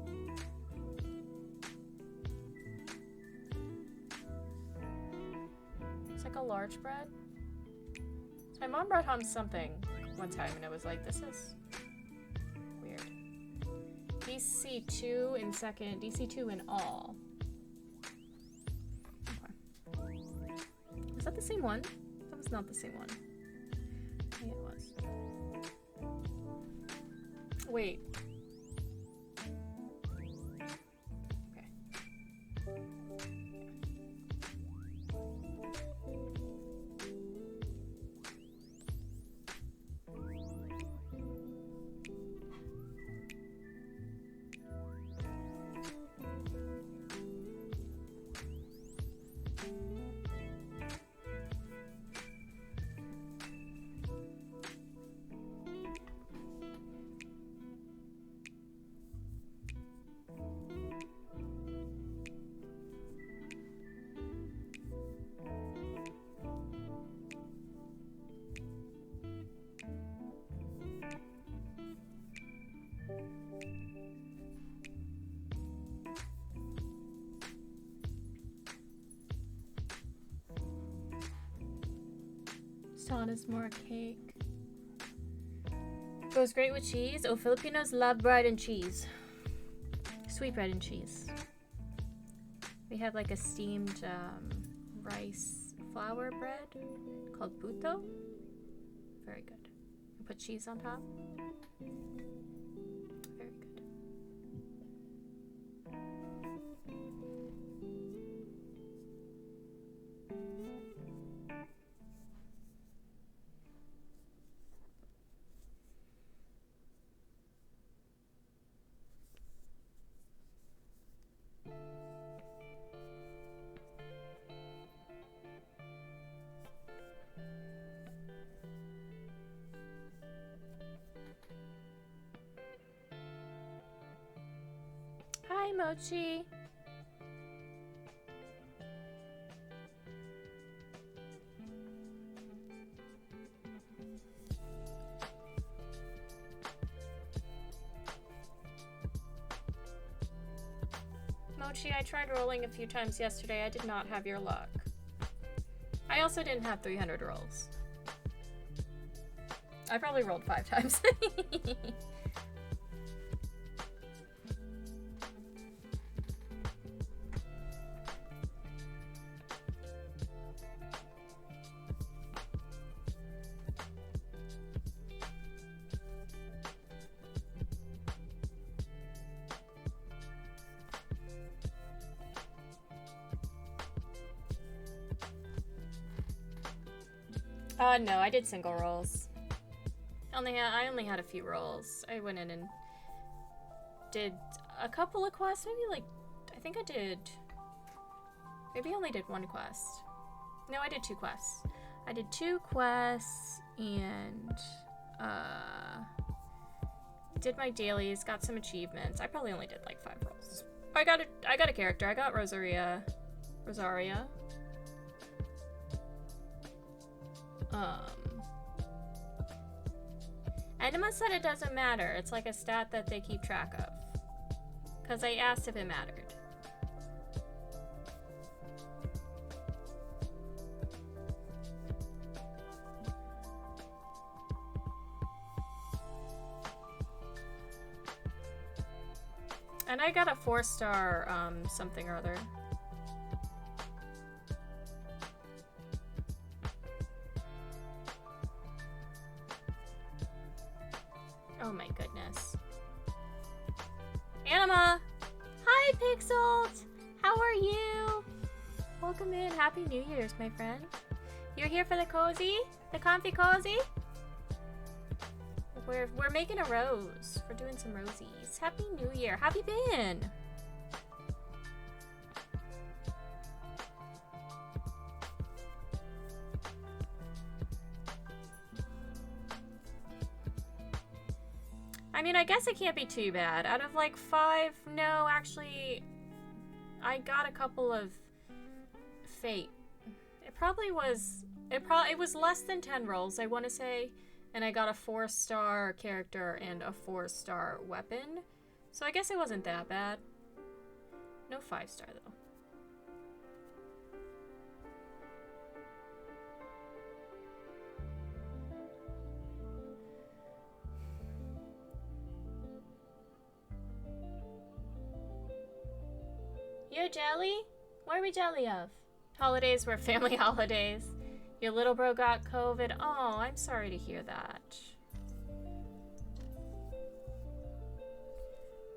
It's like a large bread? So my mom brought home something one time, and I was like, this is weird. DC2 in second, DC2 in all. Okay. Was that the same one? That was not the same one. I think it was. Wait. Okay. Sauna's more cake. Goes great with cheese. Oh, Filipinos love bread and cheese. Sweet bread and cheese. We have like a steamed rice flour bread called puto. Very good. You put cheese on top. Very good. Hi, Mochi. Mochi, I tried rolling a few times yesterday. I did not have your luck. I also didn't have 300 rolls. I probably rolled 5 times. No, I did single rolls. I only had a few rolls. I went in and did a couple of quests, maybe like, I think I did Maybe I only did one quest. No, I did 2 quests. I did 2 quests and did my dailies, got some achievements. I probably only did like 5 rolls. I got a character. I got Rosaria. Enema said it doesn't matter. It's like a stat that they keep track of. Because I asked if it mattered. And I got a 4-star something or other. Oh my goodness. Anima! Hi, Pixelt! How are you? Welcome in. Happy New Year's, my friend. You're here for the cozy? The comfy cozy? We're making a rose. We're doing some rosies. Happy New Year. How have you been? I mean, I guess it can't be too bad. Out of like 5, no, actually, I got a couple of fate. It was less than 10 rolls, I want to say. And I got a 4-star character and a 4-star weapon. So I guess it wasn't that bad. No 5-star though. You jelly? What are we jelly of? Holidays were family holidays. Your little bro got COVID. Oh, I'm sorry to hear that.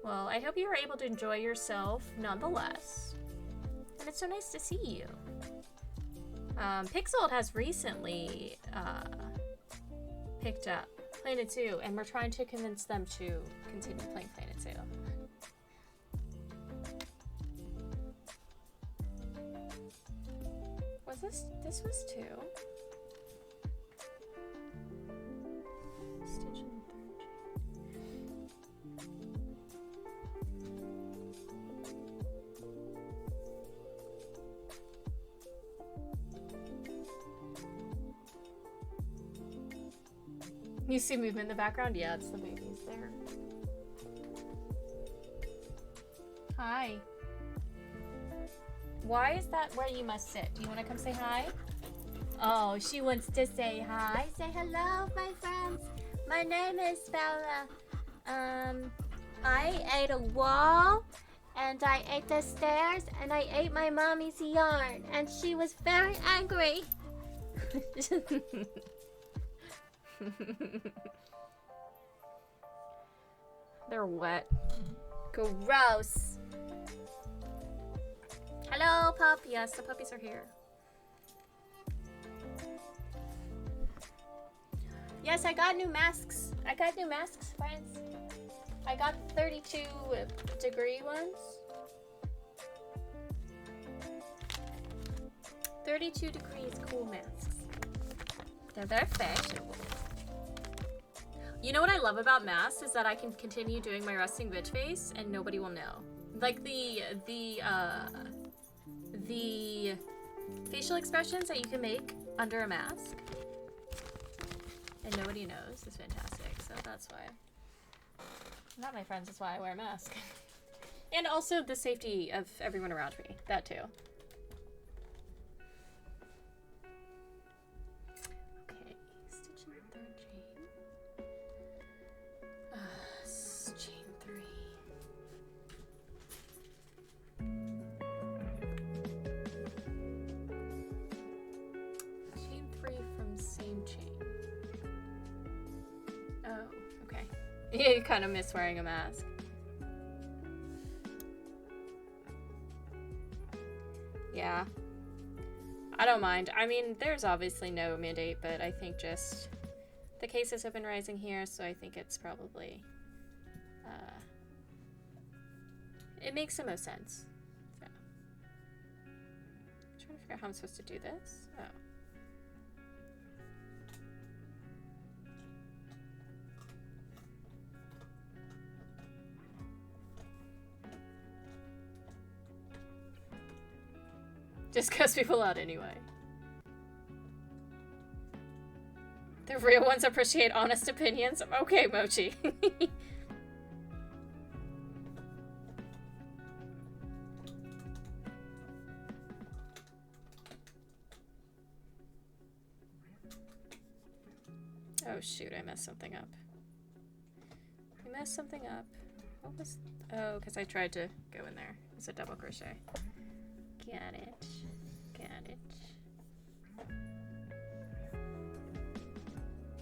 Well, I hope you were able to enjoy yourself nonetheless. And it's so nice to see you. Pixel has recently picked up Planet 2, and we're trying to convince them to continue playing Planet 2. Was this was 2? Stitch in the 3rd. You see movement in the background? Yeah, it's the babies there. Hi. Why is that where you must sit? Do you want to come say hi? Oh, she wants to say hi. Say hello, my friends. My name is Bella. I ate a wall, and I ate the stairs, and I ate my mommy's yarn, and she was very angry. They're wet. Gross. Hello, pup. Yes, the puppies are here. Yes, I got new masks. Friends. I got 32-degree ones. 32 degrees cool masks. They're very fashionable. You know what I love about masks is that I can continue doing my resting bitch face and nobody will know. Like the facial expressions that you can make under a mask and nobody knows is fantastic. So that's why. Not my friends, that's why I wear a mask. And also the safety of everyone around me. That too. Okay, stitch in the 3rd chain. Chain 3. Chain 3 from same chain. Oh, okay. You kind of miss wearing a mask. Yeah. I don't mind. I mean, there's obviously no mandate, but I think just the cases have been rising here, so I think it's probably it makes the most sense. So. figure out how I'm supposed to do this. Oh. Just cuss people out anyway. The real ones appreciate honest opinions. Okay, Mochi. Oh shoot, I messed something up. I messed something up. What was... Oh, because I tried to go in there. It's a double crochet. Got it. Got it.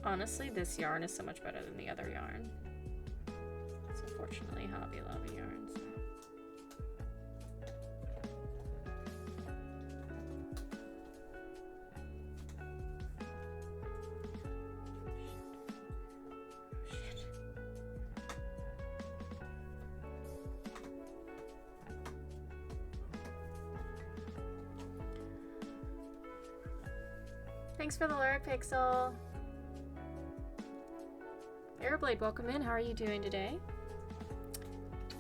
Honestly, this yarn is so much better than the other yarn. It's unfortunately Hobby Lobby yarns. Thanks for the lure, Pixel. Airblade, welcome in. How are you doing today?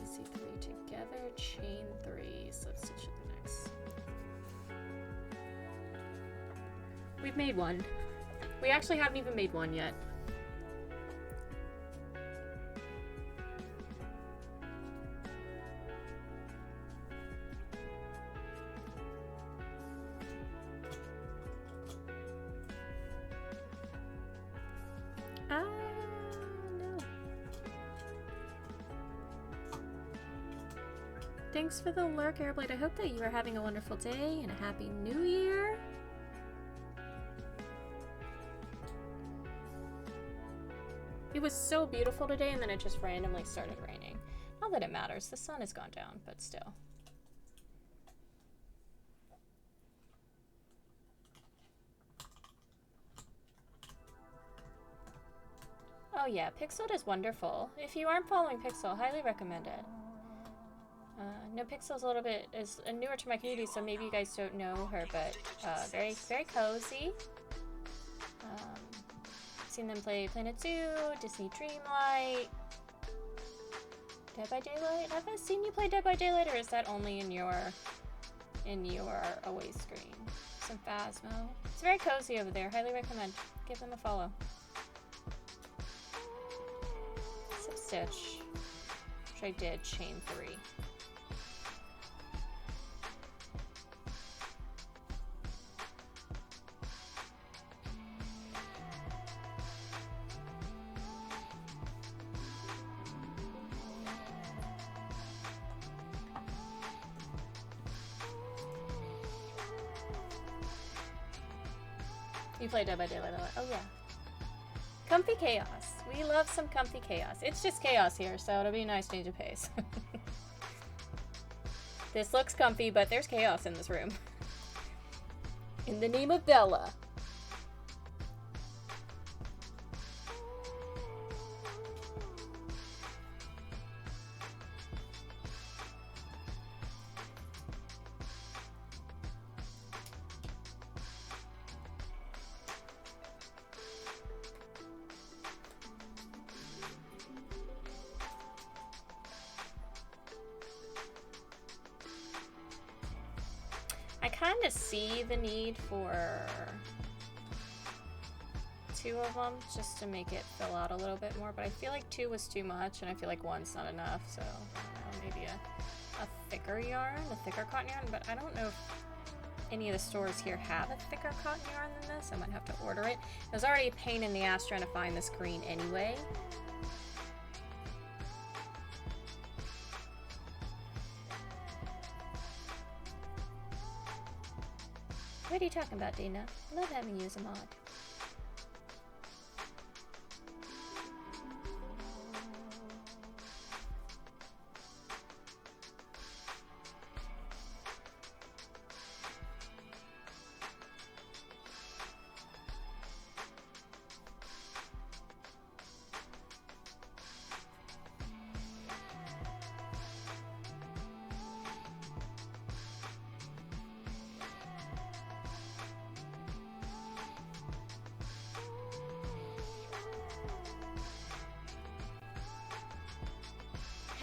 See 3 together, chain 3, substitution next. We've made one. We actually haven't even made one yet. Thanks for the lurk, Airblade. I hope that you are having a wonderful day and a happy new year. It was so beautiful today, and then it just randomly started raining. Not that it matters. The sun has gone down, but still. Oh yeah, Pixel is wonderful. If you aren't following Pixel, highly recommend it. No, Pixel's a little bit is newer to my community, so maybe you guys don't know her, but very, very cozy. Seen them play Planet Zoo, Disney Dreamlight, Dead by Daylight. Have I seen you play Dead by Daylight, or is that only in your away screen? Some Phasmo. It's very cozy over there. Highly recommend. Give them a follow. Some Stitch, which I did chain 3. You play Dead by Daylight a lot. Oh yeah. Comfy chaos. We love some comfy chaos. It's just chaos here, so it'll be a nice change of pace. This looks comfy, but there's chaos in this room. In the name of Bella. See the need for 2 of them just to make it fill out a little bit more, but I feel like 2 was too much, and I feel like 1's not enough, so I don't know, maybe a thicker yarn, a thicker cotton yarn, but I don't know if any of the stores here have a thicker cotton yarn than this. I might have to order it. It was already a pain in the ass trying to find this green anyway. What are you talking about, Dana? I love having you as a mod.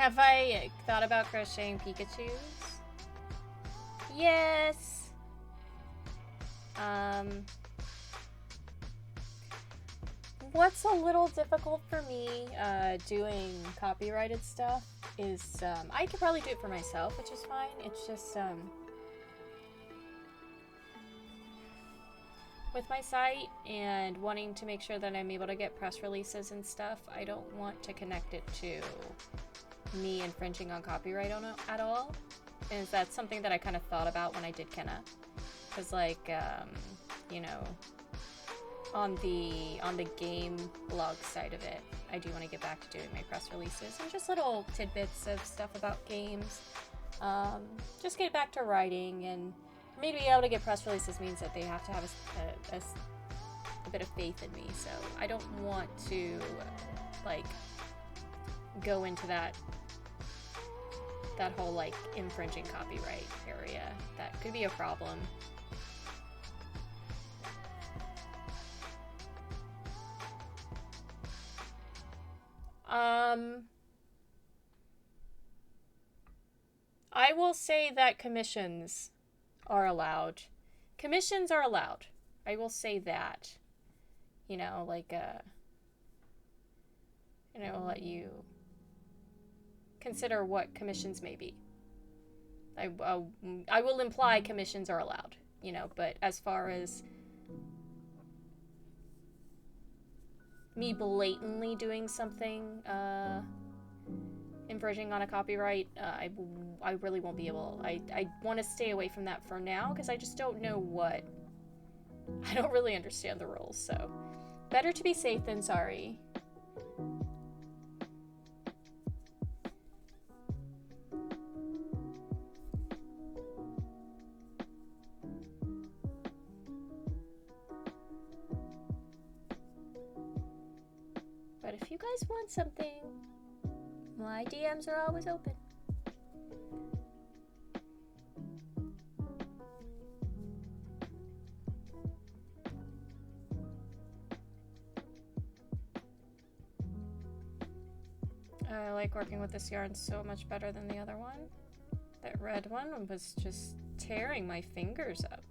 Have I thought about crocheting Pikachus? Yes. What's a little difficult for me doing copyrighted stuff is I could probably do it for myself, which is fine. It's just with my site and wanting to make sure that I'm able to get press releases and stuff, I don't want to connect it to me infringing on copyright on it at all. And that's something that I kind of thought about when I did Kenna. Because, like, you know, on the game blog side of it, I do want to get back to doing my press releases and just little tidbits of stuff about games. Just get back to writing, and for me to be able to get press releases means that they have to have a bit of faith in me. So I don't want to, like, go into that whole, like, infringing copyright area. That could be a problem. I will say that commissions are allowed. Commissions are allowed. I will say that. You know, like, and I will let you consider what commissions may be. I will imply commissions are allowed, you know, but as far as me blatantly doing something infringing on a copyright, I really won't be able. I want to stay away from that for now because I just don't know what. I don't really understand the rules, so better to be safe than sorry. But if you guys want something, my DMs are always open. I like working with this yarn so much better than the other one. That red one was just tearing my fingers up.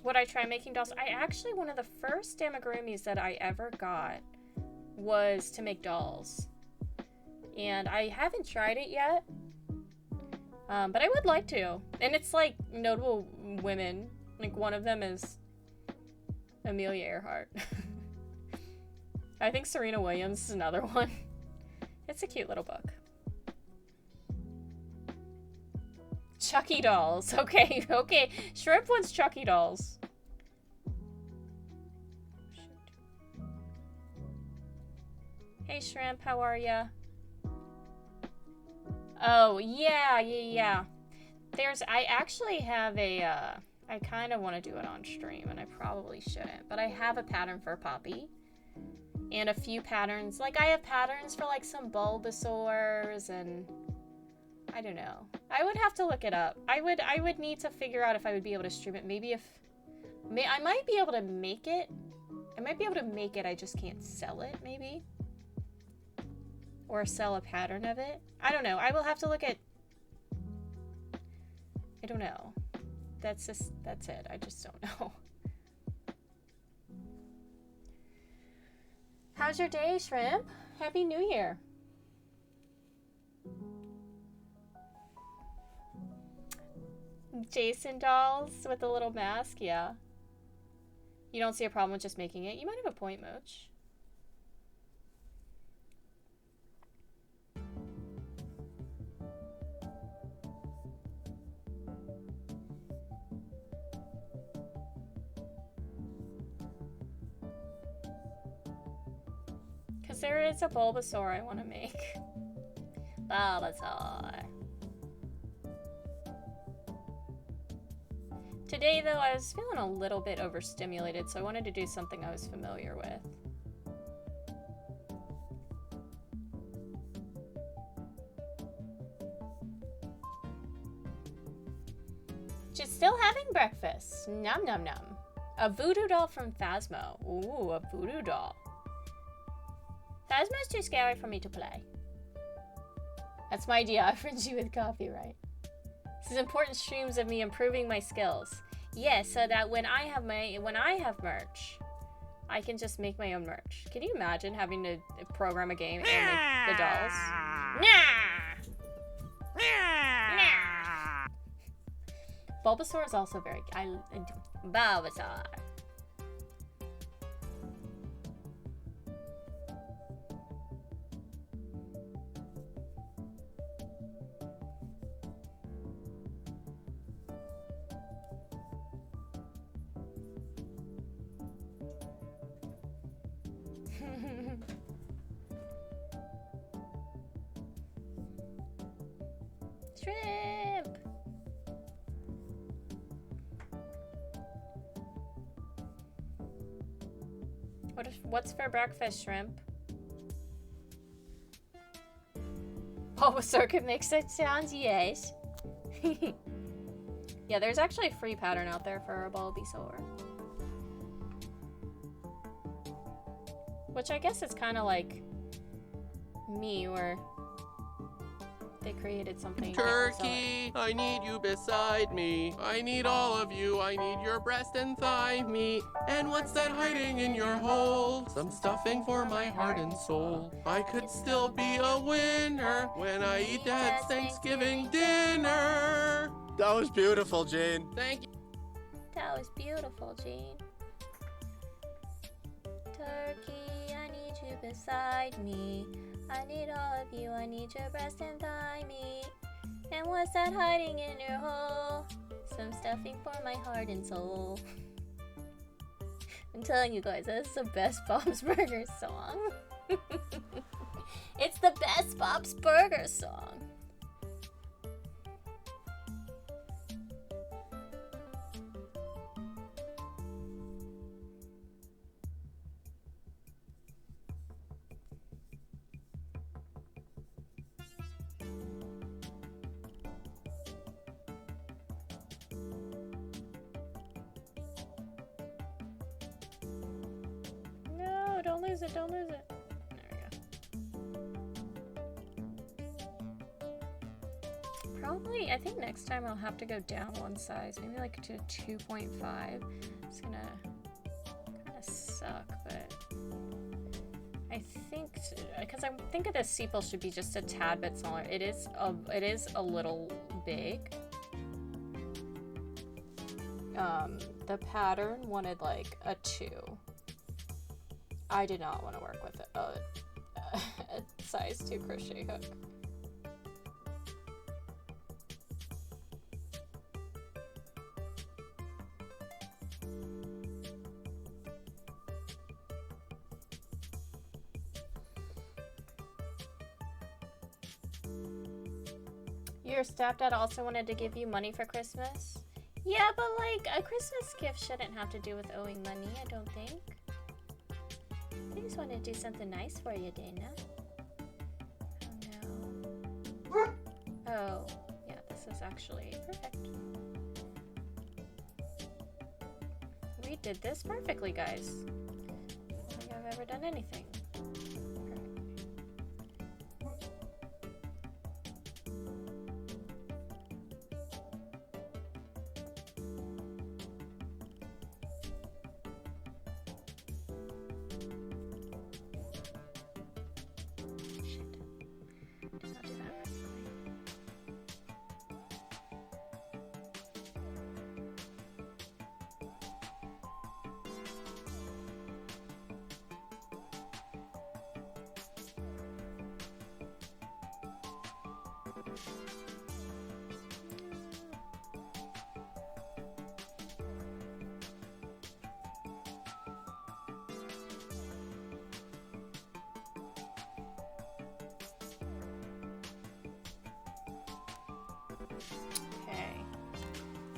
Would I try making dolls? I actually, one of the first amigurumis that I ever got was to make dolls. And I haven't tried it yet. But I would like to. And it's like notable women. Like one of them is Amelia Earhart. I think Serena Williams is another one. It's a cute little book. Chucky dolls. Okay, okay. Shrimp wants Chucky dolls. Shoot. Hey, Shrimp, how are ya? Oh, yeah. I actually have a, I kind of want to do it on stream, and I probably shouldn't, but I have a pattern for Poppy. And a few patterns. Like, I have patterns for, like, some Bulbasaurs, and I don't know. I would have to look it up. I would need to figure out if I would be able to stream it. Maybe I might be able to make it. I might be able to make it, I just can't sell it, maybe. Or sell a pattern of it. I don't know. I will have to look at... I don't know. That's it. I just don't know. How's your day, Shrimp? Happy New Year. Jason dolls with a little mask, yeah. You don't see a problem with just making it. You might have a point, Mooch. Because there is a Bulbasaur I want to make. Bulbasaur. Today, though, I was feeling a little bit overstimulated, so I wanted to do something I was familiar with. Just still having breakfast. Nom nom nom. A voodoo doll from Phasmo. Ooh, a voodoo doll. Phasmo's too scary for me to play. That's my idea. I fringe you with copyright. This is important streams of me improving my skills. Yes, so that when I have merch, I can just make my own merch. Can you imagine having to program a game and make the dolls? Nah. Bulbasaur is also very. Bulbasaur. Shrimp. What's for breakfast, Shrimp? Bulbasaur could make such sounds, yes. Yeah, there's actually a free pattern out there for a Bulbasaur. Which I guess is kind of like me, where they created something. Turkey, I need you beside me. I need all of you. I need your breast and thigh meat. And what's that hiding in your hole? Some stuffing for my heart and soul. I could still be a winner when I eat Dad's Thanksgiving dinner. That was beautiful, Jane. Thank you. That was beautiful, Jane. Turkey, I need you beside me. I need all of you. I need your breast and thigh meat. And what's that hiding in your hole? Some stuffing for my heart and soul. I'm telling you guys, that's the best Bob's Burgers song. It's the best Bob's Burgers song. No, don't lose it, don't lose it. There we go. Probably, I think next time I'll have to go down one size, maybe like to 2.5. It's gonna kind of suck, but I think, because I think the sepal should be just a tad bit smaller. It is a little big. The pattern wanted like a 2. I did not want to work with a size 2 crochet hook. Your stepdad also wanted to give you money for Christmas? Yeah, but like, a Christmas gift shouldn't have to do with owing money, I don't think. I just want to do something nice for you, Dana. Oh no. Oh, yeah, this is actually perfect. We did this perfectly, guys. I don't think I've ever done anything. Okay,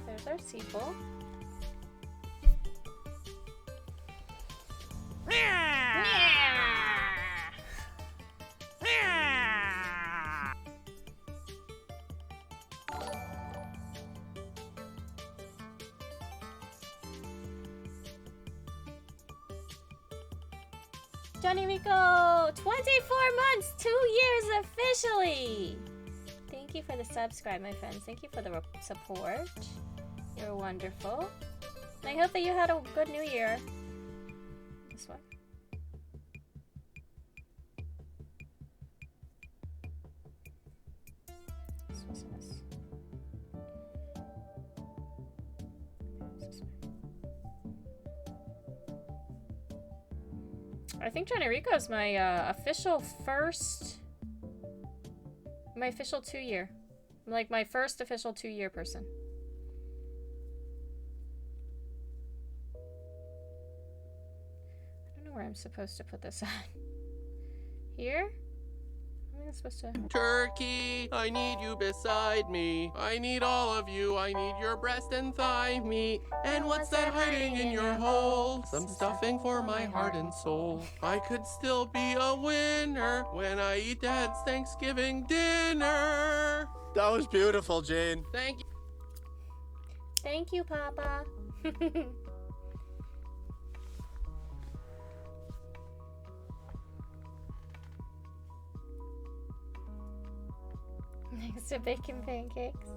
there's our sepal. Johnny Rico, 24 months, 2 years officially. Thank you for the subscribe, my friends. Thank you for the support. You're wonderful. And I hope that you had a good New Year. This one. What's this? I think Johnny Rico's my official 2-year. Like my first official 2-year person. I don't know where I'm supposed to put this on. Here? I think I'm supposed to... Turkey, I need you beside me. I need all of you. I need your breast and thigh meat. And what's that hiding in your hole? Some stuffing for my heart and soul. I could still be a winner when I eat Dad's Thanksgiving dinner. That was beautiful, Jane. Thank you. Thank you, Papa. Next to bacon pancakes.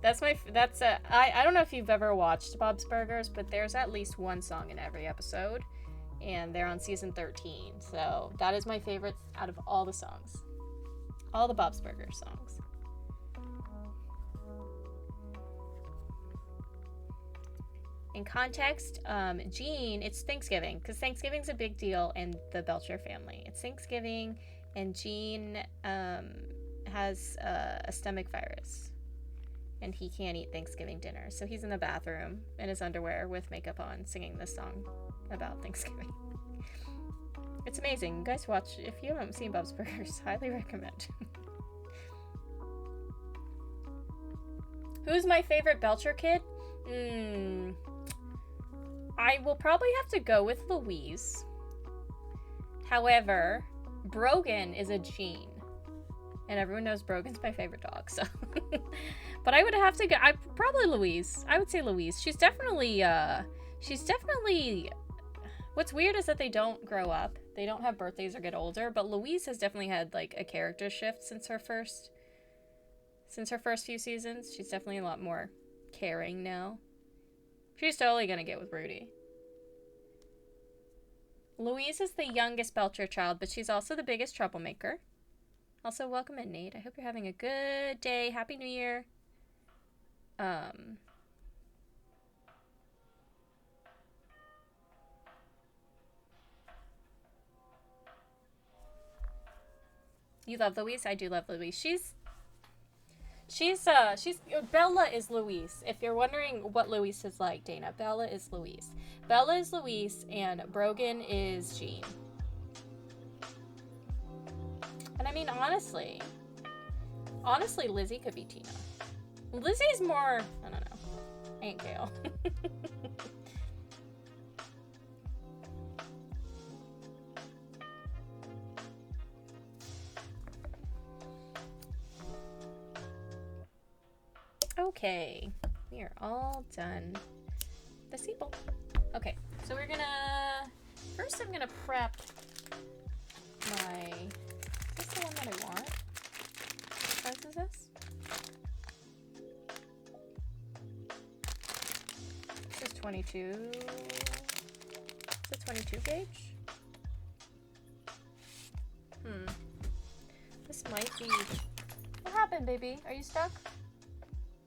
I don't know if you've ever watched Bob's Burgers, but there's at least one song in every episode, and they're on season 13. So that is my favorite out of all the songs, all the Bob's Burgers songs. In context, Jean, it's Thanksgiving, because Thanksgiving's a big deal in the Belcher family. It's Thanksgiving, and Jean has a stomach virus, and he can't eat Thanksgiving dinner, so he's in the bathroom in his underwear with makeup on singing this song about Thanksgiving. It's amazing. You guys watch, if you haven't seen Bob's Burgers, highly recommend. Who's my favorite Belcher kid? I will probably have to go with Louise. However, Brogan is a Jean. And everyone knows Brogan's my favorite dog, so. But I would have to go, probably Louise. I would say Louise. She's definitely, what's weird is that they don't grow up. They don't have birthdays or get older, but Louise has definitely had, like, a character shift since her first few seasons. She's definitely a lot more caring now. She's totally gonna get with Rudy. Louise is the youngest Belcher child, but she's also the biggest troublemaker. Also, welcome in, Nate. I hope you're having a good day. Happy New Year. You love Louise? I do love Louise. Bella is Louise. If you're wondering what Louise is like, Dana, Bella is Louise. Bella is Louise, and Brogan is Jean. And I mean, honestly, Lizzie could be Tina. Lizzie's more, I don't know, Aunt Gail. Okay, we are all done. The sequel. Okay, so we're gonna, first I'm gonna prep my, is this the one that I want? What size is this? This is 22, is it 22 gauge? This might be, what happened, baby? Are you stuck?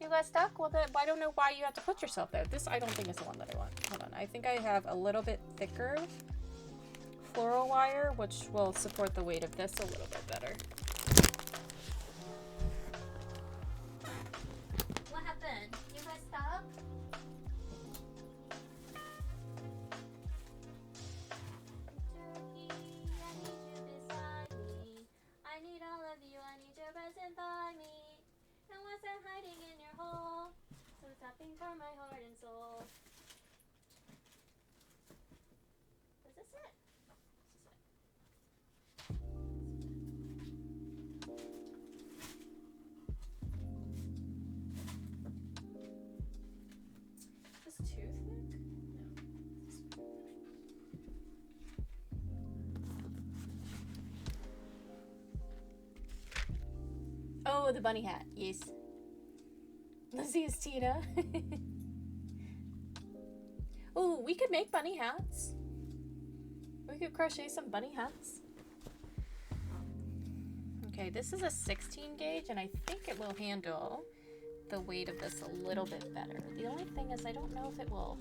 You guys stuck? Well, then I don't know why you have to put yourself there. This I don't think is the one that I want. Hold on. I think I have a little bit thicker floral wire, which will support the weight of this a little bit better. What happened? You guys stuck? Turkey, I need you beside me. I need all of you. I need your breast and thigh meat. And what's that hiding in your hole? So tapping for my heart and soul. Is this it? with a bunny hat. Yes. Let's see, it's Tina. Oh, we could make bunny hats. We could crochet some bunny hats. Okay, this is a 16 gauge, and I think it will handle the weight of this a little bit better. The only thing is I don't know if it will.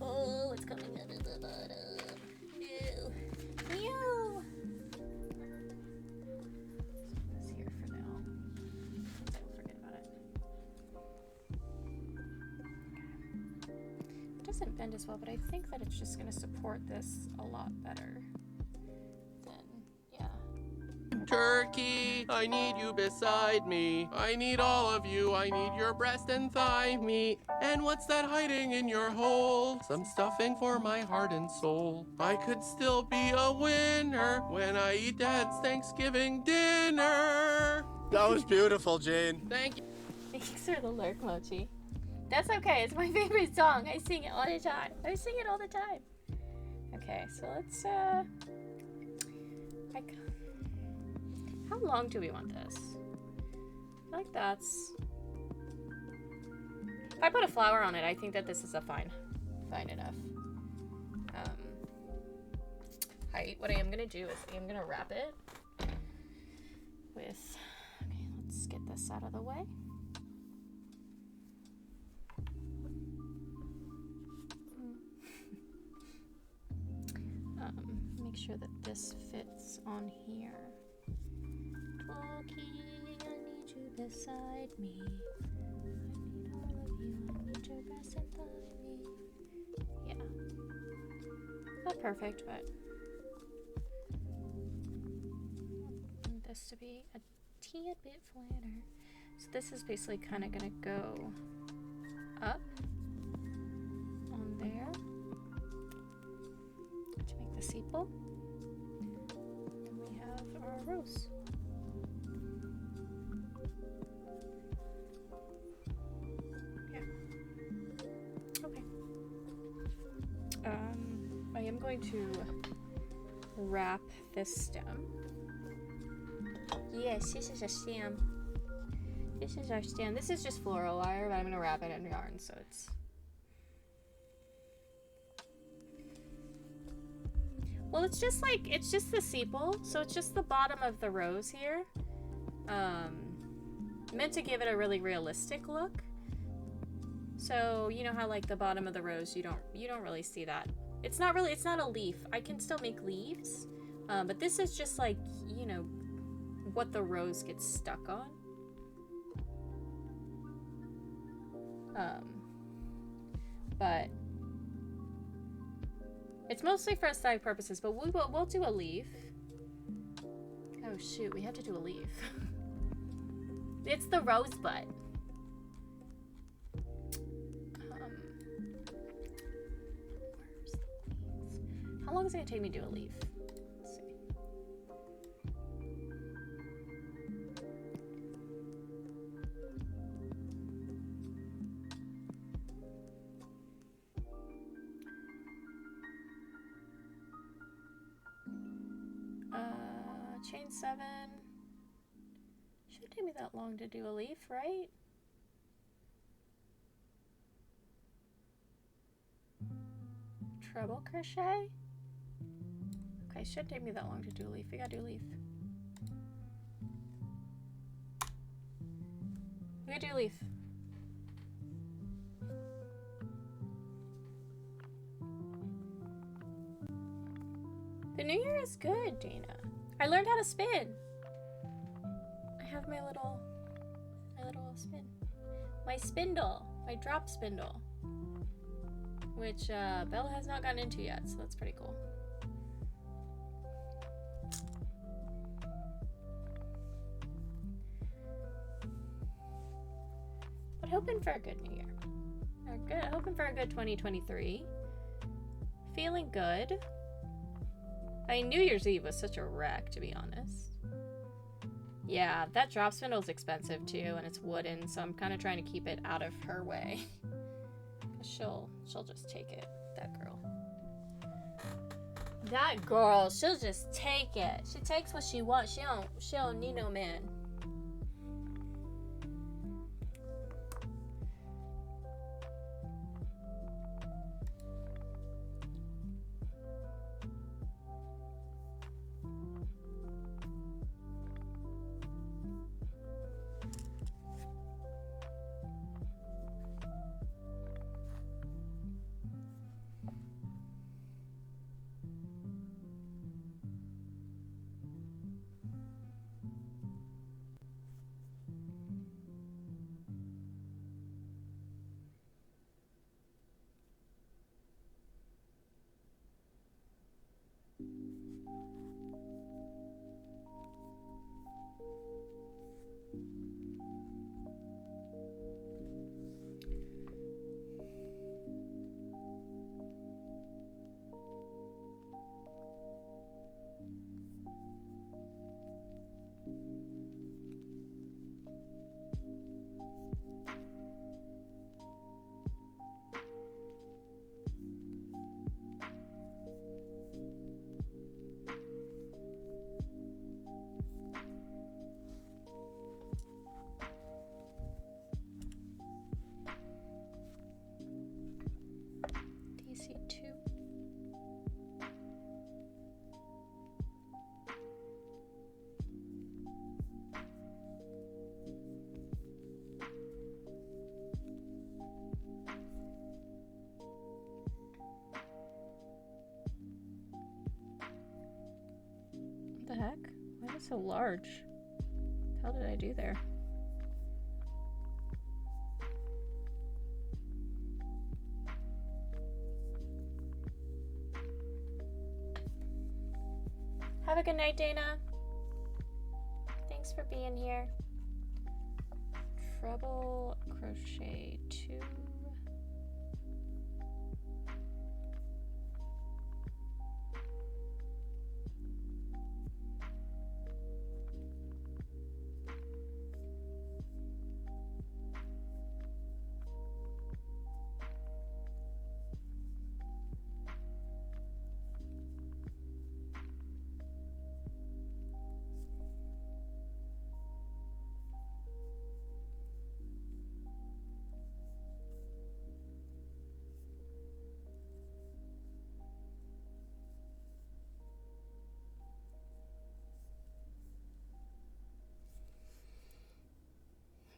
Oh, it's coming out of the bottom. Ew. Ew. It's here for now. I'll forget about it. It doesn't bend as well, but I think that it's just going to support this a lot better. Turkey, I need you beside me. I need all of you. I need your breast and thigh meat. And what's that hiding in your hole? Some stuffing for my heart and soul. I could still be a winner when I eat Dad's Thanksgiving dinner. That was beautiful, Jane. Thank you. Thanks for the lurk, Mochi. That's okay. It's my favorite song. I sing it all the time. I sing it all the time. Okay, so let's, how long do we want this? I feel like that's... If I put a flower on it, I think that this is a fine enough height. What I am gonna do is I'm gonna wrap it with... Okay, let's get this out of the way. Make sure that this fits on here. Talkie, I need you beside me. I need all of you. I need your breast and thigh meat. Yeah. Not perfect, but I want this to be a teeny bit flatter. So this is basically kind of gonna go up on there to make the sepal. And we have our rose. I am going to wrap this stem. Yes, this is a stem. This is our stem. This is just floral wire, but I'm going to wrap it in yarn, so it's... Well, it's just the sepal, so it's just the bottom of the rose here. Meant to give it a really realistic look. So, you know how like the bottom of the rose, you don't really see that. It's not a leaf. I can still make leaves, but this is just like, you know, what the rose gets stuck on. But it's mostly for aesthetic purposes, but we'll do a leaf. Oh shoot, we have to do a leaf. It's the rosebud. How long is it gonna take me to do a leaf? Let's see. Chain 7. Shouldn't take me that long to do a leaf, right? Treble crochet? Okay, shouldn't take me that long to do a leaf. We gotta do a leaf. We gotta do a leaf. The new year is good, Dana. I learned how to spin. I have my little spin. My spindle. My drop spindle. Which Bella has not gotten into yet, so that's pretty cool. But hoping for a good new year. Hoping for a good 2023. Feeling good. I mean, New Year's Eve was such a wreck, to be honest. Yeah, that drop spindle is expensive too, and it's wooden, so I'm kind of trying to keep it out of her way. She'll just take it. That girl. That girl, she'll just take it. She takes what she wants. She don't need no man. The heck? Why is it so large? What the hell did I do there? Have a good night, Dana. Thanks for being here. Treble crochet 2.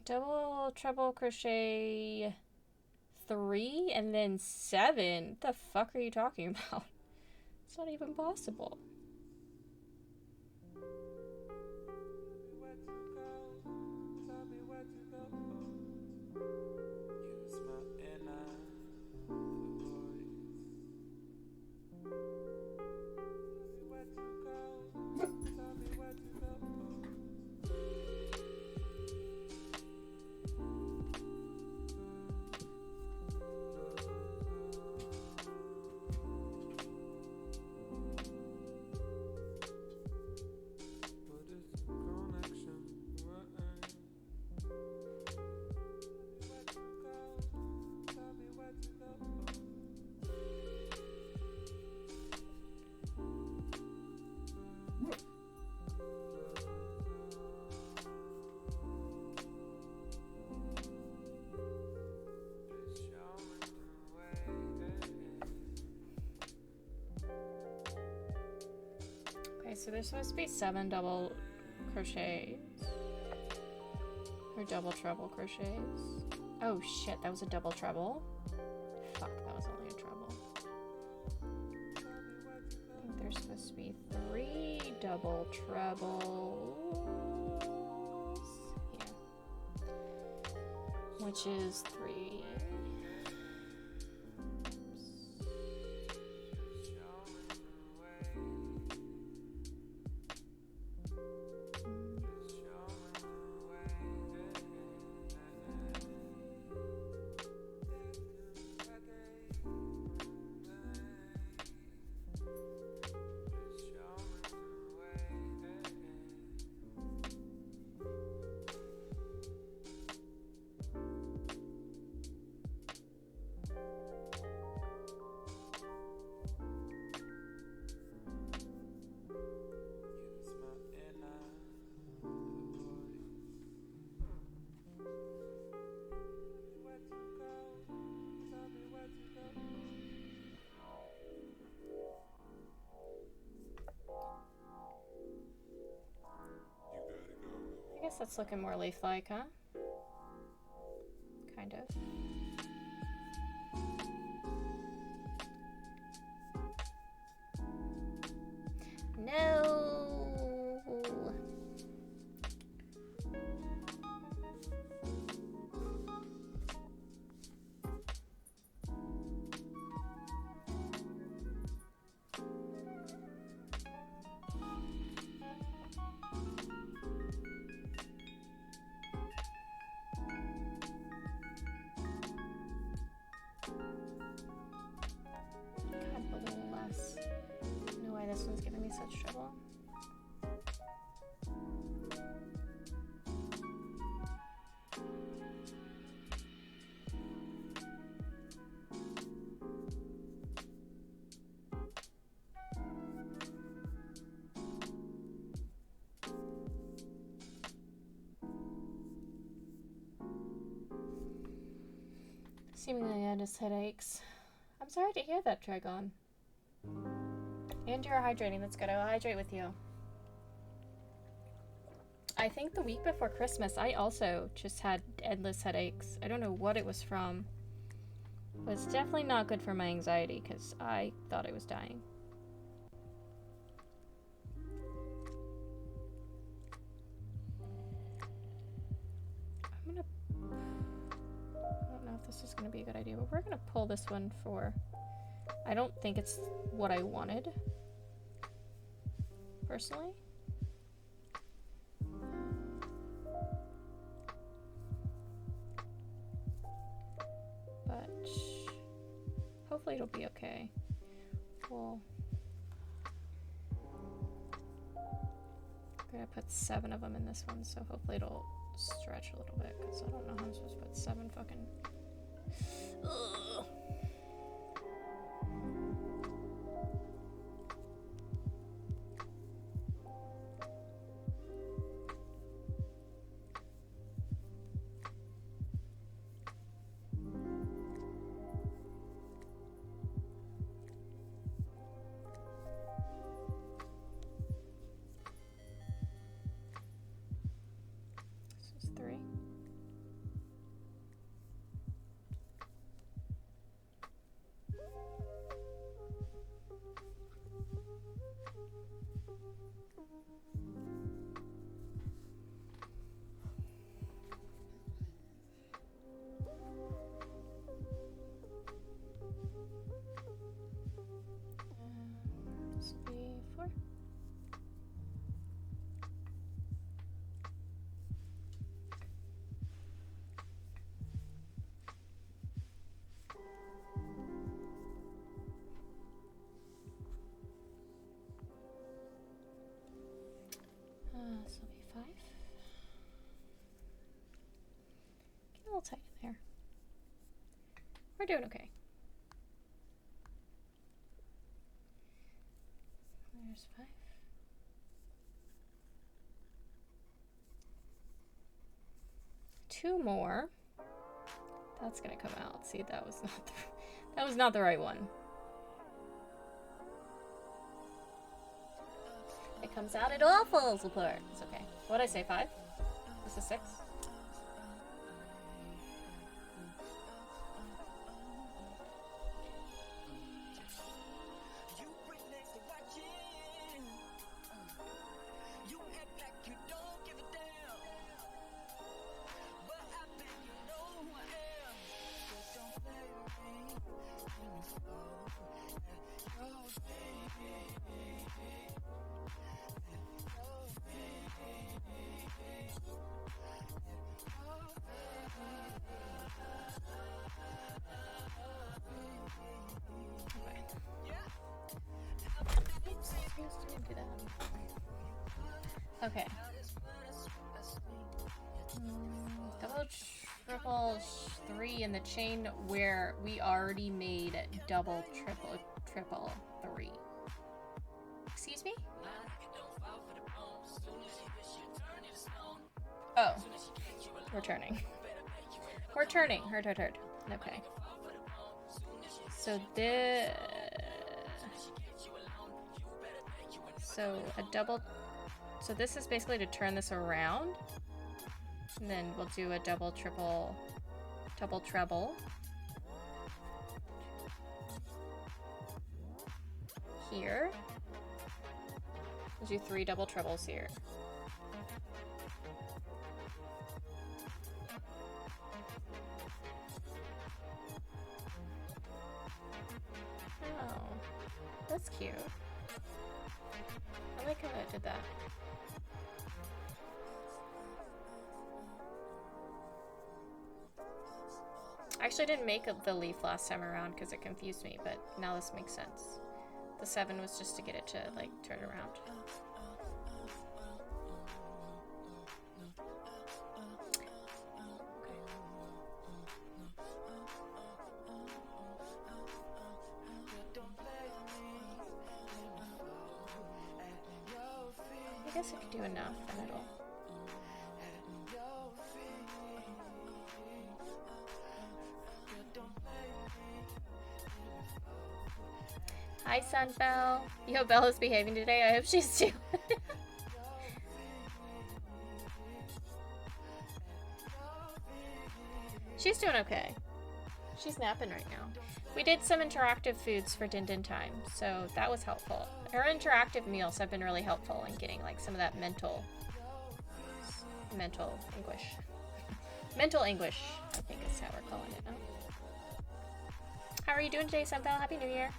Double treble crochet 3 and then 7. What the fuck are you talking about? It's not even possible. Okay, so there's supposed to be 7 double crochets. Or double treble crochets. Oh shit, that was a double treble. Fuck, that was only a treble. I think there's supposed to be 3 double trebles. Here. Which is 3. I guess that's looking more leaf-like, huh? Kind of. No! This one's giving me such trouble. Seemingly I just headaches. I'm sorry to hear that, Trigon. And you're hydrating, that's good. I'll hydrate with you. I think the week before Christmas, I also just had endless headaches. I don't know what it was from. But it's definitely not good for my anxiety, because I thought I was dying. I don't know if this is gonna be a good idea, but we're gonna pull this one for. I don't think it's what I wanted, personally. But hopefully it'll be okay. We'll. I'm gonna put 7 of them in this one, so hopefully it'll stretch a little bit, because I don't know how I'm supposed to put 7 fucking. Ugh. This is 3. This will be 4. This will be 5. Get a little tight in there. We're doing okay. There's 5. Two more. That's gonna come out. See, that was not the right one. It comes out, it all falls apart. It's okay. What'd I say, 5? This is 6. Okay. Double, triple, 3 in the chain where we already made double, triple, 3. Excuse me? Oh. We're turning. We're turning. Heard. Okay. So this... So a double... So this is basically to turn this around. And then we'll do a double, triple, double, treble. Here. We'll do 3 double trebles here. Oh, that's cute. I like how I did that. I actually didn't make the leaf last time around because it confused me, but now this makes sense. The 7 was just to get it to, like, turn around. I guess I could do enough and it'll... Hi, Sunbelle. You hope Bella's behaving today? I hope she's too. She's doing okay. She's napping right now. We did some interactive foods for Din Din time, so that was helpful. Her interactive meals have been really helpful in getting like some of that mental anguish Mental anguish, I think is how we're calling it now. How are you doing today, Sunfell? Happy New Year.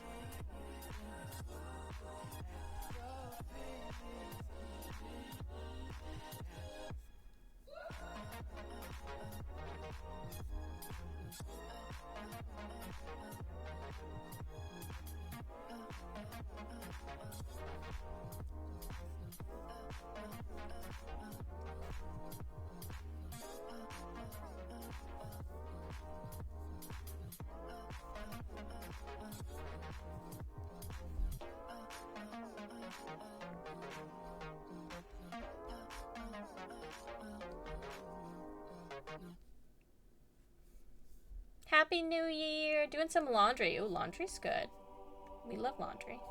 Happy New Year! Doing some laundry. Ooh, laundry's good. We love laundry.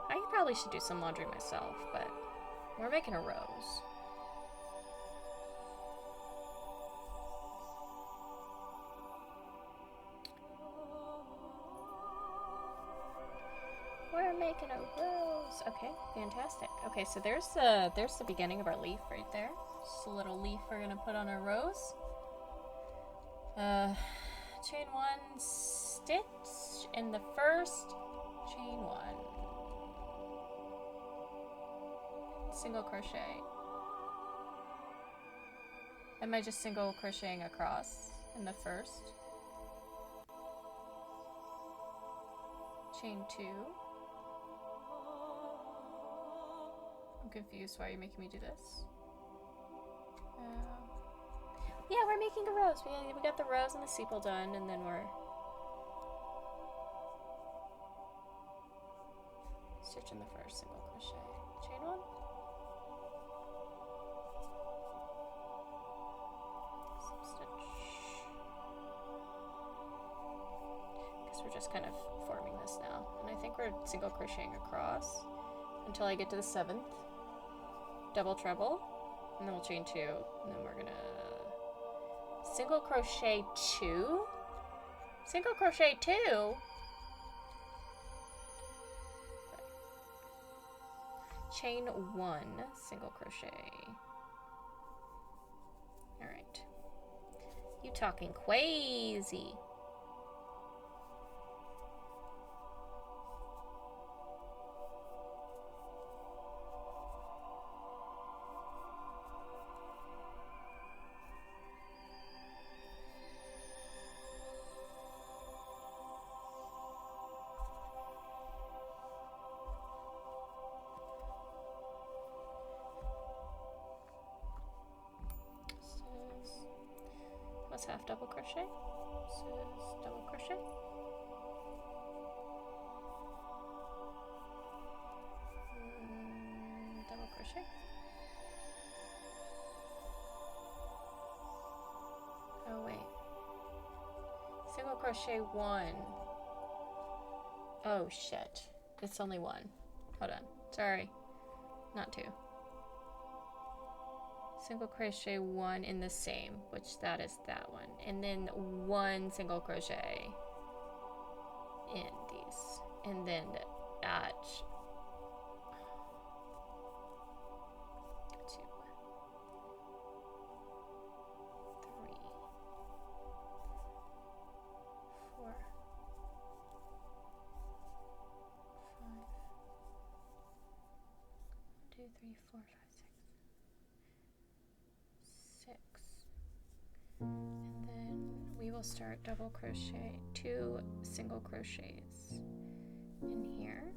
I probably should do some laundry myself, but we're making a rose. We're making a rose. Okay, fantastic. Okay, so there's the beginning of our leaf right there. Just a little leaf we're gonna put on our rose. Chain 1 stitch in the first, chain 1, single crochet. Am I just single crocheting across in the first? Chain 2. I'm confused. Why are you making me do this? Yeah, we're making a rose. We got the rose and the sepal done, and then we're stitching the first single crochet. Chain 1. Slip stitch. Guess we're just kind of forming this now, and I think we're single crocheting across until I get to the 7th. Double treble, and then we'll chain 2, and then we're gonna single crochet 2? Single crochet 2? Chain 1, single crochet. Alright. You talking crazy. Half double crochet. This is double crochet. Double crochet. Oh wait. Single crochet 1. Oh shit. It's only 1. Hold on. Sorry. Not 2. Single crochet 1 in the same, which that is that one, and then 1 single crochet in these, and then at 2, 3, 4, 5, 2, 3, 4, 5, 6, and then we will start double crochet 2 single crochets in here,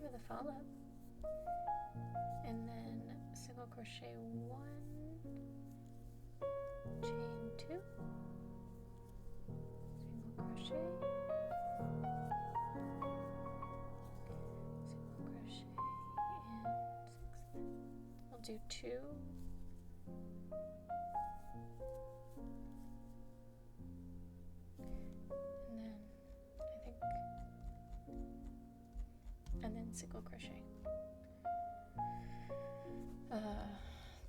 with a follow. And then single crochet 1, chain 2, single crochet, single crochet, and 6. I'll do 2. And then I think, and then single crochet.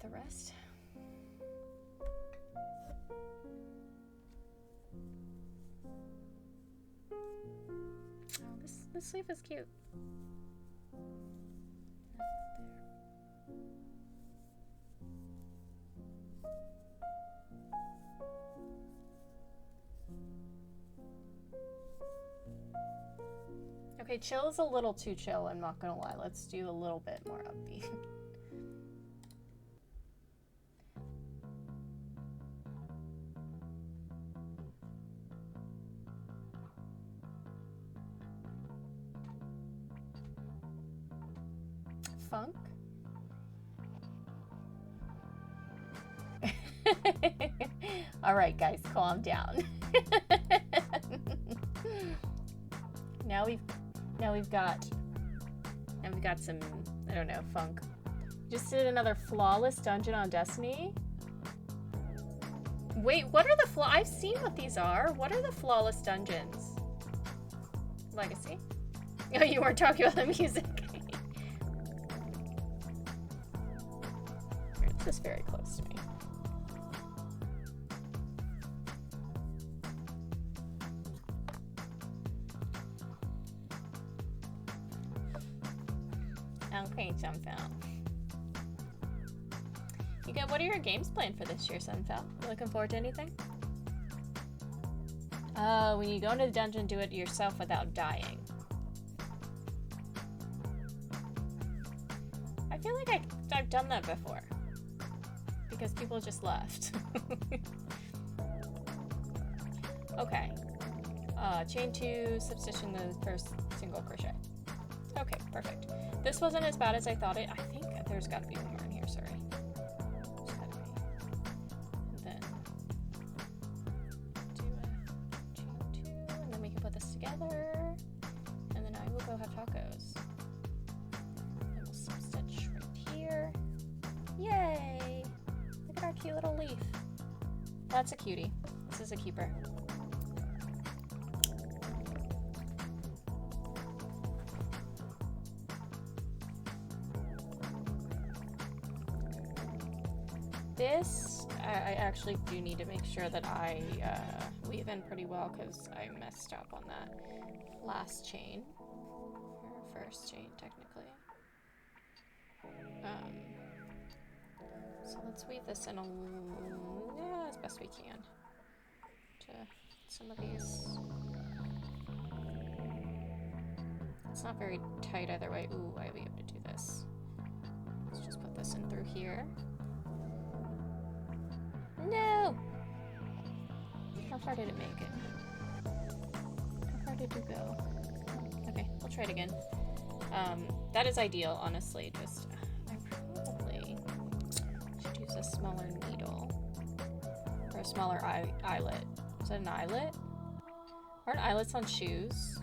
The rest. Oh, this sleeve is cute. Okay, chill is a little too chill, I'm not gonna lie. Let's do a little bit more upbeat. Funk? Alright guys, calm down. Now we've got some, I don't know, funk. Just did another flawless dungeon on Destiny. Wait, what are the I've seen what these are. What are the flawless dungeons? Legacy? Oh, you weren't talking about the music. It's just very close to me. Okay, Sunfell. What are your games planned for this year, Sunfell? You looking forward to anything? When you go into the dungeon, do it yourself without dying. I feel like I've done that before. Because people just left. Okay. Chain 2, substitution the first single crochet. Okay, perfect. This wasn't as bad as I thought it. I think there's got to be one more in here, sorry. There's gotta be. And then do a chain 2, and then we can put this together. And then I will go have tacos. And we'll stitch right here. Yay! Look at our cute little leaf. That's a cutie. This is a keeper. This, I actually do need to make sure that I weave in pretty well because I messed up on that last chain. Or first chain, technically. So let's weave this in as best we can to some of these. It's not very tight either way. Ooh, I'll be able to do this. Let's just put this in through here. No! How far did it make it? How far did it go? Okay, we'll try it again. That is ideal, honestly. Just, I probably should use a smaller needle. Or a smaller eyelet. Is that an eyelet? Aren't eyelets on shoes?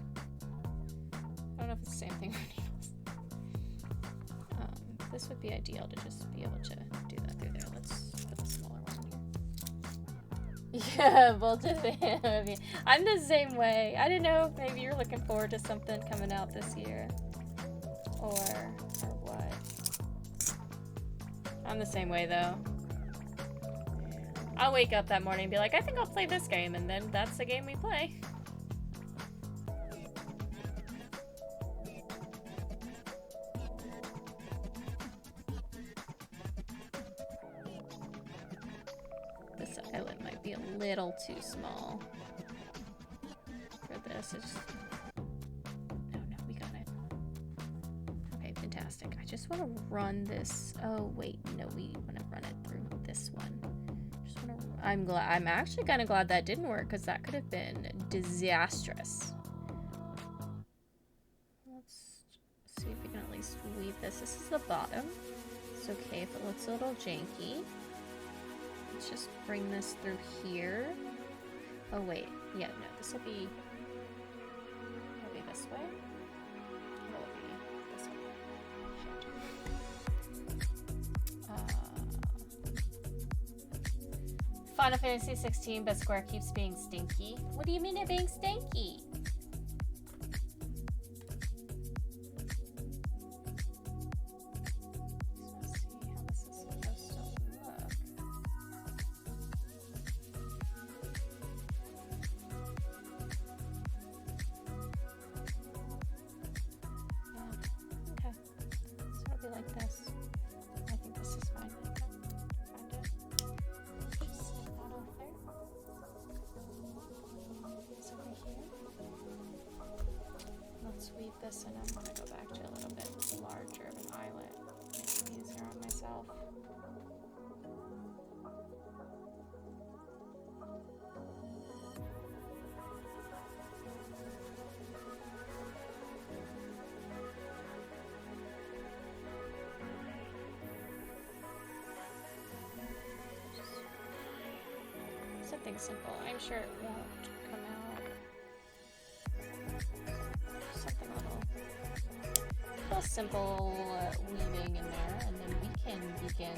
I don't know if it's the same thing for needles. This would be ideal to just be able to do that through there. Let's put the smaller one here. Yeah, both of them. I'm the same way. I don't know if maybe you're looking forward to something coming out this year. Or what. I'm the same way though. I'll wake up that morning and be like, I think I'll play this game, and then that's the game we play. This eyelet might be a little too small for this. It's... No, we got it. Okay, fantastic. I just want to run this. Oh, wait, no, we want to run it through this one. I'm actually kind of glad that didn't work because that could have been disastrous. Let's see if we sweep this. This is the bottom. It's okay if it looks a little janky. Let's just bring this through here. Oh wait, yeah, no, this will be this way. It'll be this way. Shit. Final Fantasy 16, but Square keeps being stinky. What do you mean they're being stinky? This and I'm going to go back to a little bit larger of an eyelet. Makes it easier on myself. Something simple. I'm sure it won't come out. Something a little simple weaving in there, and then we can begin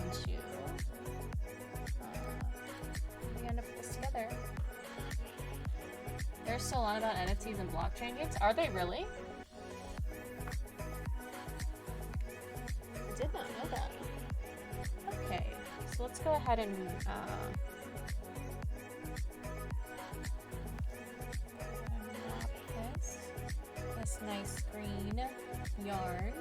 to put this together. There's still a lot about NFTs and blockchain games. Are they really? I did not know that. Okay, so let's go ahead and this nice green yarn.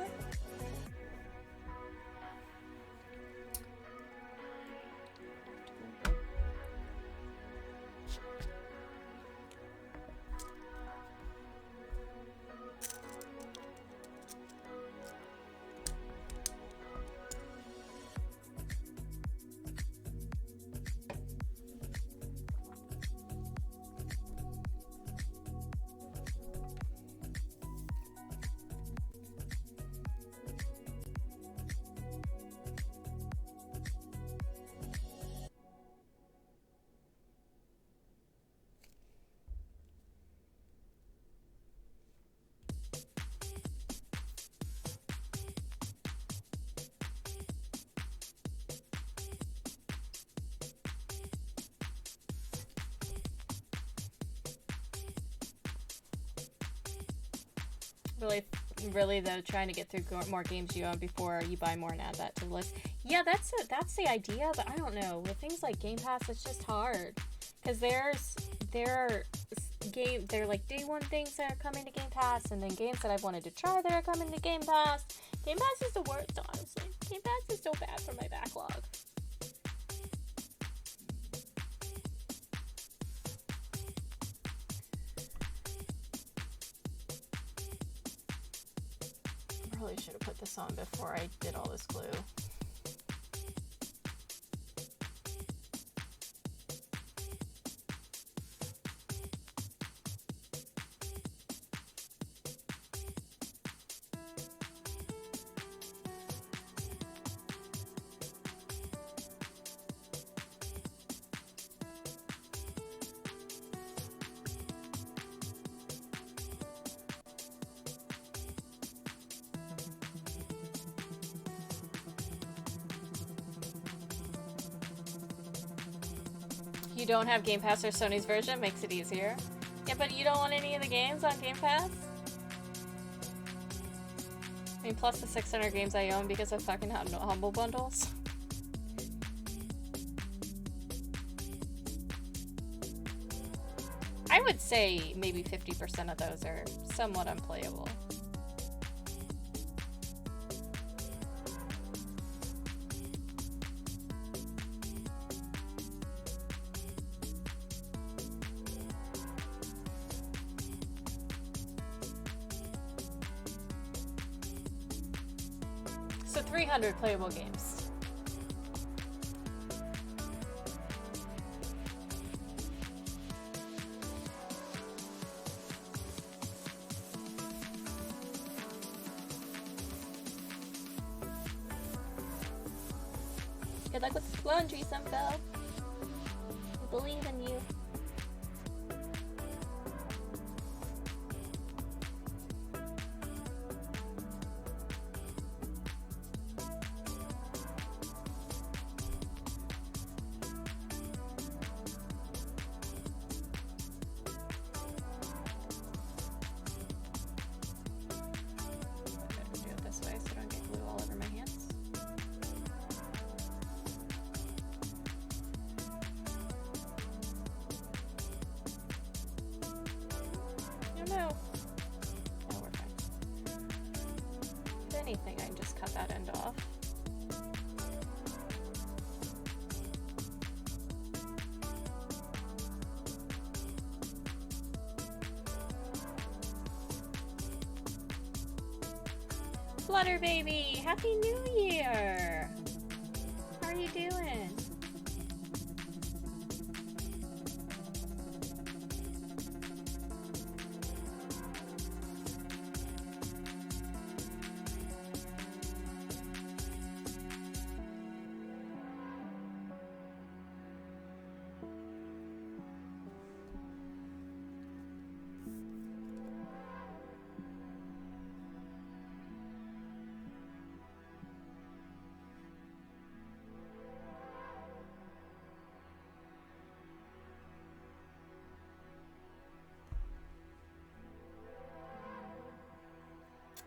Really though, trying to get through more games you own before you buy more and add that to the list. Yeah, that's the idea, but I don't know. With things like Game Pass, it's just hard because there are like day one things that are coming to Game Pass, and then games that I've wanted to try that are coming to Game Pass. Game Pass is the worst, honestly. Game Pass is so bad for my backlog. Probably should have put this on before I did all this glue. You don't have Game Pass or Sony's version, makes it easier. Yeah, but you don't want any of the games on Game Pass? I mean, plus the 600 games I own because of fucking Humble Bundles. I would say maybe 50% of those are somewhat unplayable. So 300 playable games. luck with laundry, Sunfell. I believe in you. Anything, I can just cut that end off. Flutter baby, Happy New Year! How are you doing?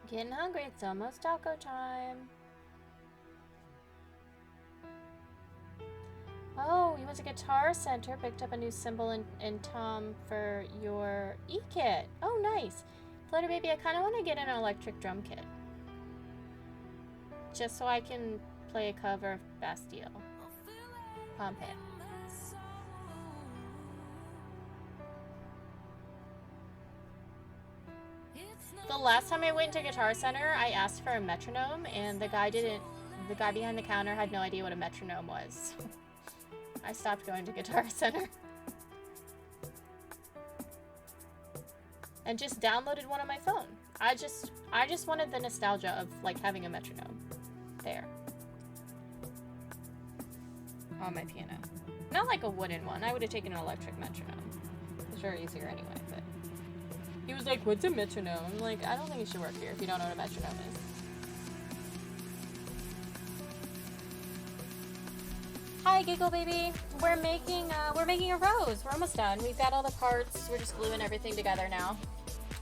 Getting hungry, it's almost taco time. Oh, you went to Guitar Center, picked up a new cymbal and tom for your e-kit. Oh, nice. Flutter baby, I kind of want to get an electric drum kit. Just so I can play a cover of Bastille. Pump it. The last time I went to Guitar Center, I asked for a metronome, and the guy behind the counter had no idea what a metronome was. I stopped going to Guitar Center. And just downloaded one on my phone. I just wanted the nostalgia of, like, having a metronome. There. On my piano. Not like a wooden one. I would have taken an electric metronome. It's very easier anyway, but... He was like, what's a metronome? I'm like, I don't think you should work here if you don't know what a metronome is. Hi, Giggle Baby. We're making a rose. We're almost done. We've got all the parts. We're just gluing everything together now.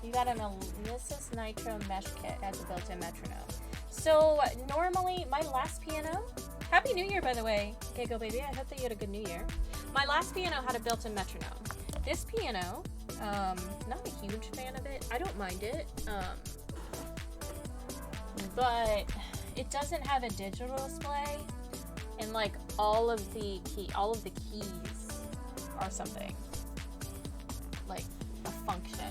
You got an Mrs. Nitro mesh kit as a built-in metronome. So normally, my last piano, Happy New Year, by the way, Giggle Baby. I hope that you had a good New Year. My last piano had a built-in metronome. This piano, not a huge fan of it. I don't mind it, but it doesn't have a digital display, and like all of the keys are something like a function,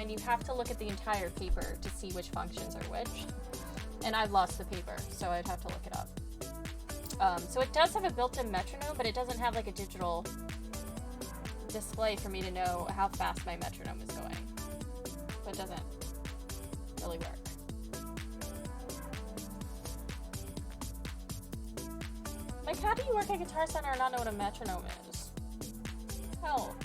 and you have to look at the entire paper to see which functions are which. And I've lost the paper, so I'd have to look it up. So it does have a built-in metronome, but it doesn't have like a digital display for me to know how fast my metronome is going. So it doesn't really work. Like, how do you work at Guitar Center and not know what a metronome is? Hell.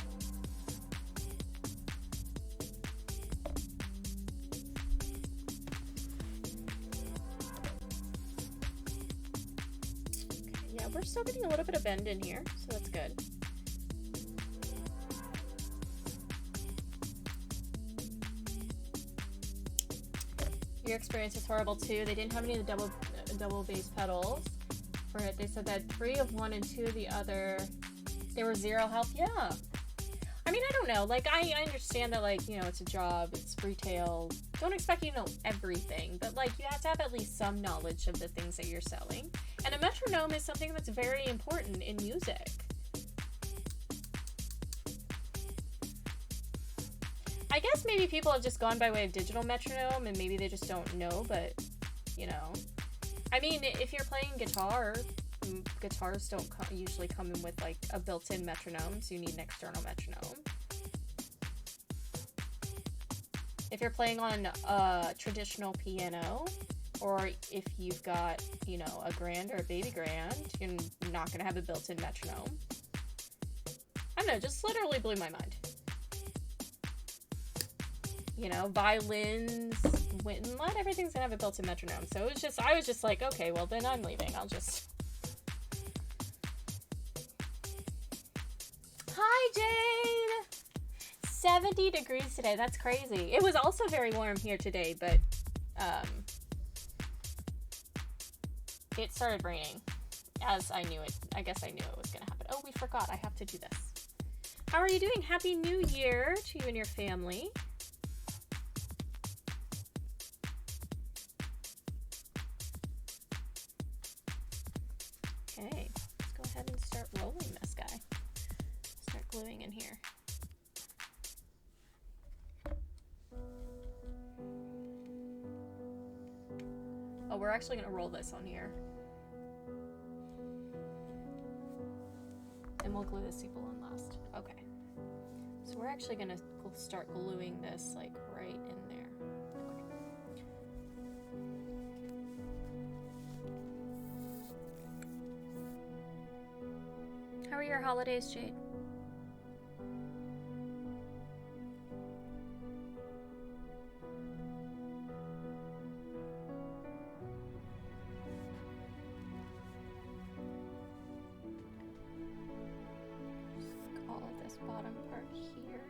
Okay, yeah, we're still getting a little bit of bend in here, so that's good. Your experience was horrible too. They didn't have any of the double bass pedals for it. They said that 3 of one and 2 of the other, they were 0 help. Yeah. I mean, I don't know. Like, I understand that, like, you know, it's a job, it's retail. Don't expect you to know everything, but like, you have to have at least some knowledge of the things that you're selling. And a metronome is something that's very important in music. I guess maybe people have just gone by way of digital metronome and maybe they just don't know, but, you know. I mean, if you're playing guitar, guitars don't usually come in with, like, a built-in metronome, so you need an external metronome. If you're playing on a traditional piano, Or if you've got, you know, a grand or a baby grand, you're not going to have a built-in metronome. I don't know, just literally blew my mind. You know, violins, not everything's going to have a built-in metronome. So it was just, I was just like, okay, well then I'm leaving. I'll just... Hi, Jade! 70 degrees today. That's crazy. It was also very warm here today, but it started raining as I knew it. I guess I knew it was going to happen. Oh, we forgot. I have to do this. How are you doing? Happy New Year to you and your family. Okay, let's go ahead and start rolling this guy. Start gluing in here. Oh, we're actually gonna roll this on here. And we'll glue the sepal on last. Okay. So we're actually gonna start gluing this like right in there. Okay. How are your holidays, Jade? All of this bottom part here.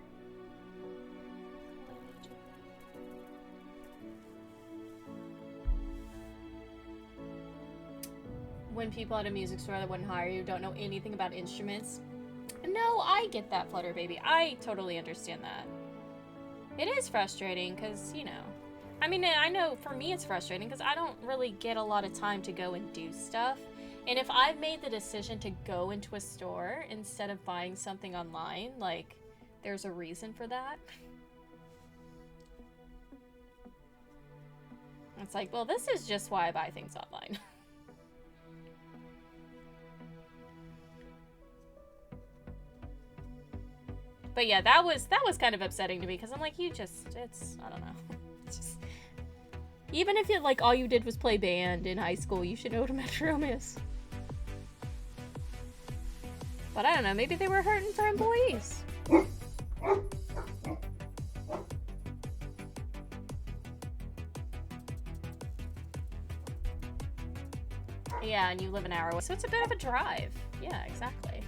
When people at a music store that wouldn't hire you don't know anything about instruments. No, I get that, Flutter Baby. I totally understand that. It is frustrating because, you know, I mean, I know for me it's frustrating because I don't really get a lot of time to go and do stuff. And if I've made the decision to go into a store instead of buying something online, like, there's a reason for that. It's like, well, this is just why I buy things online. But yeah, that was kind of upsetting to me because I'm like, I don't know. It's just, even if it, like, all you did was play band in high school, you should know what a metronome is. But I don't know, maybe they were hurting for employees. Yeah, and you live an hour away, so it's a bit of a drive. Yeah, exactly.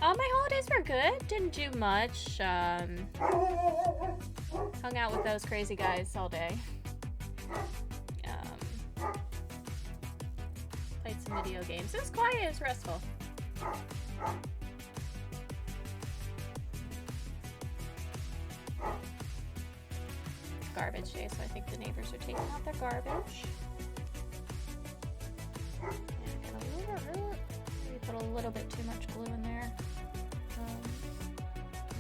My holidays were good. Didn't do much. Hung out with those crazy guys all day. Played some video games. It was quiet. It was restful. It's garbage day, so I think the neighbors are taking out their garbage. Maybe put a little bit too much glue in there.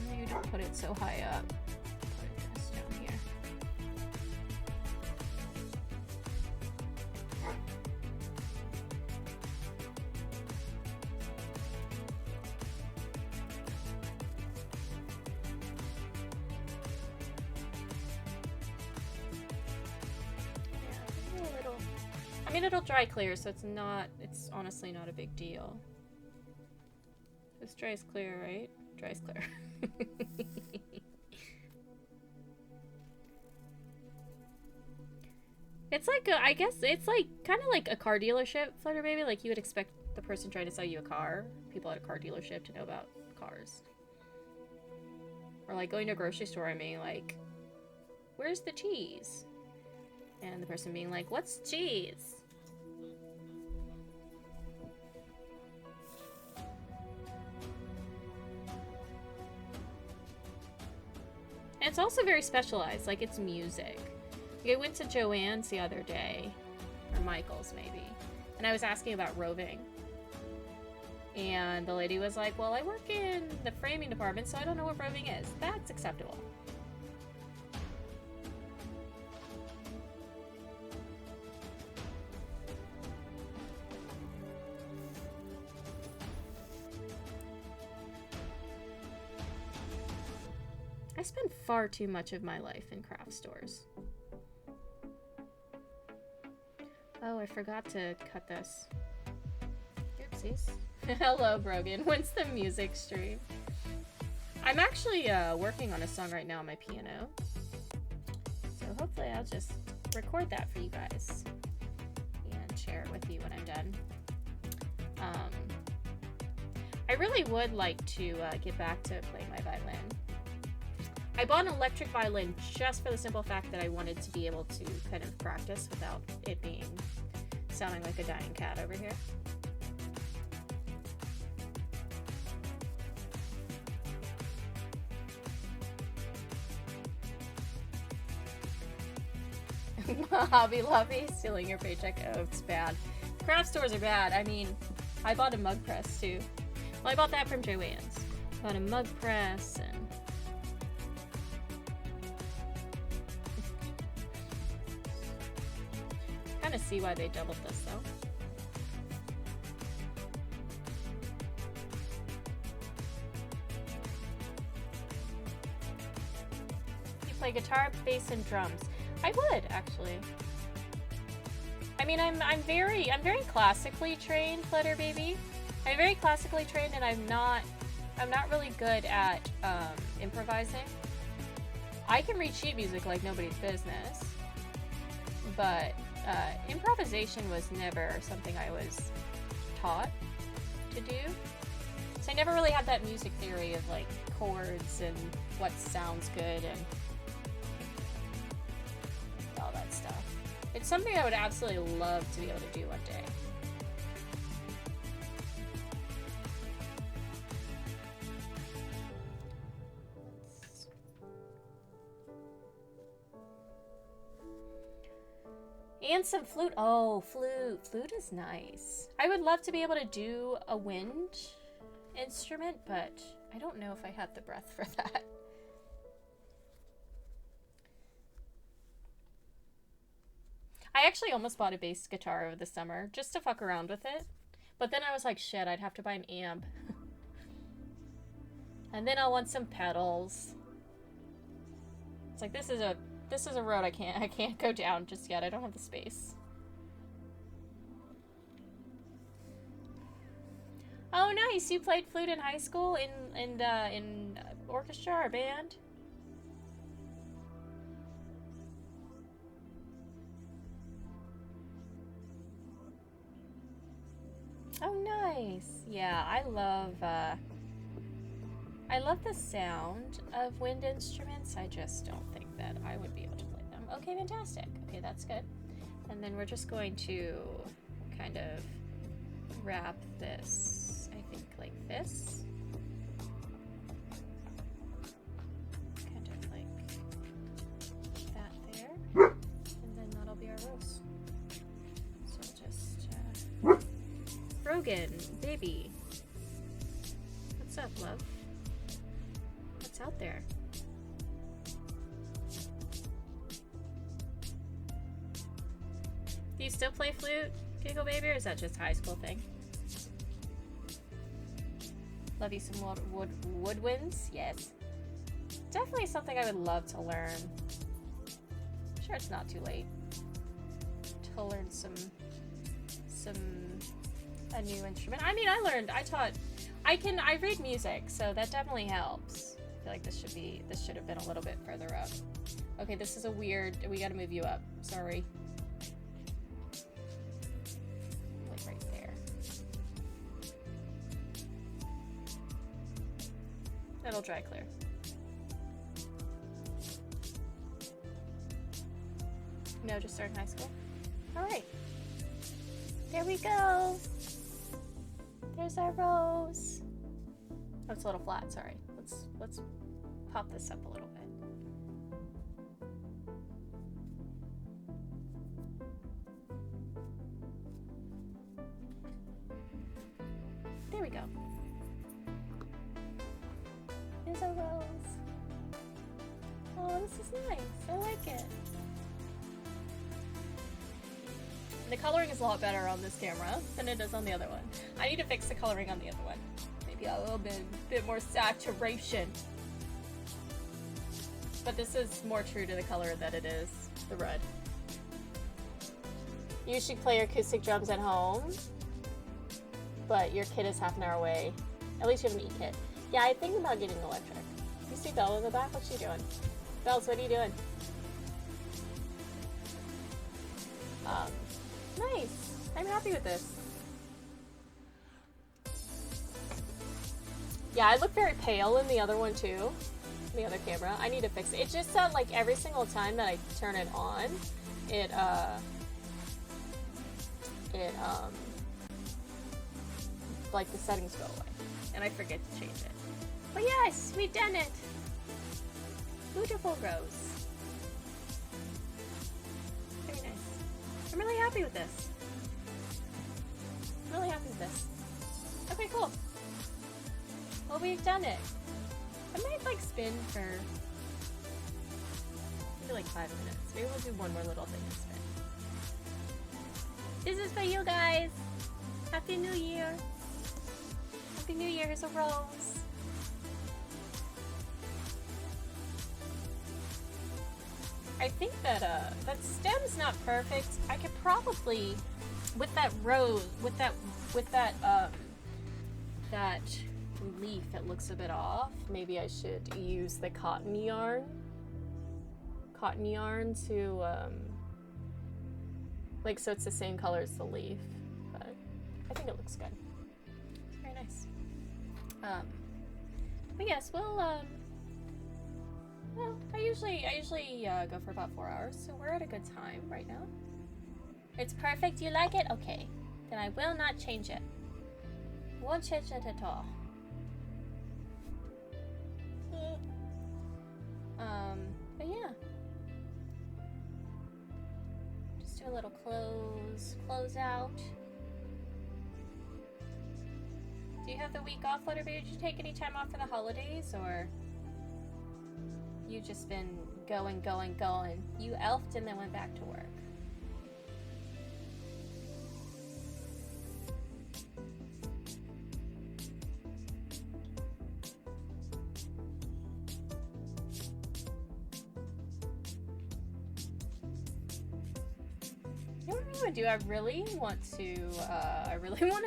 Maybe don't put it so high up. Put it just down here. Yeah, a little. I mean, it'll dry clear, so it's honestly not a big deal. This dries clear, right? Dries clear. It's like I guess it's like kind of like a car dealership, Flutter Baby. Like you would expect the person trying to sell you a car, people at a car dealership, to know about cars. Or like going to a grocery store and being like, "Where's the cheese?" And the person being like, "What's cheese?" And it's also very specialized, like it's music. I went to Joann's the other day, or Michael's maybe, and I was asking about roving. And the lady was like, well, I work in the framing department, so I don't know what roving is. That's acceptable. I spend far too much of my life in craft stores. Oh, I forgot to cut this. Oopsies. Hello, Brogan. When's the music stream? I'm actually working on a song right now on my piano. So hopefully I'll just record that for you guys and share it with you when I'm done. I really would like to get back to playing my violin. I bought an electric violin just for the simple fact that I wanted to be able to kind of practice without it being sounding like a dying cat over here. Hobby Lobby, stealing your paycheck. Oh, it's bad. Craft stores are bad. I mean, I bought a mug press too. Well, I bought that from Joann's. Bought a mug press and kind of see why they doubled this though. You play guitar, bass, and drums. I would actually. I mean, I'm very classically trained, Flutter Baby. I'm very classically trained, and I'm not really good at improvising. I can read sheet music like nobody's business, but improvisation was never something I was taught to do. So I never really had that music theory of like chords and what sounds good and all that stuff. It's something I would absolutely love to be able to do one day. And some flute. Oh, flute. Flute is nice. I would love to be able to do a wind instrument, but I don't know if I have the breath for that. I actually almost bought a bass guitar over the summer just to fuck around with it. But then I was like, shit, I'd have to buy an amp. And then I'll want some pedals. It's like, this is a road I can't go down just yet. I don't have the space. Oh, nice. You played flute in high school in orchestra or band? Oh, nice. Yeah, I love the sound of wind instruments. I just don't think that I would be able to play them. Okay, fantastic. Okay, that's good. And then we're just going to kind of wrap this, I think, like this. Kind of like that there. And then that'll be our rose. So just, Rogan, baby. What's up, love? What's out there? Do you still play flute, Giggle Baby, or is that just a high school thing? Love you some woodwinds? Yes. Definitely something I would love to learn. I'm sure it's not too late to learn a new instrument. I mean, I read music, so that definitely helps. I feel like this should have been a little bit further up. Okay, this is we gotta move you up. Sorry. Like right there. That'll dry clear. No, just started high school. All right. There we go. There's our rose. Oh, it's a little flat. Sorry. Let's pop this up a little bit. There we go. There's our rose. Oh, this is nice. I like it. The coloring is a lot better on this camera than it is on the other one. I need to fix the coloring on the other one. Maybe a little bit more saturation. But this is more true to the color that it is the red. You should play your acoustic drums at home, but your kid is half an hour away. At least you have an e-kit. Yeah, I think about getting electric. You see Belle in the back? What's she doing? Bells, what are you doing? Nice. I'm happy with this. Yeah, I look very pale in the other one too. The other camera. I need to fix it. It's just that like every single time that I turn it on, like the settings go away. And I forget to change it. But yes, we've done it! Beautiful rose. Very nice. I'm really happy with this. I'm really happy with this. Okay, cool. Well, we've done it. I might like spin for maybe like 5 minutes. Maybe we'll do one more little thing to spin. This is for you guys. Happy New Year. Happy New Year. Here's a rose. I think that that stem's not perfect. I could probably with that rose, with that leaf, it looks a bit off. Maybe I should use the cotton yarn to like so it's the same color as the leaf, but I think it looks good. It's very nice. But yes, well, I usually go for about 4 hours, so we're at a good time right now. It's perfect. You like it? Okay, then I will not change it. Won't change it at all. But yeah. Just do a little close out. Do you have the week off, Flutterby? Did you take any time off for the holidays, or you just been going? You elfed and then went back to work. Do I really want to I really want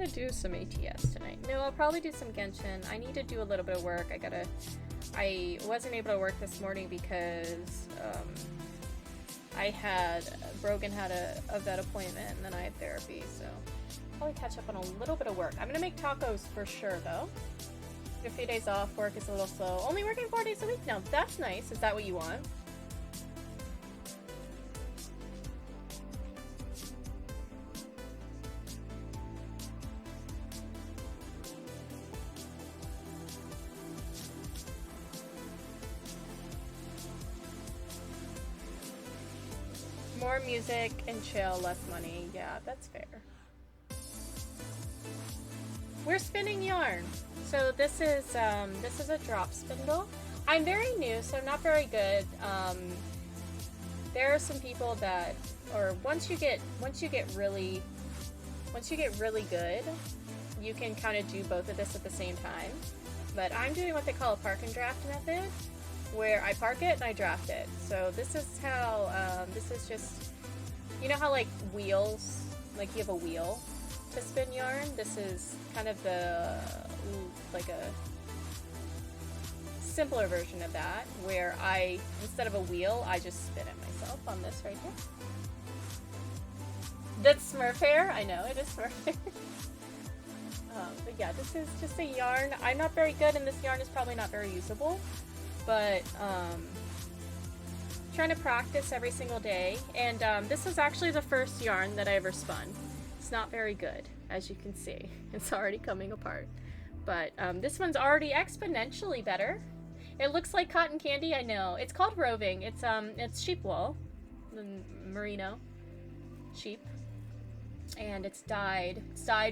to do some ATS tonight. No, I'll probably do some Genshin. I need to do a little bit of work. I wasn't able to work this morning because Brogan had a vet appointment and then I had therapy, so probably catch up on a little bit of work. I'm gonna make tacos for sure though. A few days off, work is a little slow. Only working 4 days a week now. That's nice. Is that what you want? More music and chill, less money. Yeah, that's fair. We're spinning yarn. So this is a drop spindle. I'm very new, so I'm not very good. There are some people that, or once you get really good, you can kind of do both of this at the same time. But I'm doing what they call a park and draft method, where I park it and I draft it. So this is how, this is just, you know how like wheels, like you have a wheel to spin yarn? This is kind of like a simpler version of that, where instead of a wheel, I just spin it myself on this right here. That's Smurf hair, I know, it is Smurf hair. But yeah, this is just a yarn. I'm not very good and this yarn is probably not very usable. But trying to practice every single day, and this is actually the first yarn that I ever spun. It's not very good, as you can see. It's already coming apart, but this one's already exponentially better. It looks like cotton candy. I know, it's called roving. It's sheep wool, the merino sheep, and it's dyed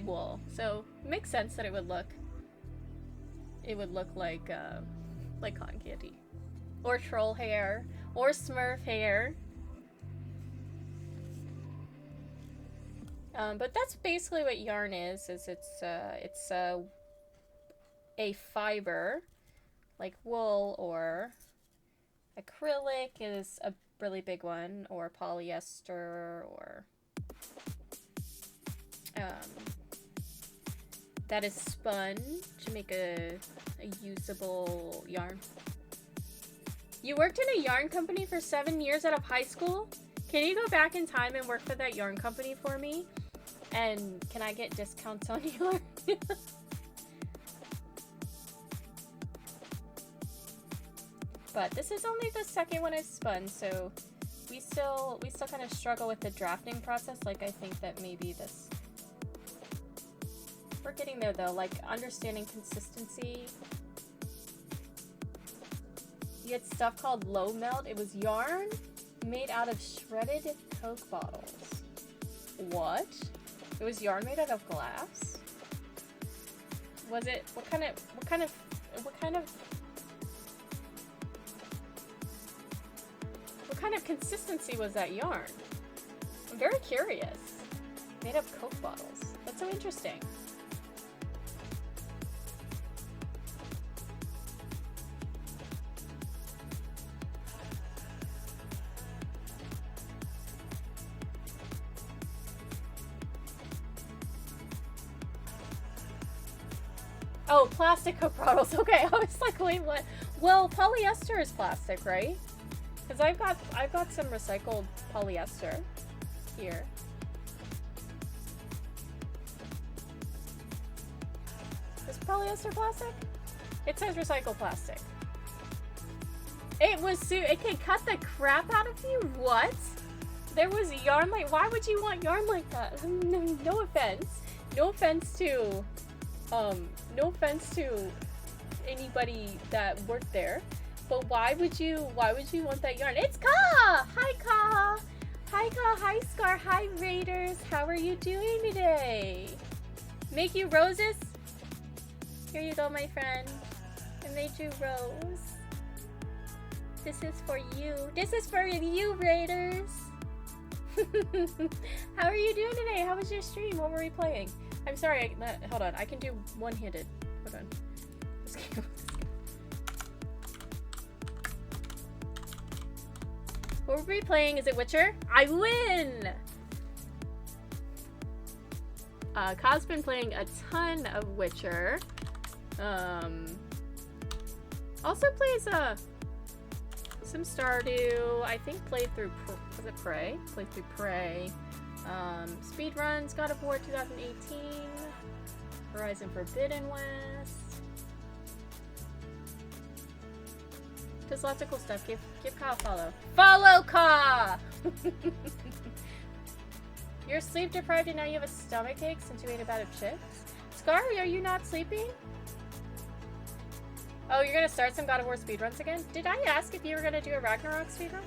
wool, so it makes sense that it would look like cotton candy, or troll hair, or Smurf hair. But that's basically what yarn is it's a fiber, like wool or acrylic is a really big one, or polyester, or that is spun to make a usable yarn. You worked in a yarn company for 7 years out of high school? Can you go back in time and work for that yarn company for me? And can I get discounts on yarn? But this is only the second one I've spun, so we still kind of struggle with the drafting process. Like, I think that maybe this... We're getting there, though. Like, understanding consistency. You had stuff called low melt. It was yarn made out of shredded Coke bottles. What? It was yarn made out of glass? Was it... What kind of consistency was that yarn? I'm very curious. Made of Coke bottles. That's so interesting. Oh, plastic Coke bottles. Okay, I was like, wait, what? Well, polyester is plastic, right? Because I've got some recycled polyester here. Is polyester plastic? It says recycled plastic. It can cut the crap out of you? What? There was yarn like, why would you want yarn like that? No offense. No offense to anybody that worked there. But why would you want that yarn? It's Ka! Hi, Ka! Hi, Ka! Hi, Scar! Hi, Raiders! How are you doing today? Make you roses? Here you go, my friend. I made you rose. This is for you. This is for you, Raiders! How are you doing today? How was your stream? What were we playing? I'm sorry, hold on. I can do one-handed. Hold on. What were we playing? Is it Witcher? I win! Ka's been playing a ton of Witcher. Also plays some Stardew. I think played through, was it Prey? Played through Prey. Speedruns, God of War 2018. Horizon Forbidden West. Does lots of cool stuff. Give Ka a follow. Follow Ka! You're sleep deprived and now you have a stomach ache since you ate a bag of chips? Scar, are you not sleeping? Oh, you're gonna start some God of War speedruns again? Did I ask if you were gonna do a Ragnarok speedrun?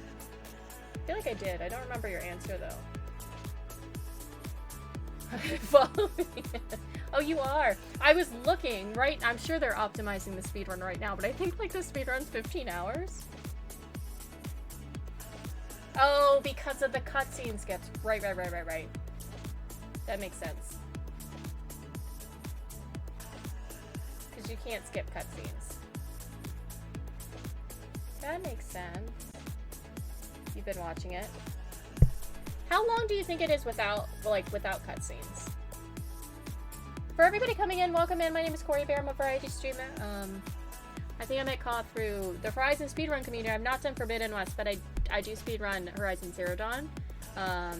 I feel like I did. I don't remember your answer though. Follow me. Oh, you are. I was looking, right? I'm sure they're optimizing the speedrun right now, but I think like the speedrun's 15 hours. Oh, because of the cutscene skips. Right. That makes sense. Because you can't skip cutscenes. That makes sense. You've been watching it. How long do you think it is without cutscenes? For everybody coming in, welcome in. My name is Corey Bear. I'm a variety streamer. I think I met Ka through the Horizon speedrun community. I've not done Forbidden West, but I do speedrun Horizon Zero Dawn.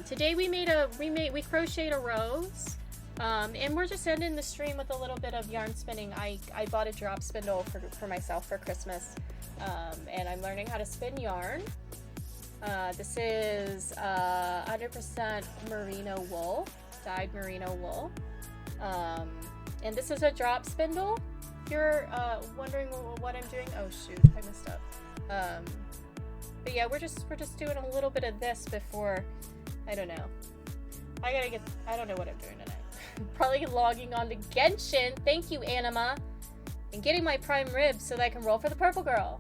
Today we crocheted a rose. And we're just ending the stream with a little bit of yarn spinning. I bought a drop spindle for myself for Christmas. And I'm learning how to spin yarn. This is 100% merino wool, dyed merino wool. And this is a drop spindle. If you're wondering what I'm doing, oh shoot, I messed up. But yeah, we're just doing a little bit of this before, I don't know. I don't know what I'm doing tonight. Probably logging on to Genshin. Thank you, Anima. And getting my prime ribs so that I can roll for the purple girl.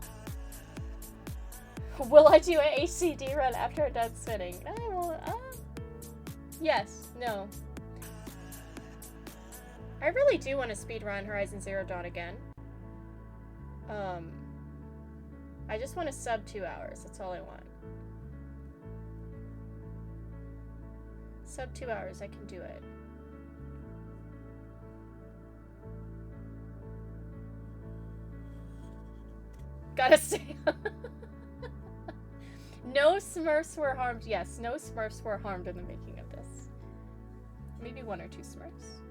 Will I do an HCD run after I'm done spinning? Yes. No. I really do want to speedrun Horizon Zero Dawn again. I just want to sub 2 hours. That's all I want. Sub 2 hours, I can do it. Gotta say. No Smurfs were harmed. Yes, no Smurfs were harmed in the making of this. Maybe 1 or 2 Smurfs.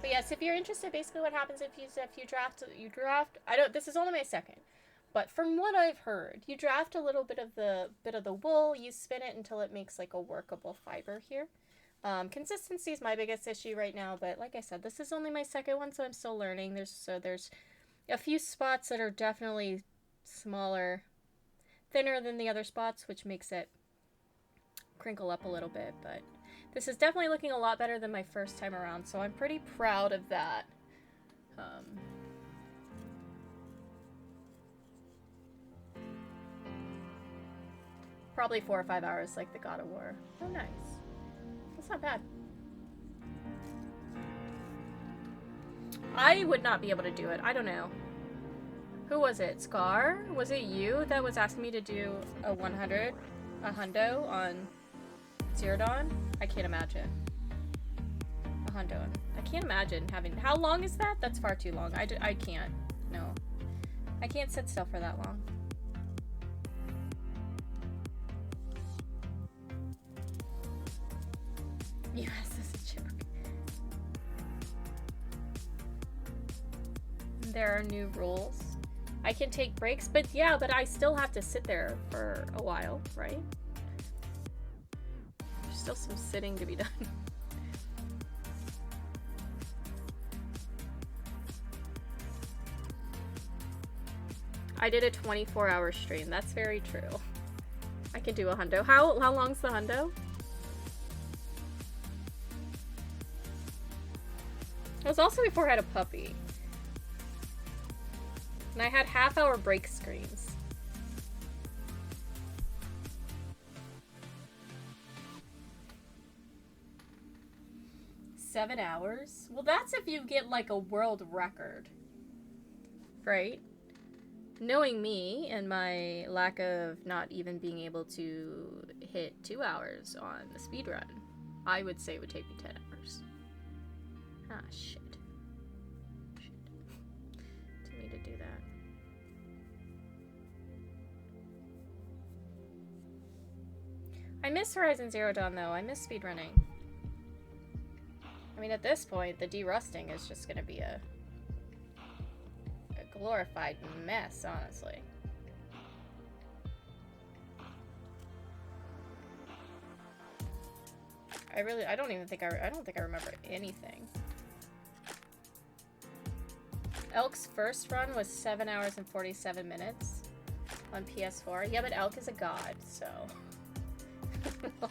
But yes, if you're interested, basically what happens if you draft, this is only my second, but from what I've heard, you draft a little bit of the wool, you spin it until it makes like a workable fiber here. Consistency is my biggest issue right now, but like I said, this is only my second one, so I'm still learning. There's a few spots that are definitely smaller, thinner than the other spots, which makes it crinkle up a little bit, but this is definitely looking a lot better than my first time around, so I'm pretty proud of that. Probably 4 or 5 hours like the God of War. Oh, nice. That's not bad. I would not be able to do it. I don't know. Who was it? Scar? Was it you that was asking me to do a 100? A hundo on Zero Dawn? I can't imagine. A hundo. I can't imagine having... How long is that? That's far too long. I can't. No. I can't sit still for that long. US is a joke. There are new rules. I can take breaks, but yeah, but I still have to sit there for a while, right? There's still some sitting to be done. I did a 24-hour stream. That's very true. I can do a hundo. How long's the hundo? It was also before I had a puppy. And I had half-hour break screens. $7 hours? Well, that's if you get like a world record. Right? Knowing me and my lack of not even being able to hit 2 hours on the speedrun, I would say it would take me 10 hours. Ah, shit. Didn't need to do that. I miss Horizon Zero Dawn, though. I miss speedrunning. I mean, at this point, the de-rusting is just gonna be a glorified mess, honestly. I don't think I remember anything. Elk's first run was 7 hours and 47 minutes on PS4. Yeah, but Elk is a god, so... I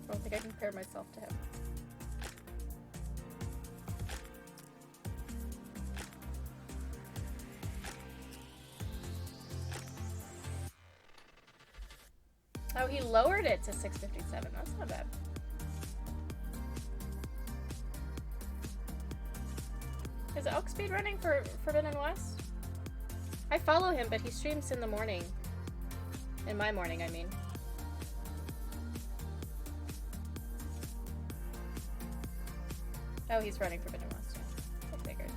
don't think I can compare myself to him. Oh, he lowered it to 657. That's not bad. Is Elk speedrunning for Forbidden West? I follow him, but he streams in the morning. In my morning, I mean. Oh, he's running Forbidden West. Yeah. I figured.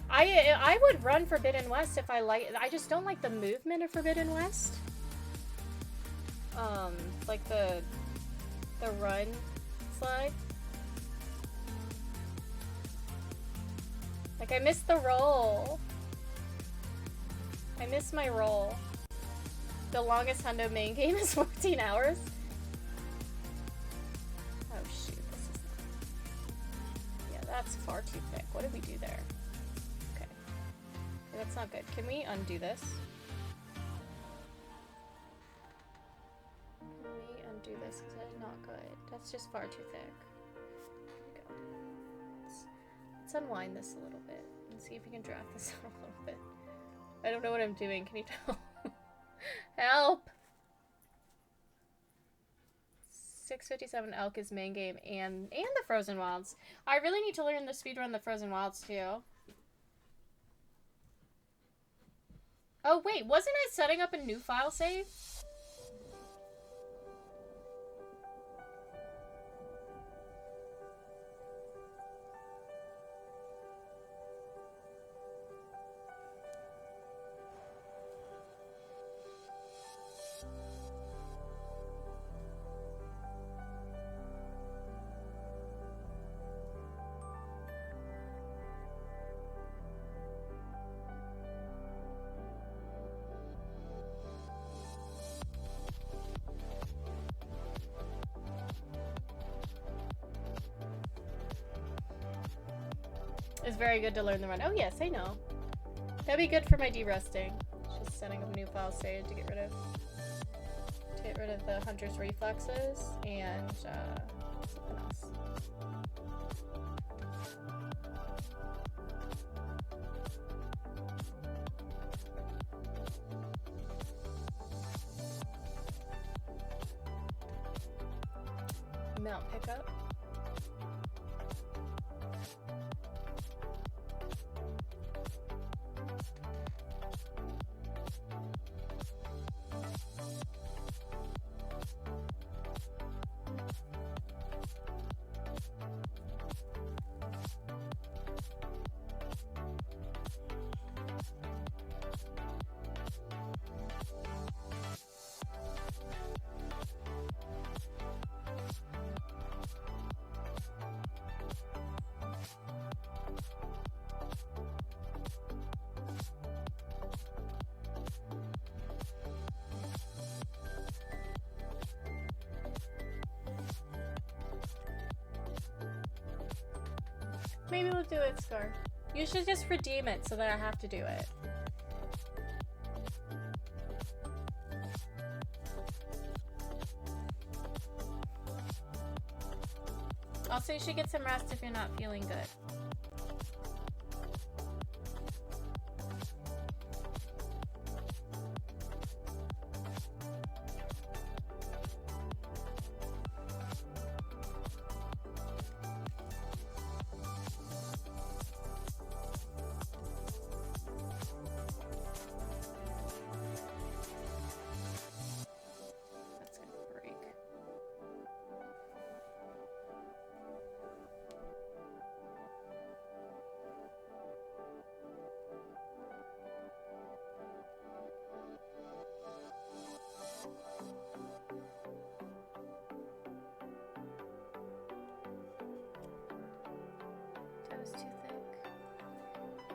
I would run Forbidden West if I just don't like the movement of Forbidden West. Like the run slide. Like, I missed the roll. I missed my roll. The longest hundo main game is 14 hours. Oh shoot, this is not... Yeah, that's far too thick. What did we do there? Okay. That's not good. Can we undo this? Can we undo this? Because that's not good. That's just far too thick. There we go. Let's unwind this a little bit and see if we can draft this out a little bit. I don't know what I'm doing. Can you tell? Help! 657 Elk is main game and the Frozen Wilds. I really need to learn the speedrun the Frozen Wilds too. Oh wait, wasn't I setting up a new file save? It's very good to learn the run. Oh yes, I know. That'd be good for my de-rusting. Just setting up a new file save to get rid of the hunter's reflexes and something else. Mount pickup. Maybe we'll do it, Scar. You should just redeem it so that I have to do it. Also, you should get some rest if you're not feeling good.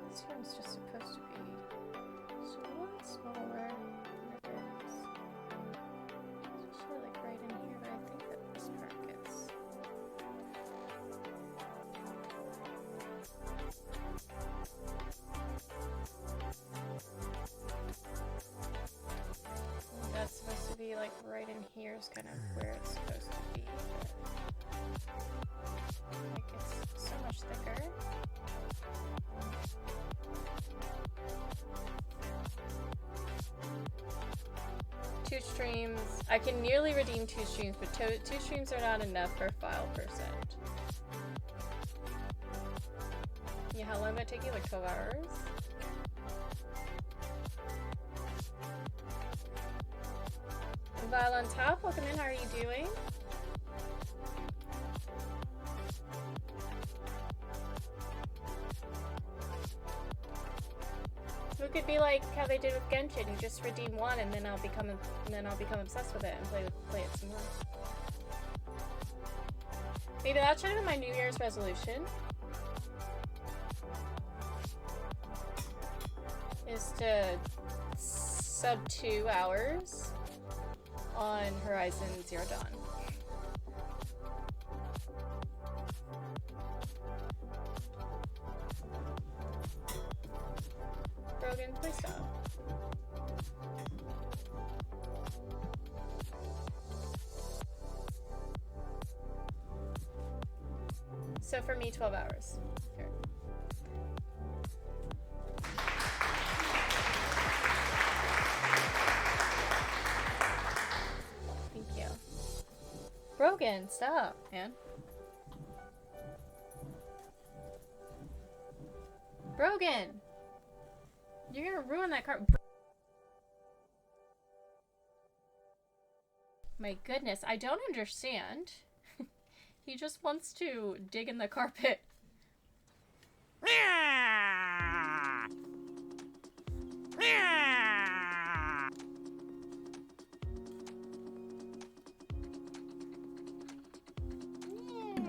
This room's just supposed to be just a lot smaller than it is. It's actually like right in here, but I think that this part gets... That's supposed to be like right in here is kind of where it's supposed to be. Like it's so much thicker. Two streams. I can nearly redeem 2 streams, but 2 streams are not enough per file percent. Yeah, how long did it take you? Like 12 hours? Vile on top, welcome in. How are you doing? It could be like how they did with Genshin. You just redeem one, and then I'll become obsessed with it and play it some more. Maybe that should have been my New Year's resolution. Is to sub 2 hours on Horizon Zero Dawn. Brogan, please stop. So for me, 12 hours. Here. Thank you. Brogan, stop, man. Brogan! You're gonna ruin that card. My goodness, I don't understand. He just wants to dig in the carpet.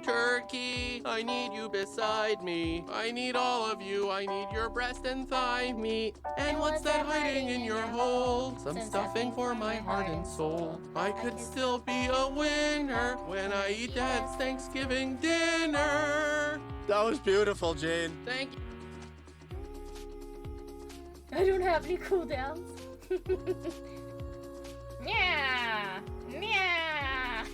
Turkey, I need you beside me. I need all of you. I need your breast and thigh meat. And what's that hiding in your hole? Some stuffing for my heart and soul. I could still be a winner when I eat Dad's Thanksgiving dinner. That was beautiful, Jane. Thank you. I don't have any cooldowns. Yeah, yeah.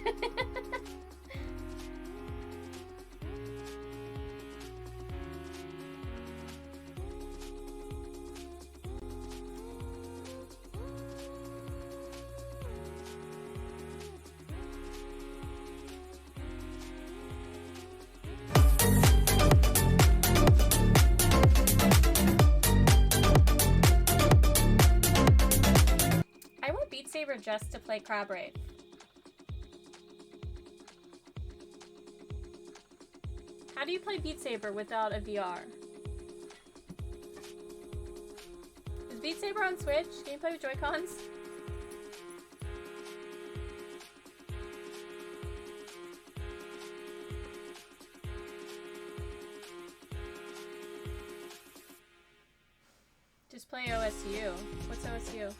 I want Beat Saber just to play Crab Raid. How do you play Beat Saber without a VR? Is Beat Saber on Switch? Can you play with Joy-Cons? Just play OSU. What's OSU?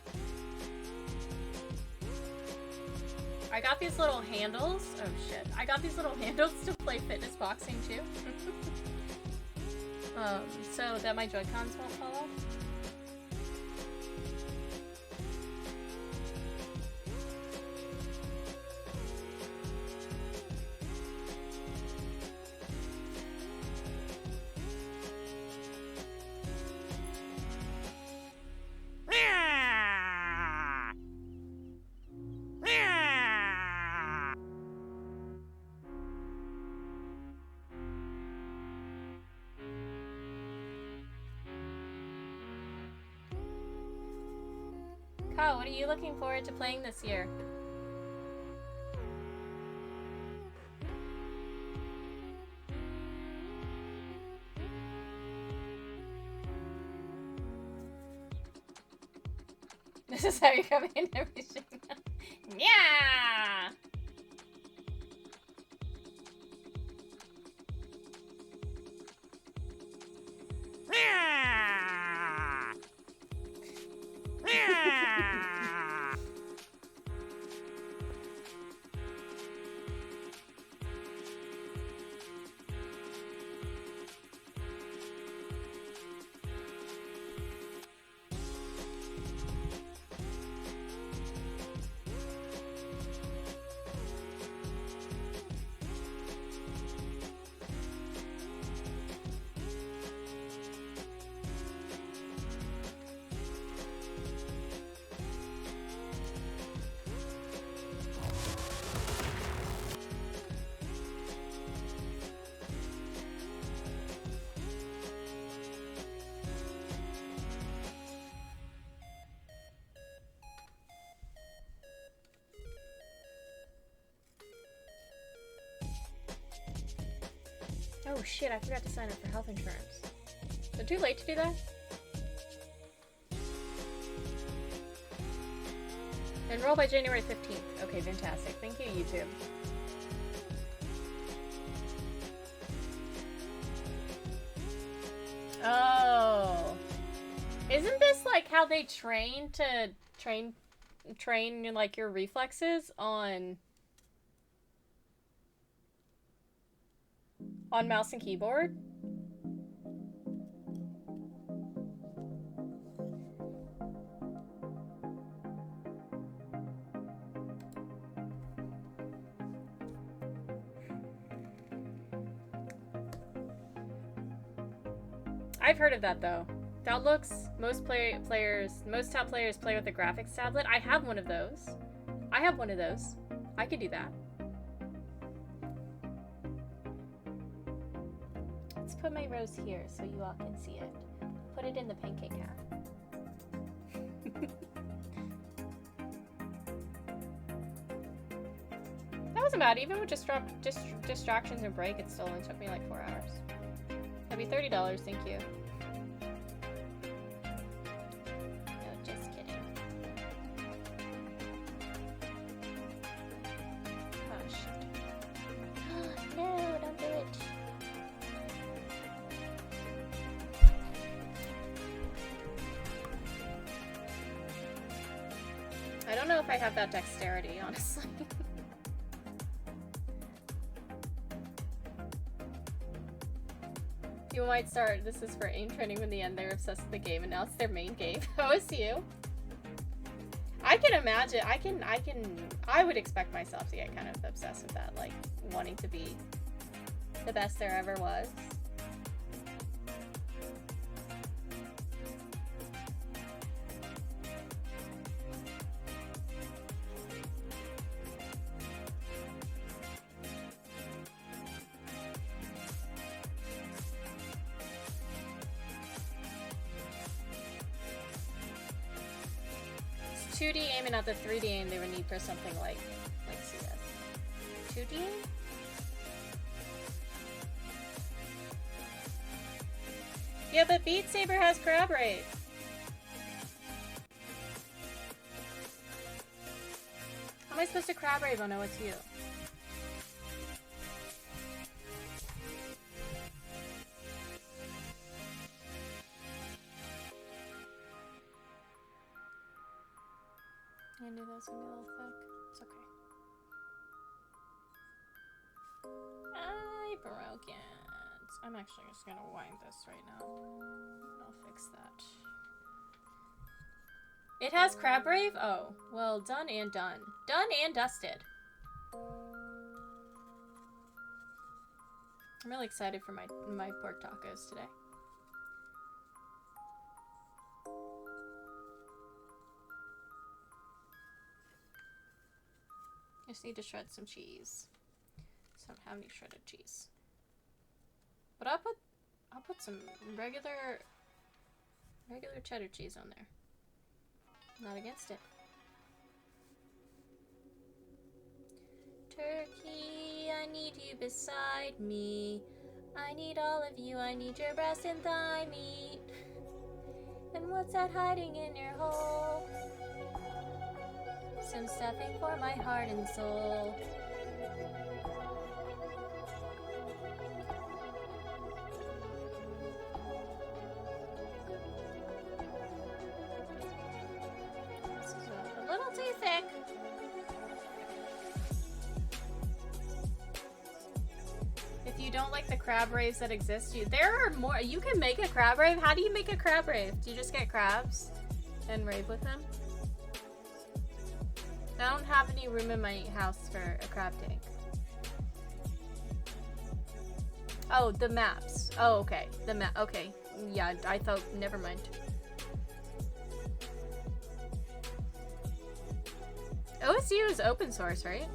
I got these little handles. Oh shit. I got these little handles to play fitness boxing too. So that my Joy-Cons won't fall off. Kyle, what are you looking forward to playing this year? This is how you're coming in everything. Yeah! Oh shit, I forgot to sign up for health insurance. Is it too late to do that? Enroll by January 15th. Okay, fantastic. Thank you, YouTube. Oh. Isn't this like how they train to train like your reflexes on mouse and keyboard? I've heard of that though. That looks, most top players play with a graphics tablet. I have one of those. I could do that. Let's put my rose here so you all can see it. Put it in the pancake hat. wasn't bad. Even with distractions and break, it still only took me like 4 hours. That'd be $30, thank you. No, just kidding. Oh, shit. No, don't do it. I don't know if I have that dexterity, honestly. You might start, this is for aim training when the end they're obsessed with the game and now it's their main game. OSU. I can imagine, I would expect myself to get kind of obsessed with that, like wanting to be the best there ever was. It's 2D aim and not the 3D aim they would need for something like CS. 2D aim? Yeah, but Beat Saber has crab rate. How am I supposed to crab rave on OSU? I knew that was gonna be a little thick. It's okay. I broke it. I'm actually just gonna wind this right now. I'll fix that. It has crab rave? Oh, well, done and done. Done and dusted. I'm really excited for my pork tacos today. I just need to shred some cheese. So I don't have any shredded cheese. But I'll put some regular cheddar cheese on there. Not against it. Turkey, I need you beside me. I need all of you. I need your breast and thigh meat. And what's that hiding in your hole? Some stuffing for my heart and soul. This is a little too thick. If you don't like the crab raves that exist, there are more. You can make a crab rave. How do you make a crab rave? Do you just get crabs and rave with them? I don't have any room in my house for a crab tank. Oh, the maps. Oh, okay. The map. Okay. Yeah, I thought. Never mind. OSU is open source, right?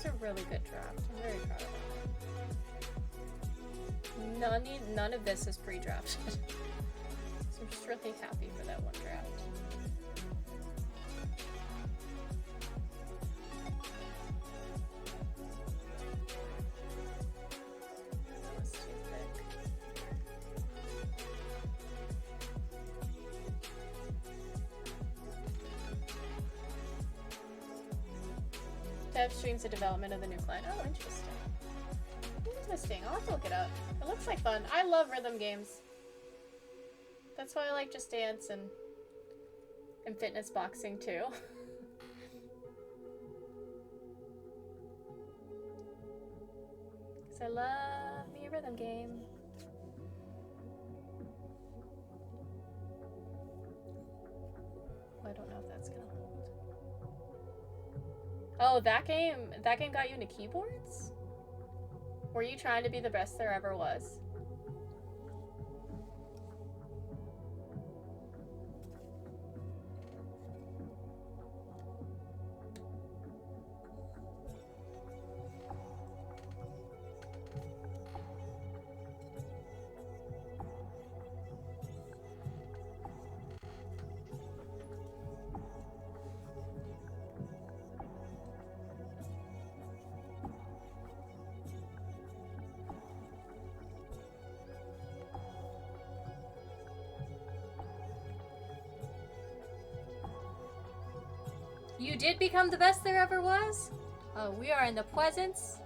A really good draft. I'm very proud of it. None of this is pre-drafted. So I'm just really happy for that one draft. That was too thick. Dev streams the development of the new client. Oh, interesting. Interesting. I'll have to look it up. It looks like fun. I love rhythm games. That's why I like Just Dance and fitness boxing too. Because I love me a rhythm game. I don't know if that's gonna hold. Oh, that game got you into keyboards? Were you trying to be the best there ever was? You did become the best there ever was? Oh, we are in the presence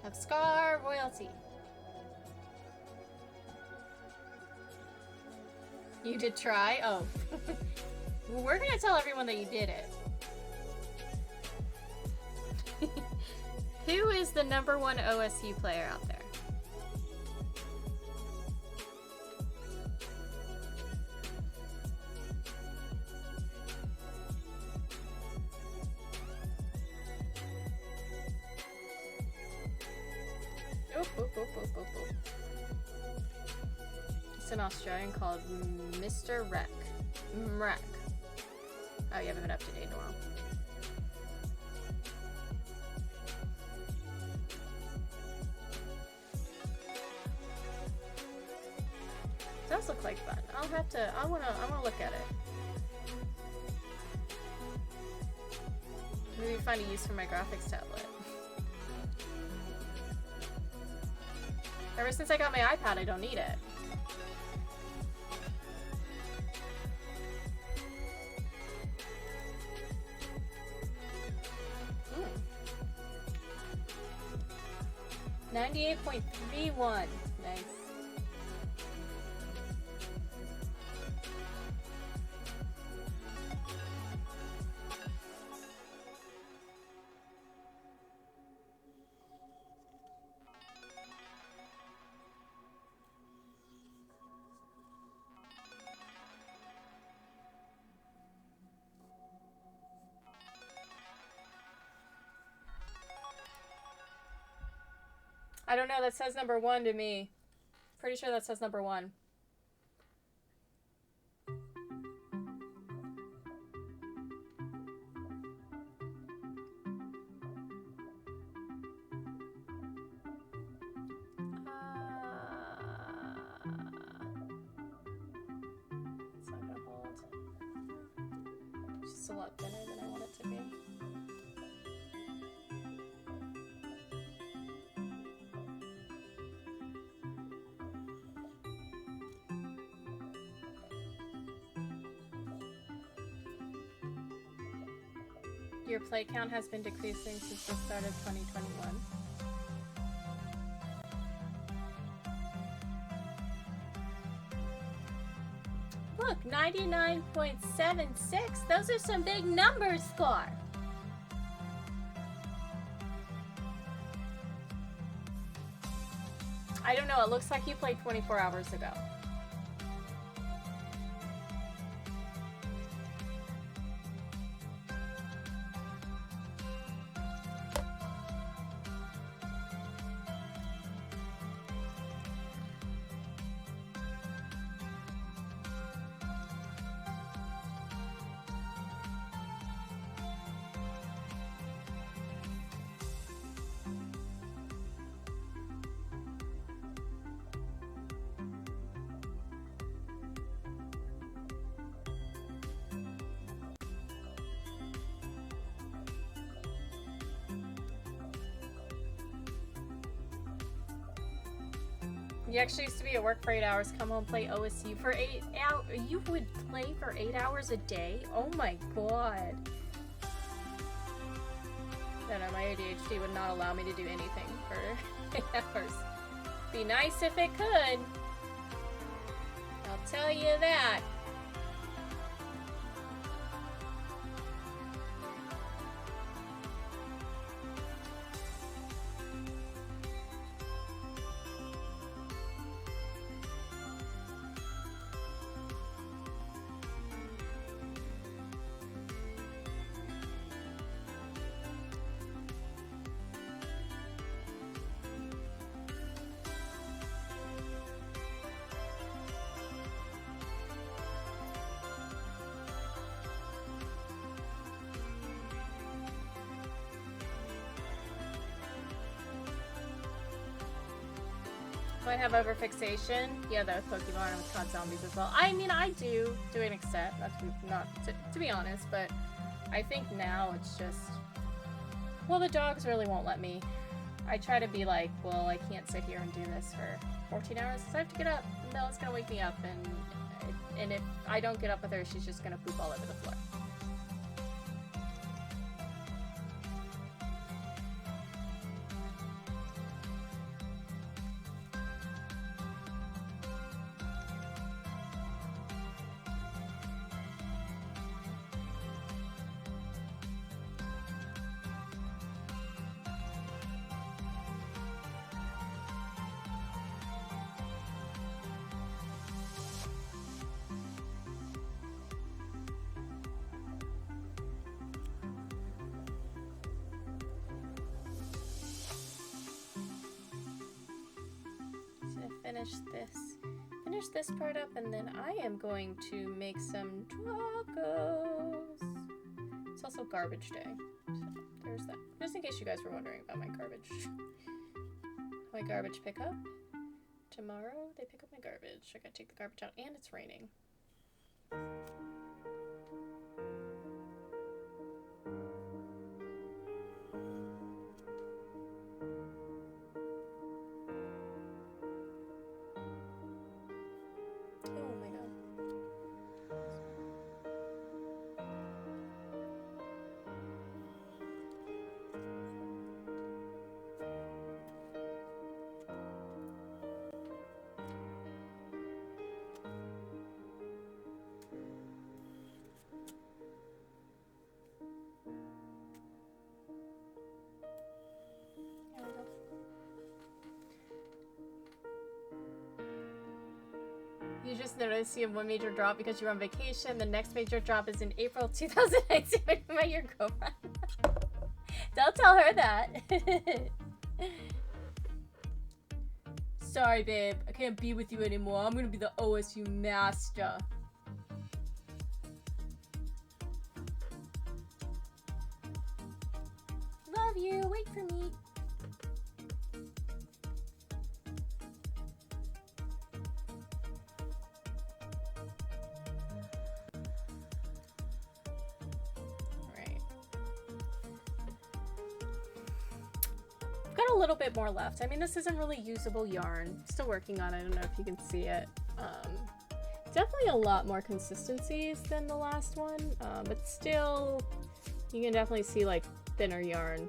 of Scar royalty. You did try? Oh. Well, we're gonna tell everyone that you did it. Who is the #1 OSU player out there? It's an Australian called Mr. Wreck. Mrek. Oh, you haven't been up to date in a while. It does look like fun. I wanna look at it. Maybe find a use for my graphics tablet. Ever since I got my iPad, I don't need it. Mm. 98.31. Nice. I don't know, that says #1 to me. Pretty sure that says #1. It's not gonna hold. It's just a lot thinner than I want it to be. Your play count has been decreasing since the start of 2021. Look, 99.76. Those are some big numbers, Scar. I don't know, it looks like you played 24 hours ago. You actually used to be at work for 8 hours, come home, play OSU for 8 hours. You would play for 8 hours a day? Oh my god. No, my ADHD would not allow me to do anything for 8 hours. Be nice if it could. I'll tell you that. Do I have overfixation? Yeah, that with Pokemon and with COD Zombies as well. I mean, I do, to an extent, to be honest, but I think now it's just, well, the dogs really won't let me. I try to be like, well, I can't sit here and do this for 14 hours because I have to get up. Bella's gonna wake me up, and if I don't get up with her, she's just gonna poop all over the floor. finish this part up, and then I am going to make some tacos. It's also garbage day, so there's that. Just in case you guys were wondering about my garbage pickup. Tomorrow they pick up my garbage. I gotta take the garbage out, and it's raining. Oh my god. There we go. You just noticed you have one major drop because you're on vacation. The next major drop is in April 2019 when you met your girlfriend. Don't tell her that. Sorry, babe. I can't be with you anymore. I'm gonna be the OSU master. Love you. Wait for me. Alright. I've got a little bit more left. I mean, this isn't really usable yarn. Still working on it. I don't know if you can see it. Definitely a lot more consistencies than the last one, but still, you can definitely see like thinner yarn.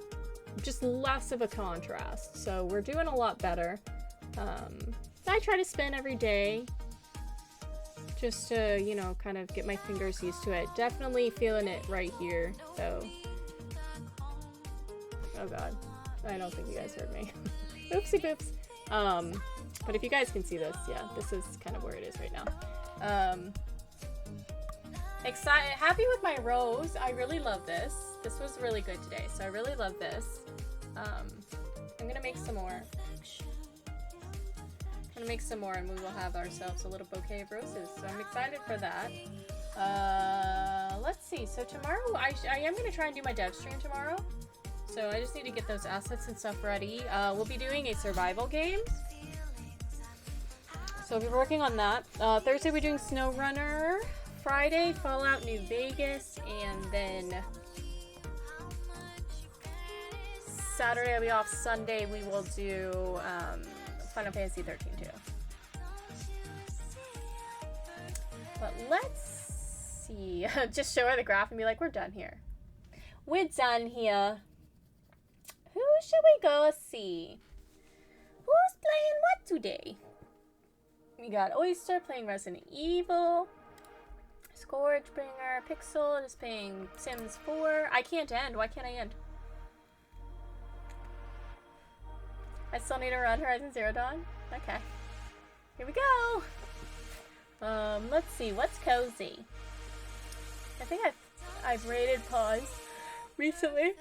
Just less of a contrast. So we're doing a lot better. I try to spin every day just to, you know, kind of get my fingers used to it. Definitely feeling it right here, though. Oh god. I don't think you guys heard me. Oopsie boops. But if you guys can see this, yeah, this is kind of where it is right now. Excited, happy with my rows. I really love this. This was really good today, so I really love this. I'm gonna make some more. And we will have ourselves a little bouquet of roses. So I'm excited for that. Let's see. So tomorrow, I am gonna try and do my dev stream tomorrow. So I just need to get those assets and stuff ready. We'll be doing a survival game. So we'll be working on that. Thursday we're doing SnowRunner. Friday, Fallout New Vegas. And then Saturday I'll be off. Sunday we will do Final Fantasy 13 too. But let's see. Just show her the graph and be like, we're done here. We're done here. Who should we go see? Who's playing what today? We got Oyster playing Resident Evil. Scourgebringer. Pixel is playing Sims 4. I can't end. Why can't I end? I still need to run Horizon Zero Dawn? Okay. Here we go! Let's see. What's cozy? I think I've rated pause recently.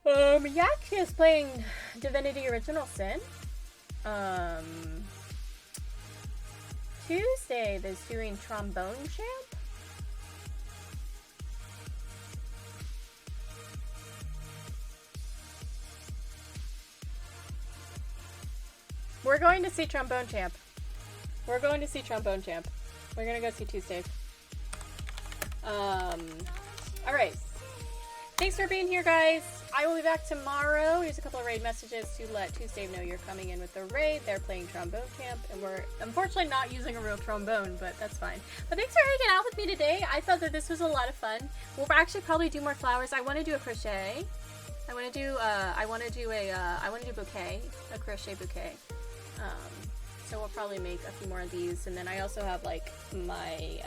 Yak is playing Divinity Original Sin. Tuesday is doing Trombone Champ. We're going to see Trombone Champ. We're going to see Trombone Champ. We're gonna go see Tuesday. Alright. Thanks for being here, guys. I will be back tomorrow. Here's a couple of raid messages to let Tuesday know you're coming in with the raid. They're playing Trombone Camp, and we're unfortunately not using a real trombone, but that's fine. But thanks for hanging out with me today. I thought that this was a lot of fun. We'll actually probably do more flowers. I want to do a crochet. I want to do a bouquet, a crochet bouquet. So we'll probably make a few more of these, and then I also have like my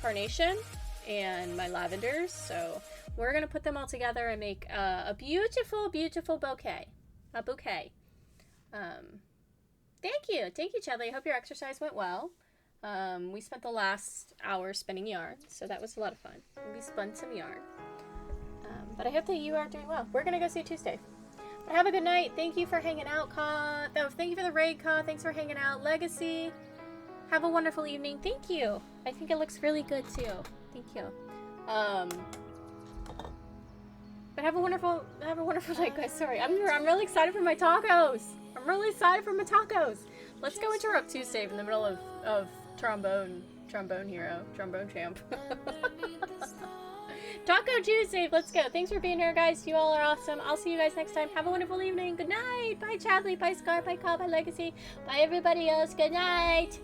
carnation and my lavenders, so we're gonna put them all together and make a beautiful, beautiful bouquet. A bouquet. Thank you, Chadley. I hope your exercise went well. We spent the last hour spinning yarn, so that was a lot of fun. We spun some yarn. But I hope that you are doing well. We're gonna go see Tuesday. But have a good night. Thank you for hanging out, Ka. Oh, thank you for the raid, Ka. Thanks for hanging out. Legacy. Have a wonderful evening. Thank you. I think it looks really good too. Thank you. But have a wonderful night, guys. Sorry, I'm really excited for my tacos. I'm really excited for my tacos. Let's go interrupt Tuesday in the middle of trombone champ. Taco Tuesday, let's go. Thanks for being here, guys. You all are awesome. I'll see you guys next time. Have a wonderful evening. Good night. Bye, Chadley. Bye, Scar. Bye, Ka. Bye, Legacy. Bye, everybody else. Good night.